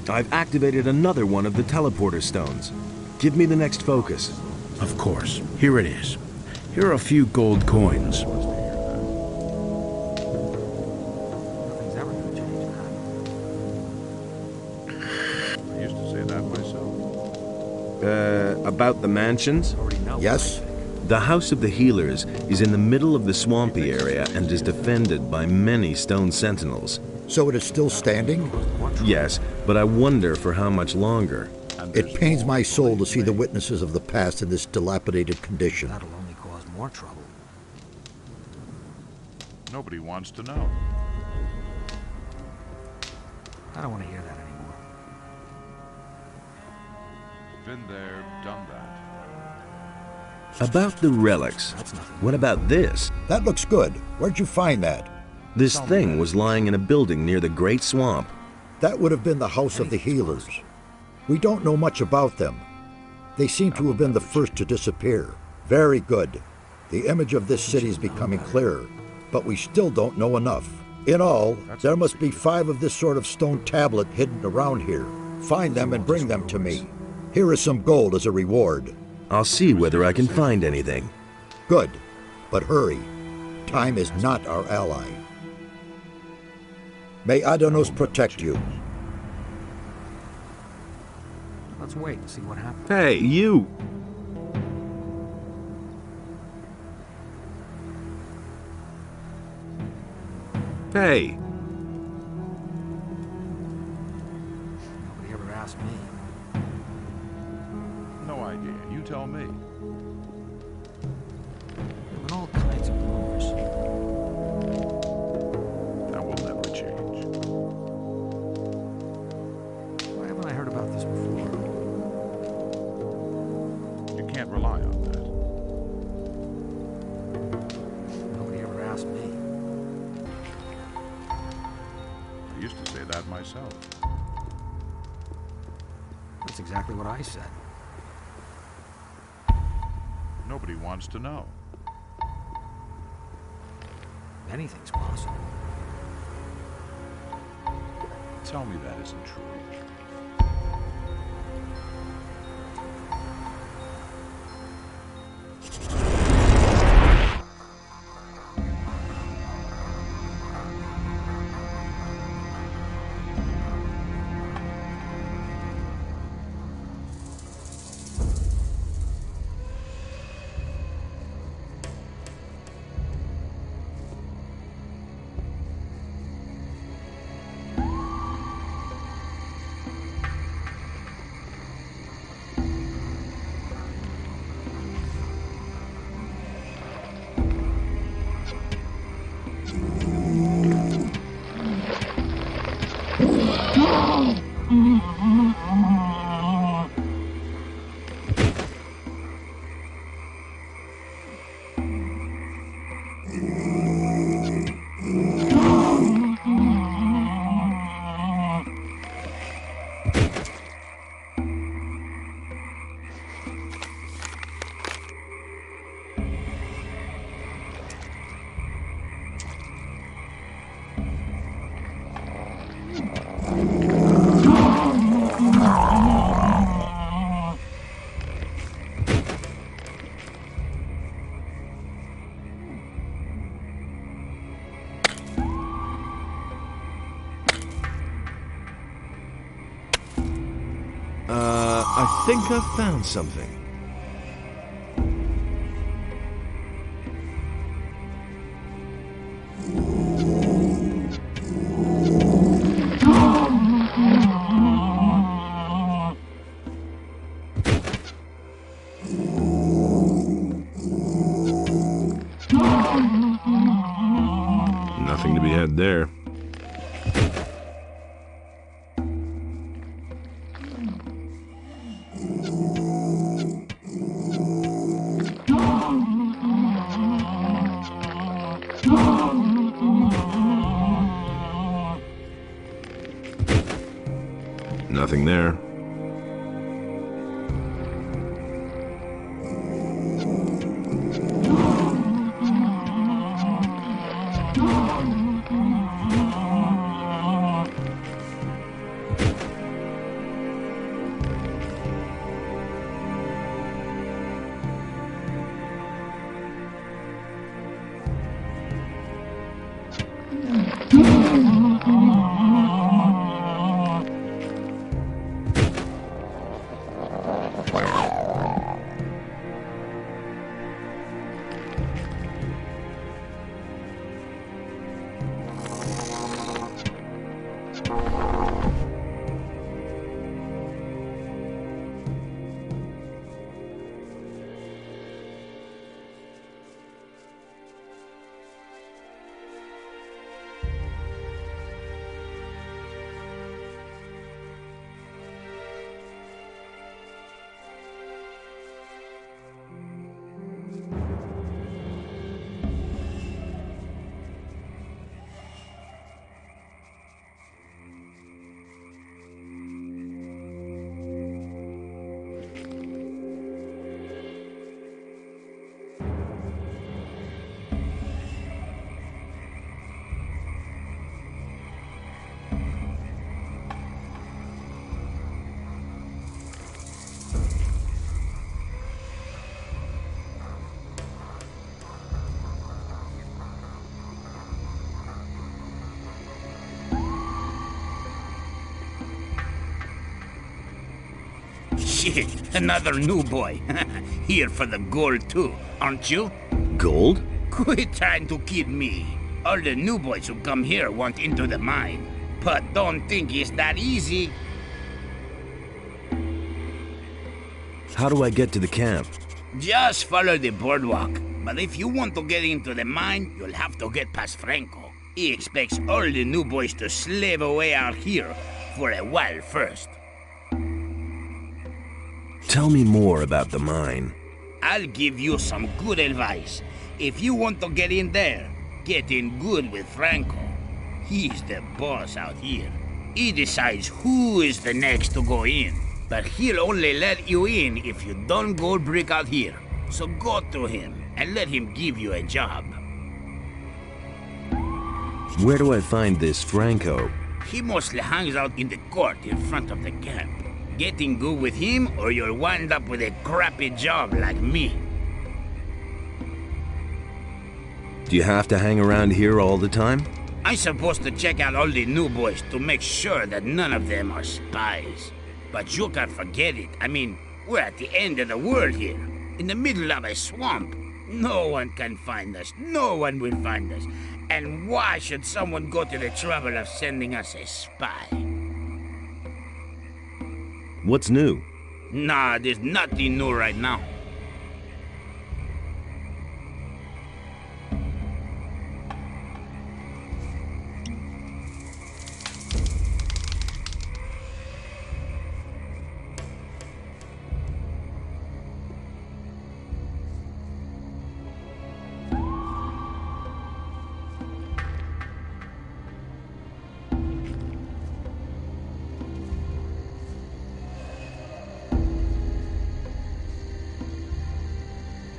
Speaker 6: I've activated another one of the teleporter stones. Give me the next focus.
Speaker 11: Of course. Here it is. Here are a few gold coins.
Speaker 9: I used to say that myself.
Speaker 6: About the mansions?
Speaker 1: Yes,
Speaker 6: The House of the Healers is in the middle of the swampy area and is defended by many stone sentinels.
Speaker 1: So it is still standing?
Speaker 6: Yes, but I wonder for how much longer.
Speaker 1: It pains my soul to see the witnesses of the past in this dilapidated condition.
Speaker 3: That'll only cause more trouble.
Speaker 9: Nobody wants to know.
Speaker 3: I don't want to hear that anymore.
Speaker 9: Been there, done that.
Speaker 6: About the relics, what about this?
Speaker 1: That looks good. Where'd you find that?
Speaker 6: This thing was lying in a building near the Great Swamp.
Speaker 1: That would have been the House of the Healers. We don't know much about them. They seem to have been the first to disappear. Very good. The image of this city is becoming clearer, but we still don't know enough. In all, there must be 5 of this sort of stone tablet hidden around here. Find them and bring them to me. Here is some gold as a reward.
Speaker 6: I'll see whether I can find anything.
Speaker 1: Good, but hurry. Time is not our ally. May Adanos protect you.
Speaker 3: Let's wait and see what happens.
Speaker 6: Hey, you! Hey!
Speaker 3: Nobody ever asked me.
Speaker 9: No idea. You tell me.
Speaker 3: There have been all kinds of rumors.
Speaker 9: That will never change.
Speaker 3: Why haven't I heard about this before?
Speaker 9: You can't rely on that.
Speaker 3: Nobody ever asked me.
Speaker 9: I used to say that myself.
Speaker 3: That's exactly what I said.
Speaker 9: Nobody wants to know.
Speaker 3: Anything's possible.
Speaker 9: Tell me that isn't true.
Speaker 6: I think I've found something. Nothing to be had there. Nothing there.
Speaker 19: Shit, another new boy. Here for the gold too, aren't you?
Speaker 6: Gold?
Speaker 19: Quit trying to kid me. All the new boys who come here want into the mine. But don't think it's that easy.
Speaker 6: How do I get to the camp?
Speaker 19: Just follow the boardwalk. But if you want to get into the mine, you'll have to get past Franco. He expects all the new boys to slave away out here for a while first.
Speaker 6: Tell me more about the mine.
Speaker 19: I'll give you some good advice. If you want to get in there, get in good with Franco. He's the boss out here. He decides who is the next to go in. But he'll only let you in if you don't gold brick out here. So go to him and let him give you a job.
Speaker 6: Where do I find this Franco?
Speaker 19: He mostly hangs out in the court in front of the camp. Get in good with him or you'll wind up with a crappy job like me.
Speaker 6: Do you have to hang around here all the time?
Speaker 19: I'm supposed to check out all the new boys to make sure that none of them are spies. But you can't forget it. I mean, we're at the end of the world here, in the middle of a swamp. No one can find us. No one will find us. And why should someone go to the trouble of sending us a spy?
Speaker 6: What's new?
Speaker 19: Nah, there's nothing new right now.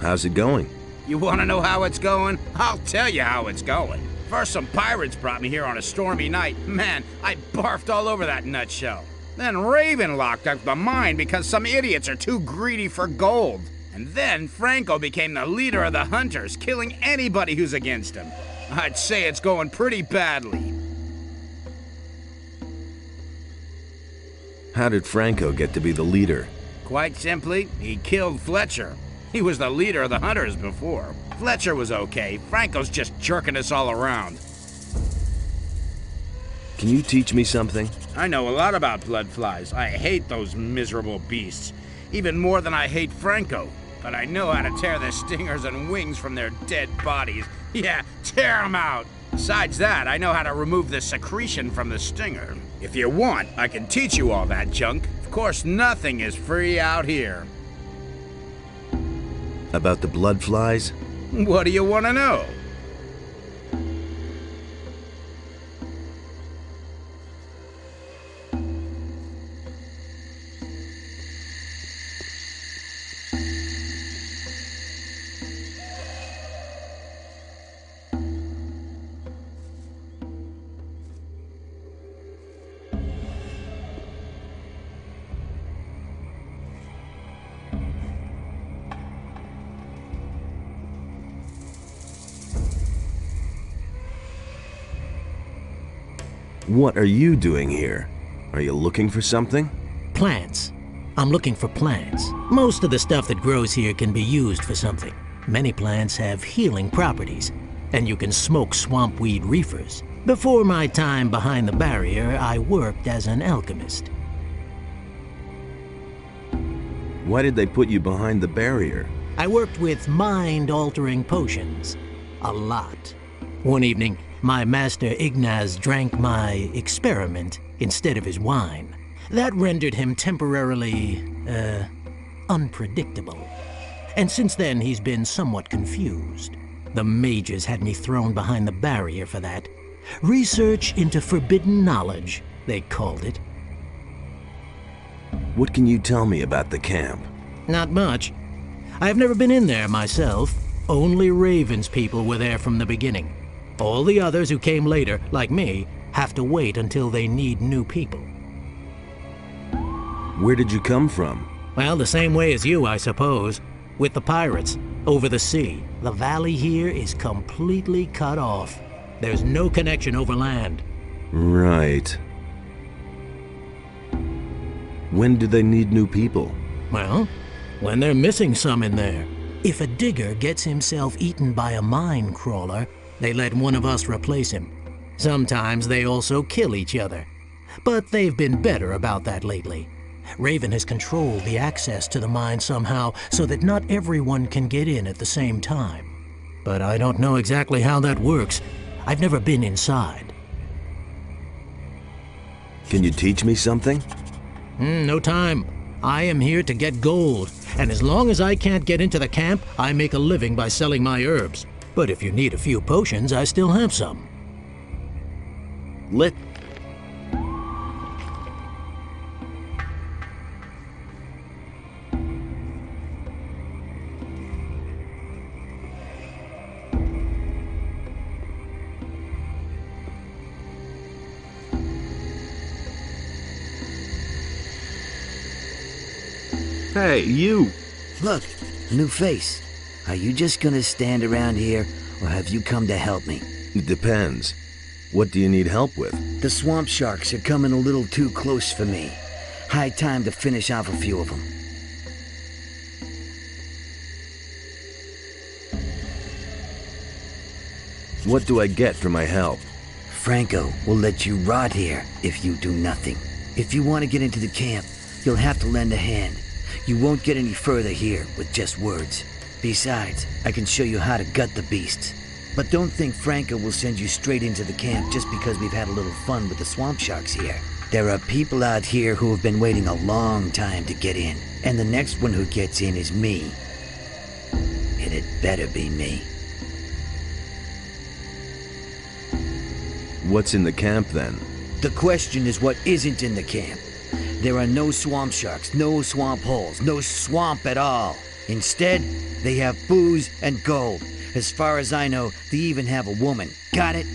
Speaker 6: How's it going?
Speaker 12: You want to know how it's going? I'll tell you how it's going. First, some pirates brought me here on a stormy night. Man, I barfed all over that nutshell. Then Raven locked up the mine because some idiots are too greedy for gold. And then Franco became the leader of the hunters, killing anybody who's against him. I'd say it's going pretty badly.
Speaker 6: How did Franco get to be the leader?
Speaker 12: Quite simply, he killed Fletcher. He was the leader of the hunters before. Fletcher was okay. Franco's just jerking us all around.
Speaker 6: Can you teach me something?
Speaker 12: I know a lot about blood flies. I hate those miserable beasts. Even more than I hate Franco. But I know how to tear the stingers and wings from their dead bodies. Yeah, tear them out. Besides that, I know how to remove the secretion from the stinger. If you want, I can teach you all that junk. Of course, nothing is free out here.
Speaker 6: About the blood flies?
Speaker 12: What do you want to know?
Speaker 6: What are you doing here? Are you looking for something?
Speaker 20: Plants. I'm looking for plants. Most of the stuff that grows here can be used for something. Many plants have healing properties, and you can smoke swamp weed reefers. Before my time behind the barrier, I worked as an alchemist.
Speaker 6: Why did they put you behind the barrier?
Speaker 20: I worked with mind-altering potions. A lot. One evening, my master Ignaz drank my experiment instead of his wine. That rendered him temporarily, unpredictable. And since then, he's been somewhat confused. The mages had me thrown behind the barrier for that. Research into forbidden knowledge, they called it.
Speaker 6: What can you tell me about the camp?
Speaker 20: Not much. I've never been in there myself. Only Raven's people were there from the beginning. All the others who came later, like me, have to wait until they need new people.
Speaker 6: Where did you come from?
Speaker 20: Well, the same way as you, I suppose. With the pirates, over the sea. The valley here is completely cut off. There's no connection over land.
Speaker 6: Right. When do they need new people?
Speaker 20: Well, when they're missing some in there. If a digger gets himself eaten by a mine crawler, they let one of us replace him. Sometimes they also kill each other. But they've been better about that lately. Raven has controlled the access to the mine somehow so that not everyone can get in at the same time. But I don't know exactly how that works. I've never been inside.
Speaker 6: Can you teach me something?
Speaker 20: No time. I am here to get gold, and as long as I can't get into the camp, I make a living by selling my herbs. But if you need a few potions, I still have some.
Speaker 6: Hey, you!
Speaker 16: Look, new face. Are you just gonna stand around here, or have you come to help me?
Speaker 6: It depends. What do you need help with?
Speaker 16: The swamp sharks are coming a little too close for me. High time to finish off a few of them.
Speaker 6: What do I get for my help?
Speaker 16: Franco will let you rot here if you do nothing. If you want to get into the camp, you'll have to lend a hand. You won't get any further here with just words. Besides, I can show you how to gut the beasts. But don't think Franco will send you straight into the camp just because we've had a little fun with the swamp sharks here. There are people out here who have been waiting a long time to get in. And the next one who gets in is me. And it better be me.
Speaker 6: What's in the camp then?
Speaker 16: The question is what isn't in the camp. There are no swamp sharks, no swamp holes, no swamp at all. Instead, they have booze and gold. As far as I know, they even have a woman. Got it?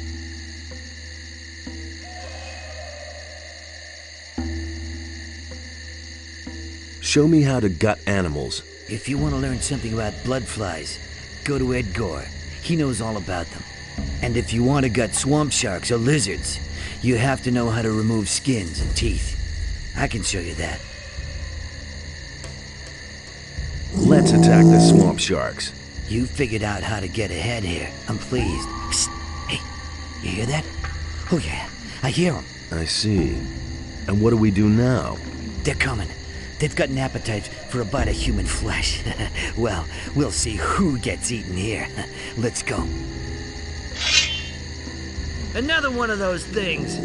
Speaker 6: Show me how to gut animals.
Speaker 16: If you want to learn something about blood flies, go to Edgar. He knows all about them. And if you want to gut swamp sharks or lizards, you have to know how to remove skins and teeth. I can show you that.
Speaker 6: Let's attack the swamp sharks.
Speaker 16: You figured out how to get ahead here. I'm pleased. Psst. Hey, you hear that? Oh yeah, I hear them.
Speaker 6: I see. And what do we do now?
Speaker 16: They're coming. They've got an appetite for a bite of human flesh. Well, we'll see who gets eaten here. Let's go. Another one of those things.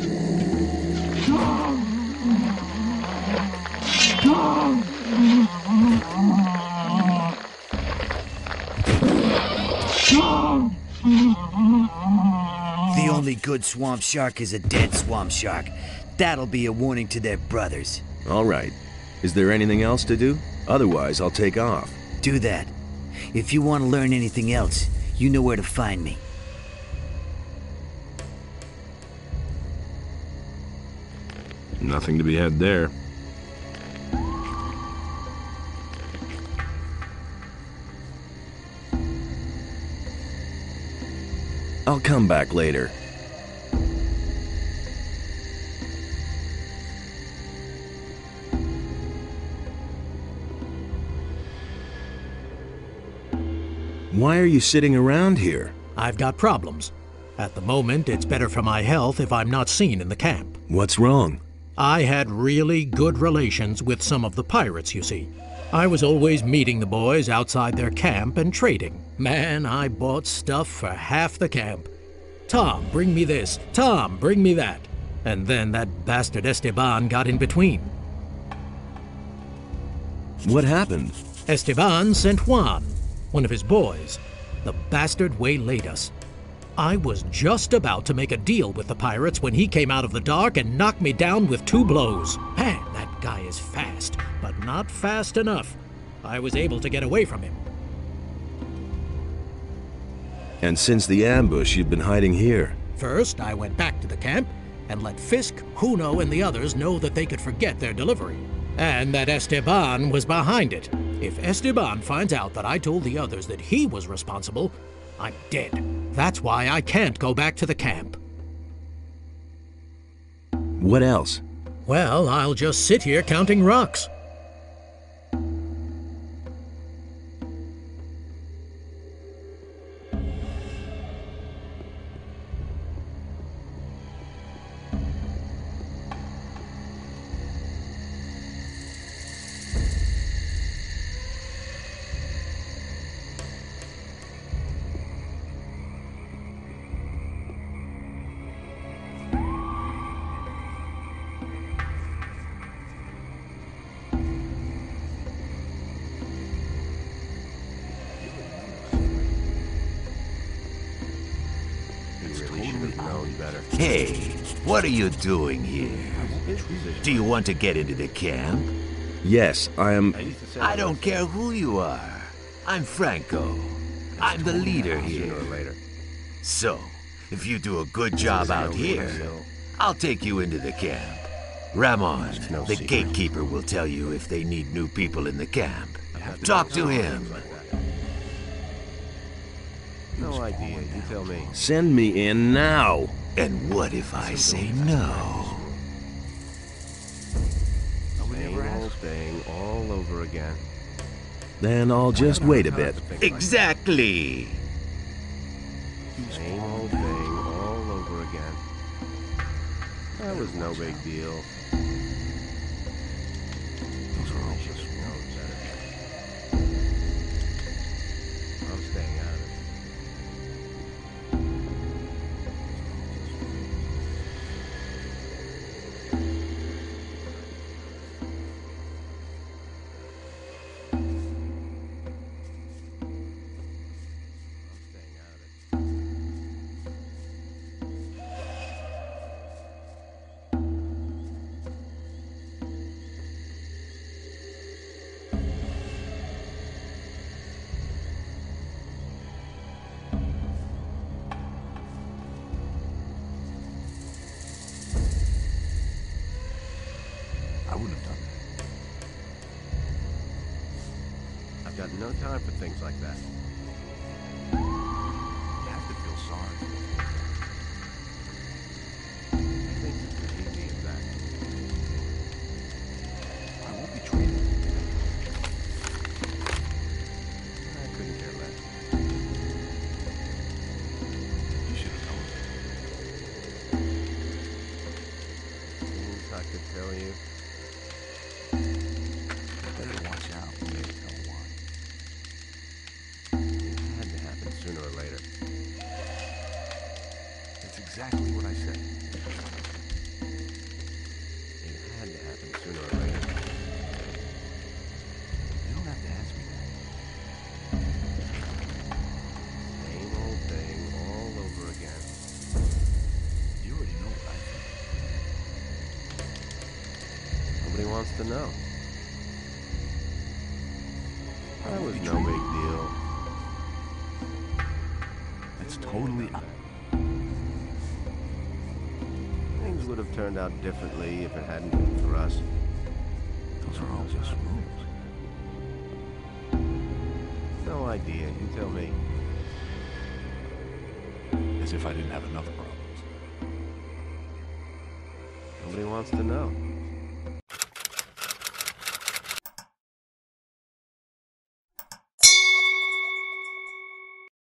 Speaker 16: The only good swamp shark is a dead swamp shark. That'll be a warning to their brothers.
Speaker 6: All right. Is there anything else to do? Otherwise, I'll take off.
Speaker 16: Do that. If you want to learn anything else, you know where to find me.
Speaker 6: Nothing to be had there. I'll come back later. Why are you sitting around here?
Speaker 20: I've got problems. At the moment, it's better for my health if I'm not seen in the camp.
Speaker 6: What's wrong?
Speaker 20: I had really good relations with some of the pirates, you see. I was always meeting the boys outside their camp and trading. Man, I bought stuff for half the camp. Tom, bring me this. Tom, bring me that. And then that bastard Esteban got in between.
Speaker 6: What happened?
Speaker 20: Esteban sent Juan, one of his boys. The bastard waylaid us. I was just about to make a deal with the pirates when he came out of the dark and knocked me down with 2 blows. Man, that guy is fast, but not fast enough. I was able to get away from him.
Speaker 6: And since the ambush, you've been hiding here.
Speaker 20: First, I went back to the camp and let Fisk, Huno, and the others know that they could forget their delivery. And that Esteban was behind it. If Esteban finds out that I told the others that he was responsible, I'm dead. That's why I can't go back to the camp.
Speaker 6: What else?
Speaker 20: Well, I'll just sit here counting rocks.
Speaker 9: known better.
Speaker 13: Hey, what are you doing here? Do you want to get into the camp?
Speaker 10: Yes, I am...
Speaker 13: I don't care who you are. I'm Franco. I'm the leader here.
Speaker 9: Sooner or later.
Speaker 13: So, if you do a good job out here, I'll take you into the camp. Ramon, the gatekeeper, will tell you if they need new people in the camp. Talk to him.
Speaker 9: No idea, you tell me.
Speaker 10: Send me in now.
Speaker 13: And what if I say no?
Speaker 9: Same old thing all over again.
Speaker 10: Then I'll just wait a bit.
Speaker 13: Exactly.
Speaker 9: Same old thing all over again. That was no big deal. Those are all just known better. I'm staying out of it.
Speaker 14: I wouldn't have done
Speaker 9: I've got no time for things like that.
Speaker 14: that. You have to feel sorry for me.
Speaker 9: I think it's as easy as that.
Speaker 14: I won't betray them.
Speaker 9: I couldn't care less.
Speaker 14: You should have known.
Speaker 9: Things I could tell you.
Speaker 14: Better to watch out when you tell why.
Speaker 9: It had to happen sooner or later.
Speaker 14: It's exactly what I said.
Speaker 9: It had to happen sooner or later.
Speaker 14: You don't have to ask me that.
Speaker 9: Same old thing all over again.
Speaker 14: You already know what I think.
Speaker 9: Nobody wants to know. That was no big deal.
Speaker 14: It's totally...
Speaker 9: Things would have turned out differently if it hadn't been for us.
Speaker 14: Those are all just rules.
Speaker 9: No idea, you tell me.
Speaker 14: As if I didn't have enough problems.
Speaker 9: Nobody wants to know.